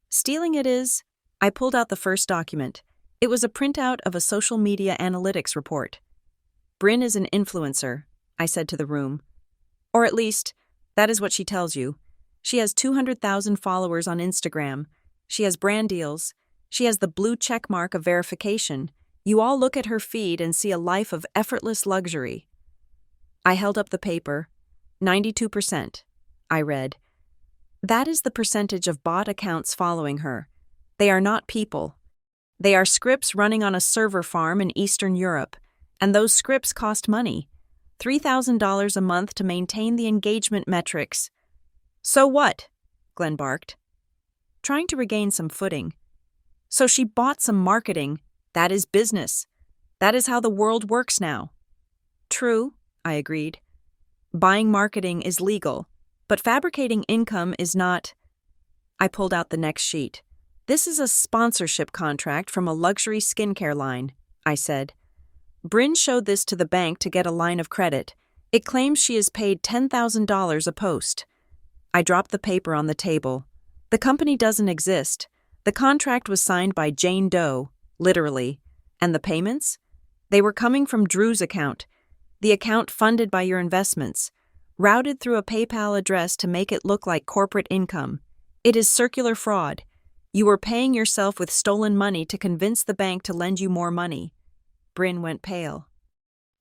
Stealing it is. I pulled out the first document. It was a printout of a social media analytics report. Bryn is an influencer, I said to the room. Or at least, that is what she tells you. She has 200,000 followers on Instagram. She has brand deals. She has the blue check mark of verification. You all look at her feed and see a life of effortless luxury. I held up the paper. 92%. I read. That is the percentage of bot accounts following her. They are not people. They are scripts running on a server farm in Eastern Europe, and those scripts cost money. $3,000 a month to maintain the engagement metrics. So what? Glen barked, trying to regain some footing. So she bought some marketing. That is business. That is how the world works now. True, I agreed. Buying marketing is legal, but fabricating income is not. I pulled out the next sheet. This is a sponsorship contract from a luxury skincare line, I said. Bryn showed this to the bank to get a line of credit. It claims she is paid $10,000 a post. I dropped the paper on the table. The company doesn't exist. The contract was signed by Jane Doe, literally. And the payments? They were coming from Drew's account, the account funded by your investments, routed through a PayPal address to make it look like corporate income. It is circular fraud. You were paying yourself with stolen money to convince the bank to lend you more money. Bryn went pale.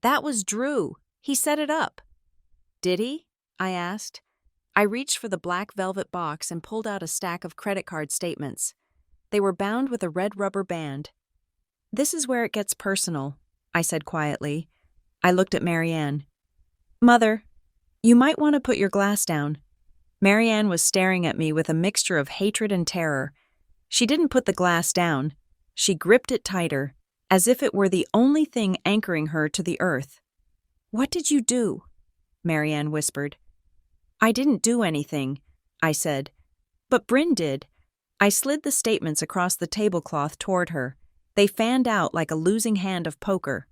That was Drew. He set it up. Did he? I asked. I reached for the black velvet box and pulled out a stack of credit card statements. They were bound with a red rubber band. This is where it gets personal, I said quietly. I looked at Marianne. Mother, you might want to put your glass down. Marianne was staring at me with a mixture of hatred and terror. She didn't put the glass down. She gripped it tighter, as if it were the only thing anchoring her to the earth. What did you do? Marianne whispered. I didn't do anything, I said. But Bryn did. I slid the statements across the tablecloth toward her. They fanned out like a losing hand of poker.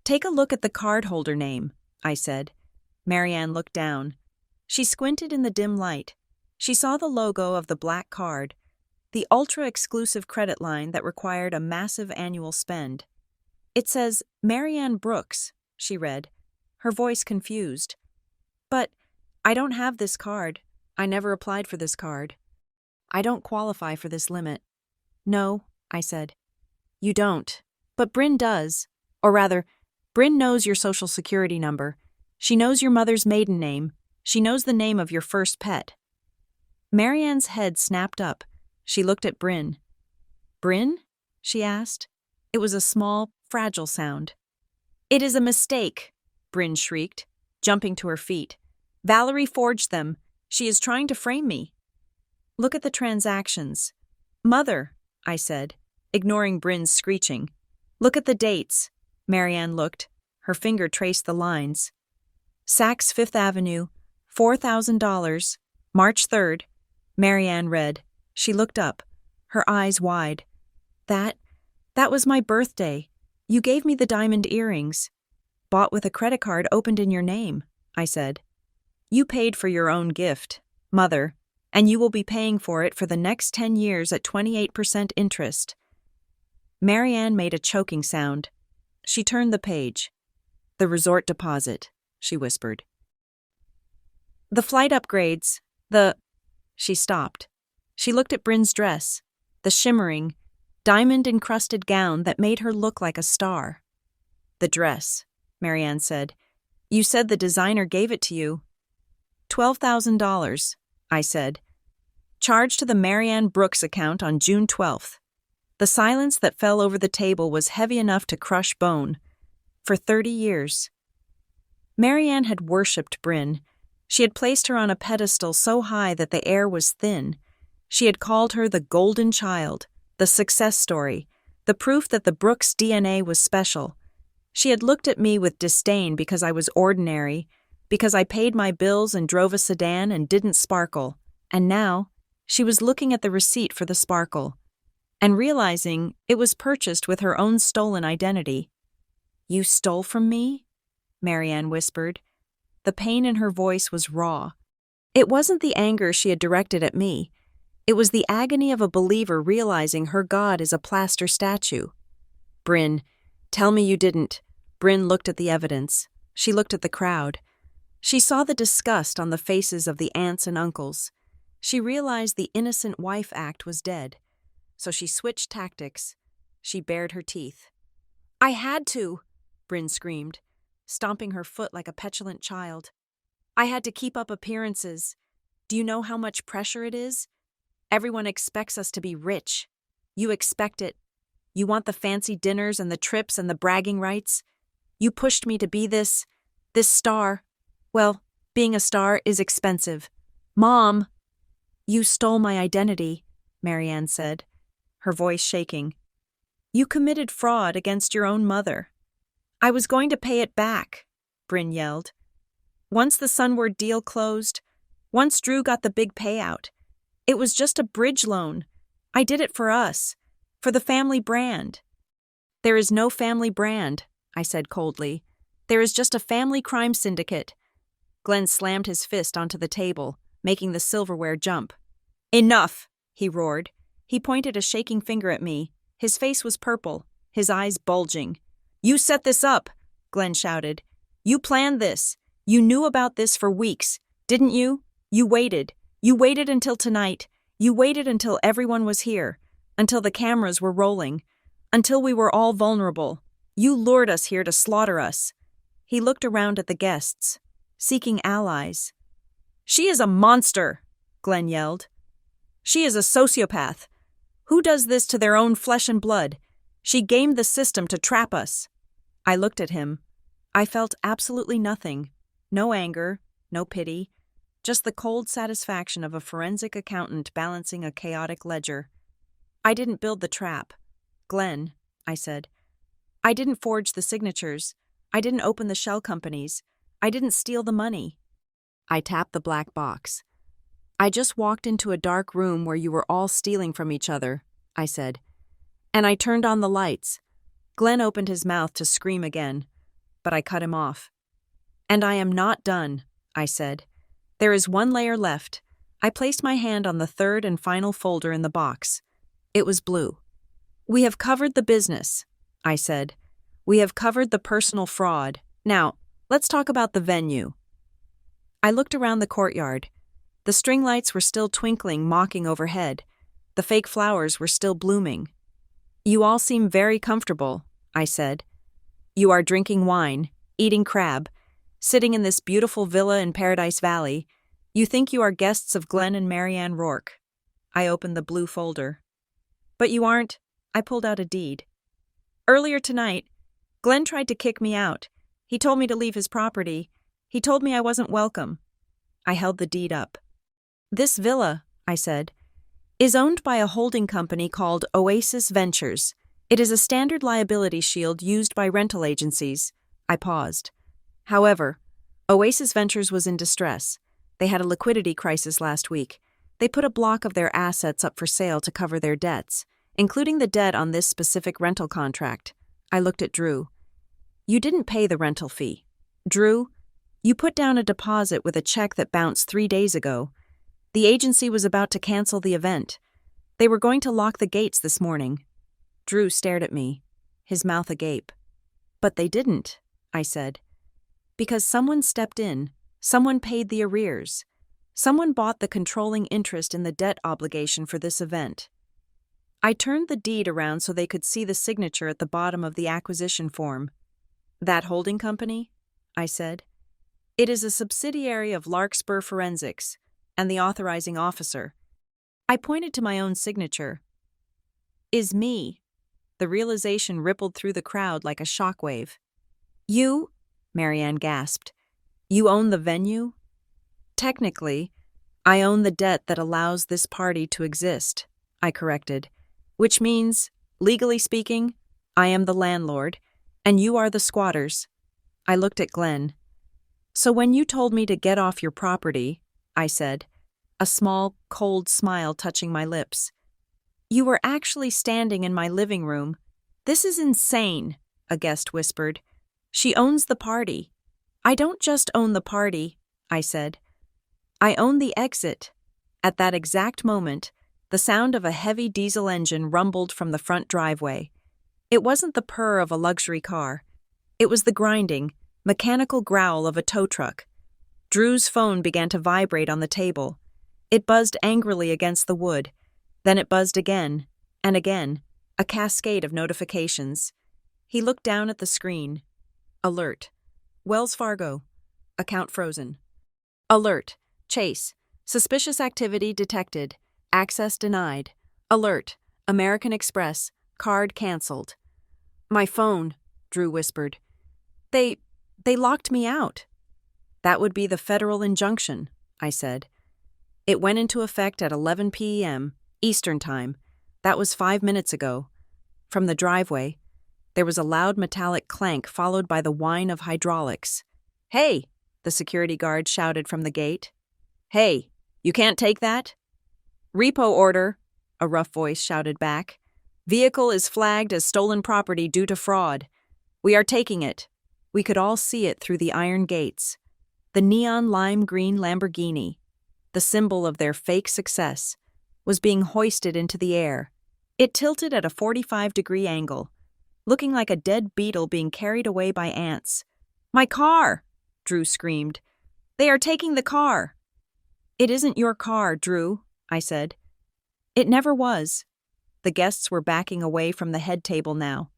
Take a look at the cardholder name, I said. Marianne looked down. She squinted in the dim light. She saw the logo of the black card, the ultra-exclusive credit line that required a massive annual spend. It says, Marianne Brooks, she read, her voice confused. But I don't have this card. I never applied for this card. I don't qualify for this limit. No, I said. You don't. But Bryn does. Or rather, Bryn knows your social security number. She knows your mother's maiden name. She knows the name of your first pet. Marianne's head snapped up. She looked at Bryn. Bryn? She asked. It was a small, fragile sound. It is a mistake, Bryn shrieked, jumping to her feet. Valerie forged them. She is trying to frame me. Look at the transactions. Mother, I said, ignoring Bryn's screeching. Look at the dates. Marianne looked. Her finger traced the lines. Saks Fifth Avenue, $4,000, March 3rd. Marianne read. She looked up, her eyes wide. That was my birthday. You gave me the diamond earrings. Bought with a credit card opened in your name, I said. You paid for your own gift, Mother, and you will be paying for it for the next 10 years at 28% interest. Marianne made a choking sound. She turned the page. The resort deposit, she whispered. The flight upgrades, She stopped. She looked at Bryn's dress, the shimmering, diamond-encrusted gown that made her look like a star. The dress, Marianne said. You said the designer gave it to you. $12,000, I said. Charged to the Marianne Brooks account on June 12th. The silence that fell over the table was heavy enough to crush bone. For 30 years. Marianne had worshipped Bryn. She had placed her on a pedestal so high that the air was thin. She had called her the golden child, the success story, the proof that the Brooks DNA was special. She had looked at me with disdain because I was ordinary, because I paid my bills and drove a sedan and didn't sparkle. And now, she was looking at the receipt for the sparkle, and realizing it was purchased with her own stolen identity. You stole from me? Marianne whispered. The pain in her voice was raw. It wasn't the anger she had directed at me. It was the agony of a believer realizing her God is a plaster statue. Bryn, tell me you didn't. Bryn looked at the evidence. She looked at the crowd. She saw the disgust on the faces of the aunts and uncles. She realized the innocent wife act was dead. So she switched tactics. She bared her teeth. I had to, Bryn screamed, stomping her foot like a petulant child. I had to keep up appearances. Do you know how much pressure it is? Everyone expects us to be rich. You expect it. You want the fancy dinners and the trips and the bragging rights. You pushed me to be this star. Well, being a star is expensive. Mom! You stole my identity, Marianne said, her voice shaking. You committed fraud against your own mother. I was going to pay it back, Bryn yelled. Once the Sunward deal closed, once Drew got the big payout, it was just a bridge loan. I did it for us. For the family brand. There is no family brand, I said coldly. There is just a family crime syndicate. Glen slammed his fist onto the table, making the silverware jump. Enough, he roared. He pointed a shaking finger at me. His face was purple, his eyes bulging. You set this up, Glen shouted. You planned this. You knew about this for weeks, didn't you? You waited. You waited until tonight. You waited until everyone was here, until the cameras were rolling, until we were all vulnerable. You lured us here to slaughter us. He looked around at the guests, seeking allies. She is a monster, Glen yelled. She is a sociopath. Who does this to their own flesh and blood? She gamed the system to trap us. I looked at him. I felt absolutely nothing. No anger, no pity, just the cold satisfaction of a forensic accountant balancing a chaotic ledger. I didn't build the trap. Glen, I said. I didn't forge the signatures. I didn't open the shell companies. I didn't steal the money. I tapped the black box. I just walked into a dark room where you were all stealing from each other, I said. And I turned on the lights. Glen opened his mouth to scream again, but I cut him off. And I am not done, I said. There is one layer left. I placed my hand on the third and final folder in the box. It was blue. We have covered the business, I said. We have covered the personal fraud. Now, let's talk about the venue. I looked around the courtyard. The string lights were still twinkling, mocking overhead. The fake flowers were still blooming. You all seem very comfortable, I said. You are drinking wine, eating crab, sitting in this beautiful villa in Paradise Valley. You think you are guests of Glen and Marianne Rourke. I opened the blue folder. But you aren't. I pulled out a deed. Earlier tonight, Glen tried to kick me out. He told me to leave his property. He told me I wasn't welcome. I held the deed up. This villa, I said, is owned by a holding company called Oasis Ventures. It is a standard liability shield used by rental agencies. I paused. However, Oasis Ventures was in distress. They had a liquidity crisis last week. They put a block of their assets up for sale to cover their debts, including the debt on this specific rental contract. I looked at Drew. You didn't pay the rental fee. Drew, you put down a deposit with a check that bounced 3 days ago. The agency was about to cancel the event. They were going to lock the gates this morning. Drew stared at me, his mouth agape. But they didn't, I said. Because someone stepped in, someone paid the arrears. Someone bought the controlling interest in the debt obligation for this event. I turned the deed around so they could see the signature at the bottom of the acquisition form. That holding company? I said. It is a subsidiary of Larkspur Forensics and the authorizing officer. I pointed to my own signature. Is me. The realization rippled through the crowd like a shockwave. You? Marianne gasped. You own the venue? Technically, I own the debt that allows this party to exist, I corrected, which means, legally speaking, I am the landlord, and you are the squatters. I looked at Glen. So when you told me to get off your property, I said, a small, cold smile touching my lips, you were actually standing in my living room. This is insane, a guest whispered. She owns the party. I don't just own the party, I said. I own the exit. At that exact moment, the sound of a heavy diesel engine rumbled from the front driveway. It wasn't the purr of a luxury car. It was the grinding, mechanical growl of a tow truck. Drew's phone began to vibrate on the table. It buzzed angrily against the wood. Then it buzzed again, and again, a cascade of notifications. He looked down at the screen. Alert. Wells Fargo. Account frozen. Alert. Chase. Suspicious activity detected. Access denied. Alert. American Express. Card canceled. My phone, Drew whispered. They locked me out. That would be the federal injunction, I said. It went into effect at 11 p.m. Eastern Time. That was 5 minutes ago. From the driveway, there was a loud metallic clank followed by the whine of hydraulics. Hey, the security guard shouted from the gate. Hey, you can't take that? Repo order, a rough voice shouted back. "Vehicle is flagged as stolen property due to fraud. We are taking it." We could all see it through the iron gates. The neon lime green Lamborghini, the symbol of their fake success, was being hoisted into the air. It tilted at a 45-degree angle, looking like a dead beetle being carried away by ants. "My car!" Drew screamed. "They are taking the car!" "It isn't your car, Drew," I said. It never was. The guests were backing away from the head table now.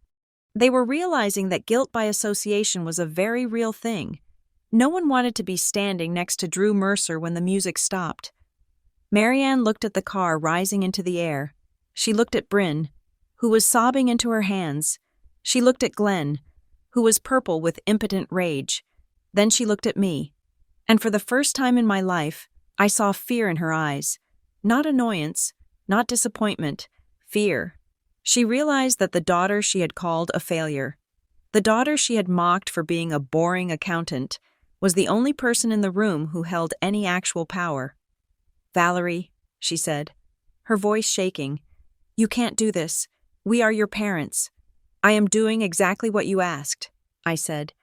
They were realizing that guilt by association was a very real thing. No one wanted to be standing next to Drew Mercer when the music stopped. Marianne looked at the car rising into the air. She looked at Bryn, who was sobbing into her hands. She looked at Glen, who was purple with impotent rage. Then she looked at me. And for the first time in my life, I saw fear in her eyes. Not annoyance, not disappointment, fear. She realized that the daughter she had called a failure, the daughter she had mocked for being a boring accountant, was the only person in the room who held any actual power. "Valerie," she said, her voice shaking, "you can't do this. We are your parents." "I am doing exactly what you asked," I said.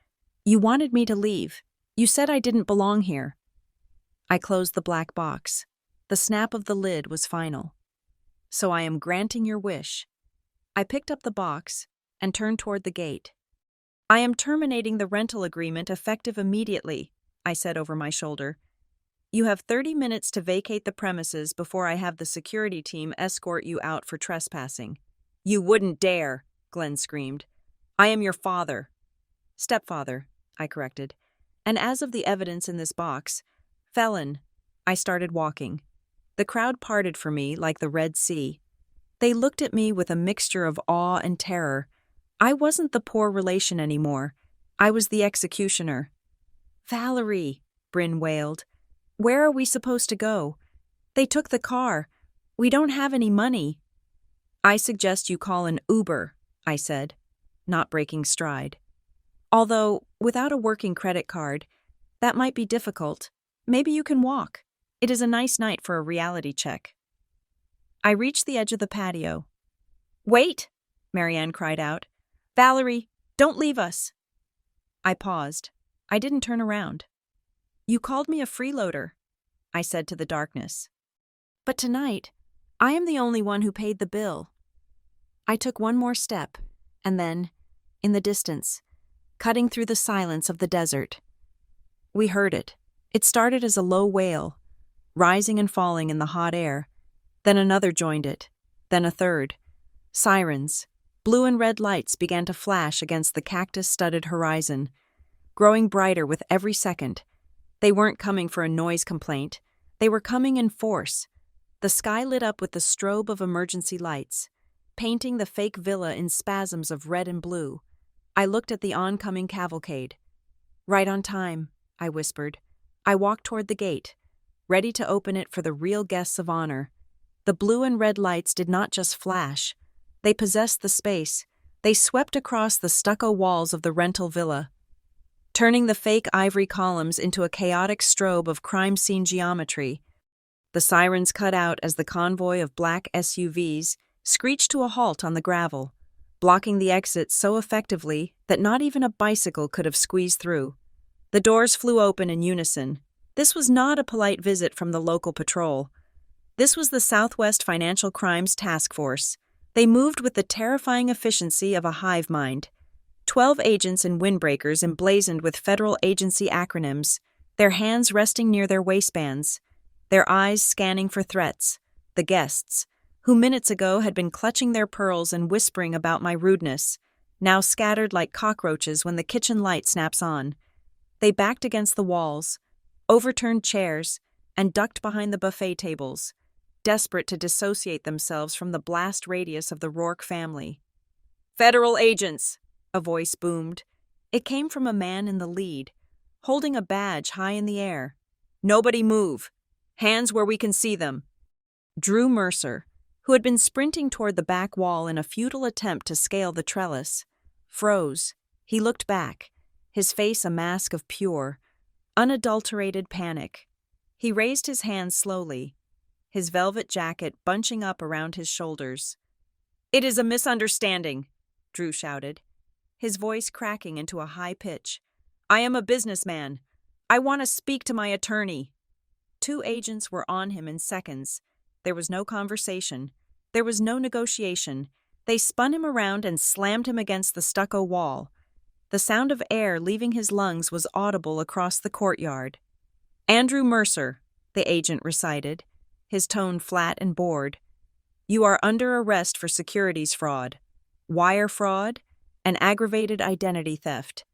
"You wanted me to leave. You said I didn't belong here." I closed the black box. The snap of the lid was final. "So I am granting your wish." I picked up the box and turned toward the gate. "I am terminating the rental agreement effective immediately," I said over my shoulder. "You have 30 minutes to vacate the premises before I have the security team escort you out for trespassing." "You wouldn't dare," Glen screamed. "I am your father." "Stepfather," I corrected. "And as of the evidence in this box, felon." I started walking. The crowd parted for me like the Red Sea. They looked at me with a mixture of awe and terror. I wasn't the poor relation anymore. I was the executioner. "Valerie," Bryn wailed. "Where are we supposed to go? They took the car. We don't have any money." "I suggest you call an Uber," I said, not breaking stride. "Although, without a working credit card, that might be difficult. Maybe you can walk. It is a nice night for a reality check." I reached the edge of the patio. "Wait!" Marianne cried out. "Valerie, don't leave us." I paused. I didn't turn around. "You called me a freeloader," I said to the darkness. "But tonight, I am the only one who paid the bill." I took one more step, and then, in the distance, cutting through the silence of the desert, we heard it. It started as a low wail, rising and falling in the hot air. Then another joined it, then a third. Sirens, blue and red lights began to flash against the cactus-studded horizon, growing brighter with every second. They weren't coming for a noise complaint. They were coming in force. The sky lit up with the strobe of emergency lights, painting the fake villa in spasms of red and blue. I looked at the oncoming cavalcade. "Right on time," I whispered. I walked toward the gate, ready to open it for the real guests of honor. The blue and red lights did not just flash. They possessed the space. They swept across the stucco walls of the rental villa, turning the fake ivory columns into a chaotic strobe of crime scene geometry. The sirens cut out as the convoy of black SUVs screeched to a halt on the gravel, blocking the exit so effectively that not even a bicycle could have squeezed through. The doors flew open in unison. This was not a polite visit from the local patrol. This was the Southwest Financial Crimes Task Force. They moved with the terrifying efficiency of a hive mind. 12 agents in windbreakers emblazoned with federal agency acronyms, their hands resting near their waistbands, their eyes scanning for threats. The guests, who minutes ago had been clutching their pearls and whispering about my rudeness, now scattered like cockroaches when the kitchen light snaps on. They backed against the walls, overturned chairs, and ducked behind the buffet tables, desperate to dissociate themselves from the blast radius of the Rourke family. "Federal agents!" a voice boomed. It came from a man in the lead, holding a badge high in the air. "Nobody move. Hands where we can see them." Drew Mercer, who had been sprinting toward the back wall in a futile attempt to scale the trellis, froze. He looked back, his face a mask of pure, unadulterated panic. He raised his hands slowly. his velvet jacket bunching up around his shoulders. "It is a misunderstanding," Drew shouted, his voice cracking into a high pitch. "I am a businessman. I want to speak to my attorney." 2 agents were on him in seconds. There was no conversation. There was no negotiation. They spun him around and slammed him against the stucco wall. The sound of air leaving his lungs was audible across the courtyard. "Andrew Mercer," the agent recited, his tone flat and bored. "You are under arrest for securities fraud, wire fraud, and aggravated identity theft.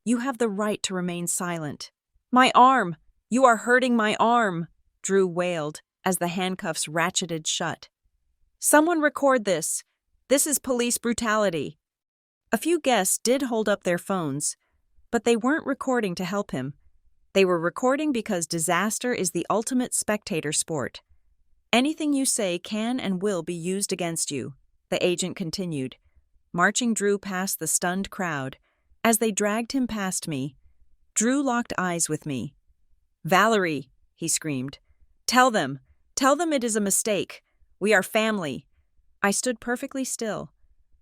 You have the right to remain silent." "My arm! You are hurting my arm!" Drew wailed as the handcuffs ratcheted shut. "Someone record this. This is police brutality." A few guests did hold up their phones, but they weren't recording to help him. They were recording because disaster is the ultimate spectator sport. "Anything you say can and will be used against you," the agent continued, marching Drew past the stunned crowd. As they dragged him past me, Drew locked eyes with me. "Valerie," he screamed, Tell them it is a mistake. We are family." I stood perfectly still,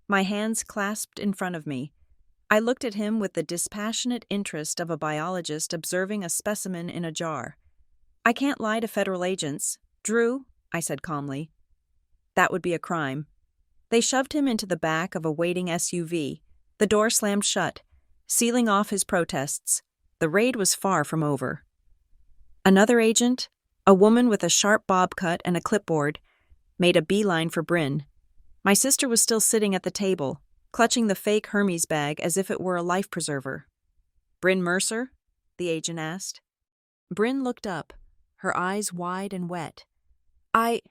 my hands clasped in front of me. I looked at him with the dispassionate interest of a biologist observing a specimen in a jar. "I can't lie to federal agents, Drew," I said calmly. "That would be a crime." They shoved him into the back of a waiting SUV. The door slammed shut, sealing off his protests. The raid was far from over. Another agent, a woman with a sharp bob cut and a clipboard, made a beeline for Bryn. My sister was still sitting at the table, clutching the fake Hermes bag as if it were a life preserver. "Bryn Mercer?" the agent asked. Bryn looked up, her eyes wide and wet. I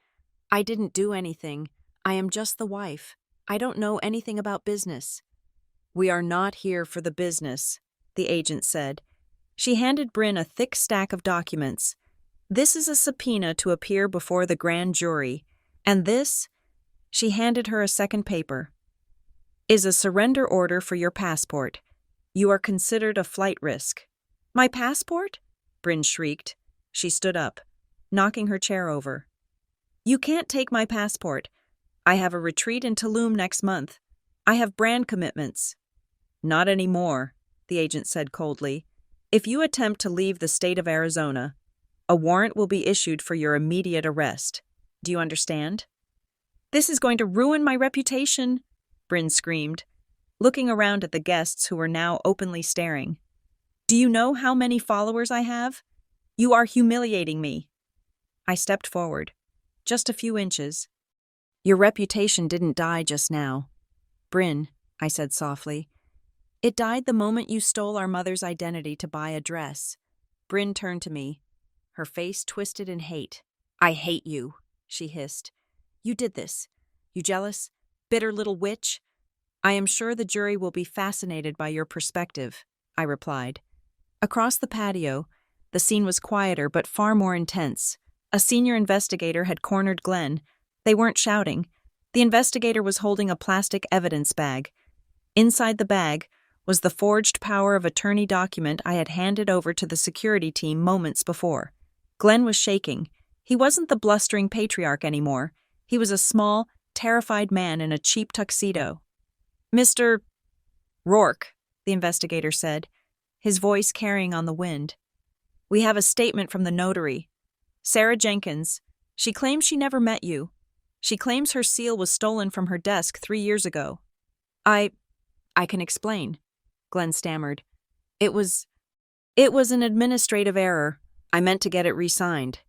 didn't do anything. I am just the wife. I don't know anything about business." "We are not here for the business," the agent said. She handed Bryn a thick stack of documents. "This is a subpoena to appear before the grand jury, and this," she handed her a second paper, "is a surrender order for your passport. You are considered a flight risk." "My passport?" Bryn shrieked. She stood up, knocking her chair over. "You can't take my passport. I have a retreat in Tulum next month. I have brand commitments." "Not anymore," the agent said coldly. "If you attempt to leave the state of Arizona, a warrant will be issued for your immediate arrest. Do you understand?" "This is going to ruin my reputation," Bryn screamed, looking around at the guests who were now openly staring. "Do you know how many followers I have? You are humiliating me." I stepped forward, just a few inches. "Your reputation didn't die just now, Bryn," I said softly. "It died the moment you stole our mother's identity to buy a dress." Bryn turned to me, her face twisted in hate. "I hate you," she hissed. "You did this. You jealous, bitter little witch." "I am sure the jury will be fascinated by your perspective," I replied. Across the patio, the scene was quieter but far more intense. A senior investigator had cornered Glen. They weren't shouting. The investigator was holding a plastic evidence bag. Inside the bag was the forged power of attorney document I had handed over to the security team moments before. Glen was shaking. He wasn't the blustering patriarch anymore. He was a small, terrified man in a cheap tuxedo. "Mr. Rourke," the investigator said, his voice carrying on the wind. "We have a statement from the notary. Sarah Jenkins. She claims she never met you. She claims her seal was stolen from her desk 3 years ago." I can explain," Glen stammered. It was an administrative error. I meant to get it re-signed."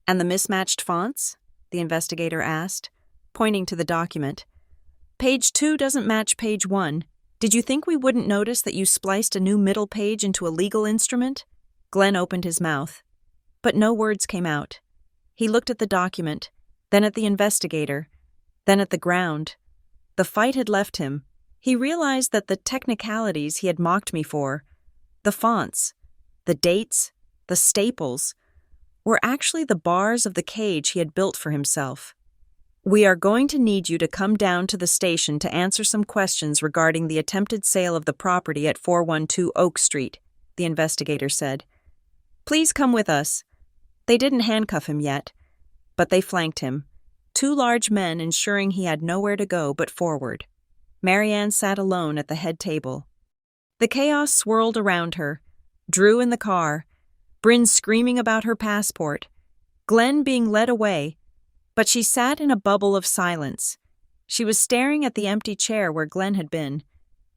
"And the mismatched fonts?" the investigator asked, pointing to the document. "Page 2 doesn't match page 1. Did you think we wouldn't notice that you spliced a new middle page into a legal instrument?" Glen opened his mouth, but no words came out. He looked at the document, then at the investigator, then at the ground. The fight had left him. He realized that the technicalities he had mocked me for, the fonts, the dates, the staples, were actually the bars of the cage he had built for himself. "We are going to need you to come down to the station to answer some questions regarding the attempted sale of the property at 412 Oak Street," the investigator said. "Please come with us." They didn't handcuff him yet. but they flanked him, two large men ensuring he had nowhere to go but forward. Marianne sat alone at the head table. The chaos swirled around her, Drew in the car, Bryn screaming about her passport, Glen being led away, but she sat in a bubble of silence. She was staring at the empty chair where Glen had been.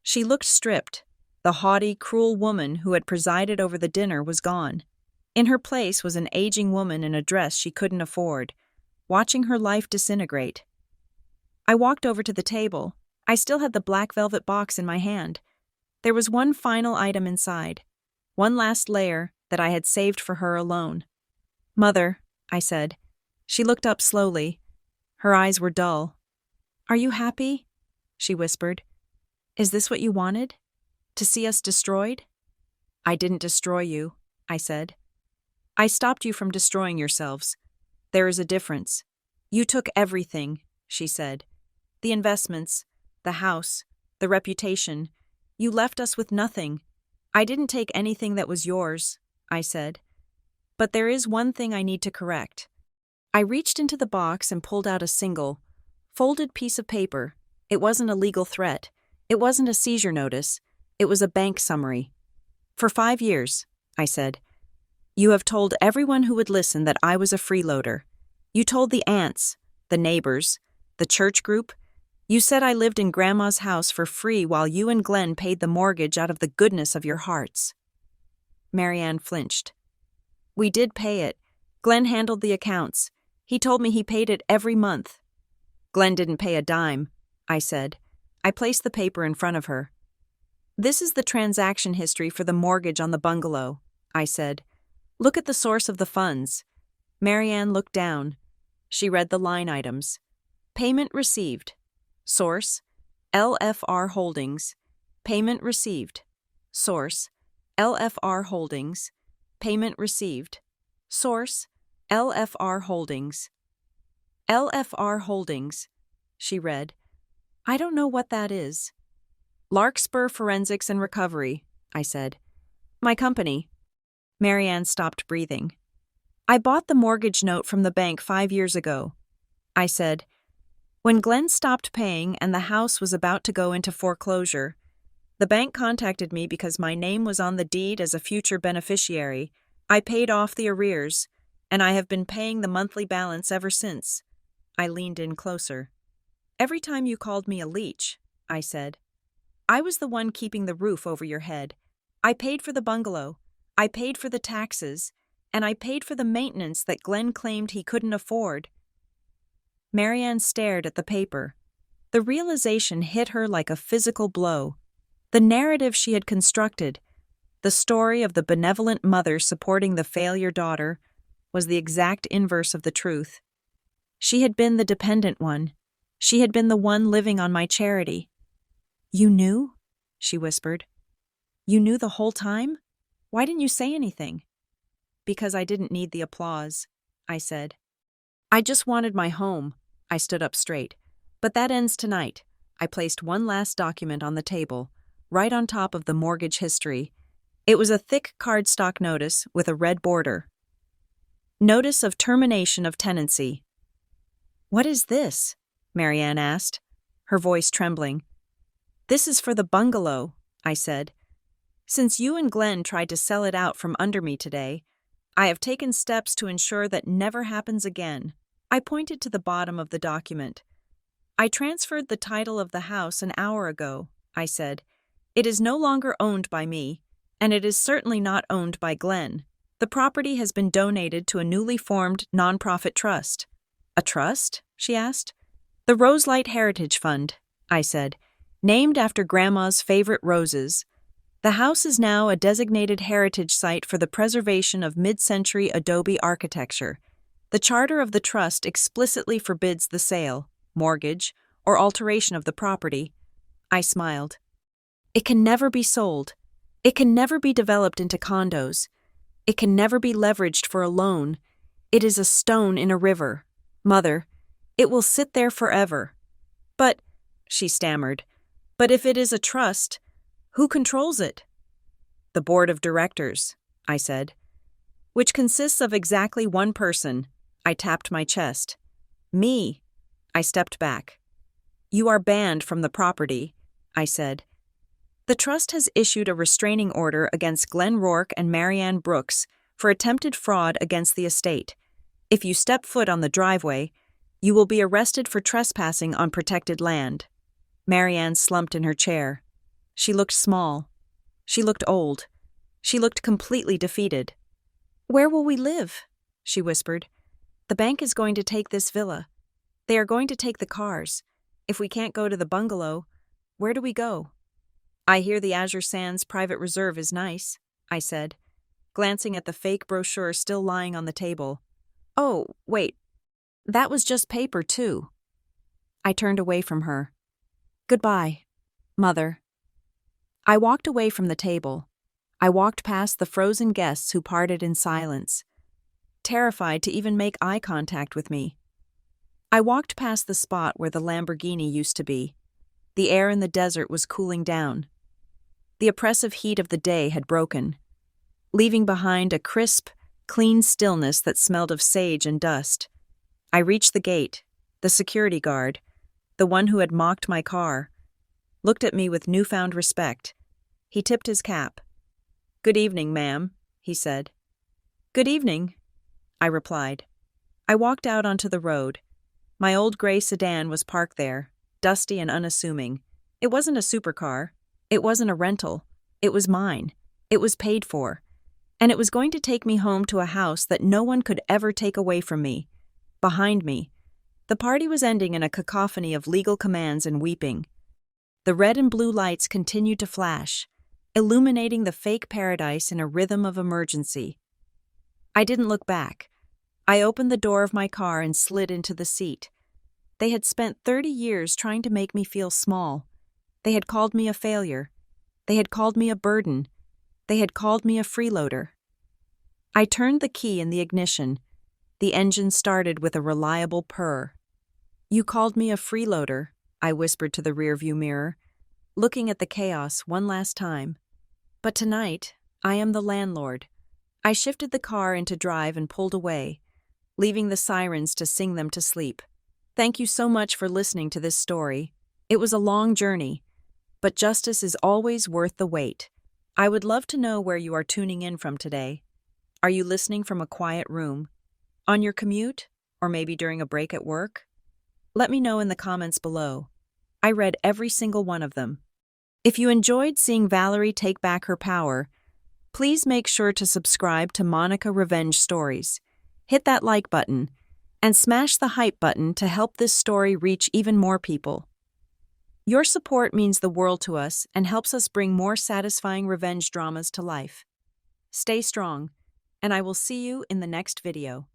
She looked stripped. The haughty, cruel woman who had presided over the dinner was gone. In her place was an aging woman in a dress she couldn't afford, watching her life disintegrate. I walked over to the table. I still had the black velvet box in my hand. There was one final item inside, one last layer that I had saved for her alone. "Mother," I said. She looked up slowly. Her eyes were dull. "Are you happy?" she whispered. "Is this what you wanted? To see us destroyed?" "I didn't destroy you," I said. "I stopped you from destroying yourselves. There is a difference. You took everything," she said. "The investments, the house, the reputation. You left us with nothing." "I didn't take anything that was yours," I said. "But there is one thing I need to correct." I reached into the box and pulled out a single, folded piece of paper. It wasn't a legal threat. It wasn't a seizure notice. It was a bank summary. "For 5 years," I said, "you have told everyone who would listen that I was a freeloader. You told the aunts, the neighbors, the church group. You said I lived in Grandma's house for free while you and Glen paid the mortgage out of the goodness of your hearts." Marianne flinched. "We did pay it. Glen handled the accounts. He told me he paid it every month." "Glen didn't pay a dime," I said. I placed the paper in front of her. "This is the transaction history for the mortgage on the bungalow," I said. "Look at the source of the funds." Marianne looked down. She read the line items. "Payment received. Source, LFR Holdings. Payment received. Source, LFR Holdings. Payment received. Source, LFR Holdings." "LFR Holdings," she read. "I don't know what that is." "Larkspur Forensics and Recovery," I said. "My company." Marianne stopped breathing. "I bought the mortgage note from the bank 5 years ago," I said. "When Glen stopped paying and the house was about to go into foreclosure, the bank contacted me because my name was on the deed as a future beneficiary. I paid off the arrears, and I have been paying the monthly balance ever since." I leaned in closer. "Every time you called me a leech," I said. "I was the one keeping the roof over your head. I paid for the bungalow, I paid for the taxes, and I paid for the maintenance that Glen claimed he couldn't afford." Marianne stared at the paper. The realization hit her like a physical blow. The narrative she had constructed, the story of the benevolent mother supporting the failure daughter, was the exact inverse of the truth. She had been the dependent one. She had been the one living on my charity. "You knew?" she whispered. "You knew the whole time? Why didn't you say anything?" "Because I didn't need the applause," I said. "I just wanted my home." I stood up straight. "But that ends tonight." I placed one last document on the table, right on top of the mortgage history. It was a thick cardstock notice with a red border. "Notice of termination of tenancy." "What is this?" Marianne asked, her voice trembling. "This is for the bungalow," I said. "Since you and Glen tried to sell it out from under me today, I have taken steps to ensure that never happens again." I pointed to the bottom of the document. "I transferred the title of the house an hour ago," I said. "It is no longer owned by me, and it is certainly not owned by Glen. The property has been donated to a newly formed nonprofit trust." "A trust?" she asked. "The Roselight Heritage Fund," I said, "named after Grandma's favorite roses. The house is now a designated heritage site for the preservation of mid-century adobe architecture. The charter of the trust explicitly forbids the sale, mortgage, or alteration of the property." I smiled. "It can never be sold. It can never be developed into condos. It can never be leveraged for a loan. It is a stone in a river. Mother, it will sit there forever." "But," she stammered, "but if it is a trust, who controls it?" "The board of directors," I said. "Which consists of exactly one person," I tapped my chest. Me. I stepped back. You are banned from the property, I said. The trust has issued a restraining order against Glen Rourke and Marianne Brooks for attempted fraud against the estate. If you step foot on the driveway, you will be arrested for trespassing on protected land. Marianne slumped in her chair. She looked small. She looked old. She looked completely defeated. Where will we live? She whispered. The bank is going to take this villa. They are going to take the cars. If we can't go to the bungalow, where do we go? I hear the Azure Sands Private Reserve is nice, I said, glancing at the fake brochure still lying on the table. Oh, wait. That was just paper, too. I turned away from her. Goodbye, Mother. I walked away from the table. I walked past the frozen guests who parted in silence, terrified to even make eye contact with me. I walked past the spot where the Lamborghini used to be. The air in the desert was cooling down. The oppressive heat of the day had broken, leaving behind a crisp, clean stillness that smelled of sage and dust. I reached the gate. The security guard, the one who had mocked my car, looked at me with newfound respect. He tipped his cap. Good evening, ma'am, he said. Good evening, I replied. I walked out onto the road. My old gray sedan was parked there, dusty and unassuming. It wasn't a supercar. It wasn't a rental. It was mine. It was paid for. And it was going to take me home to a house that no one could ever take away from me. Behind me, the party was ending in a cacophony of legal commands and weeping. The red and blue lights continued to flash, illuminating the fake paradise in a rhythm of emergency. I didn't look back. I opened the door of my car and slid into the seat. They had spent 30 years trying to make me feel small. They had called me a failure. They had called me a burden. They had called me a freeloader. I turned the key in the ignition. The engine started with a reliable purr. You called me a freeloader, I whispered to the rearview mirror, looking at the chaos one last time. But tonight, I am the landlord. I shifted the car into drive and pulled away, leaving the sirens to sing them to sleep. Thank you so much for listening to this story. It was a long journey, but justice is always worth the wait. I would love to know where you are tuning in from today. Are you listening from a quiet room, on your commute, or maybe during a break at work? Let me know in the comments below. I read every single one of them. If you enjoyed seeing Valerie take back her power, please make sure to subscribe to Monica Revenge Stories. Hit that like button and smash the hype button to help this story reach even more people. Your support means the world to us and helps us bring more satisfying revenge dramas to life. Stay strong, and I will see you in the next video.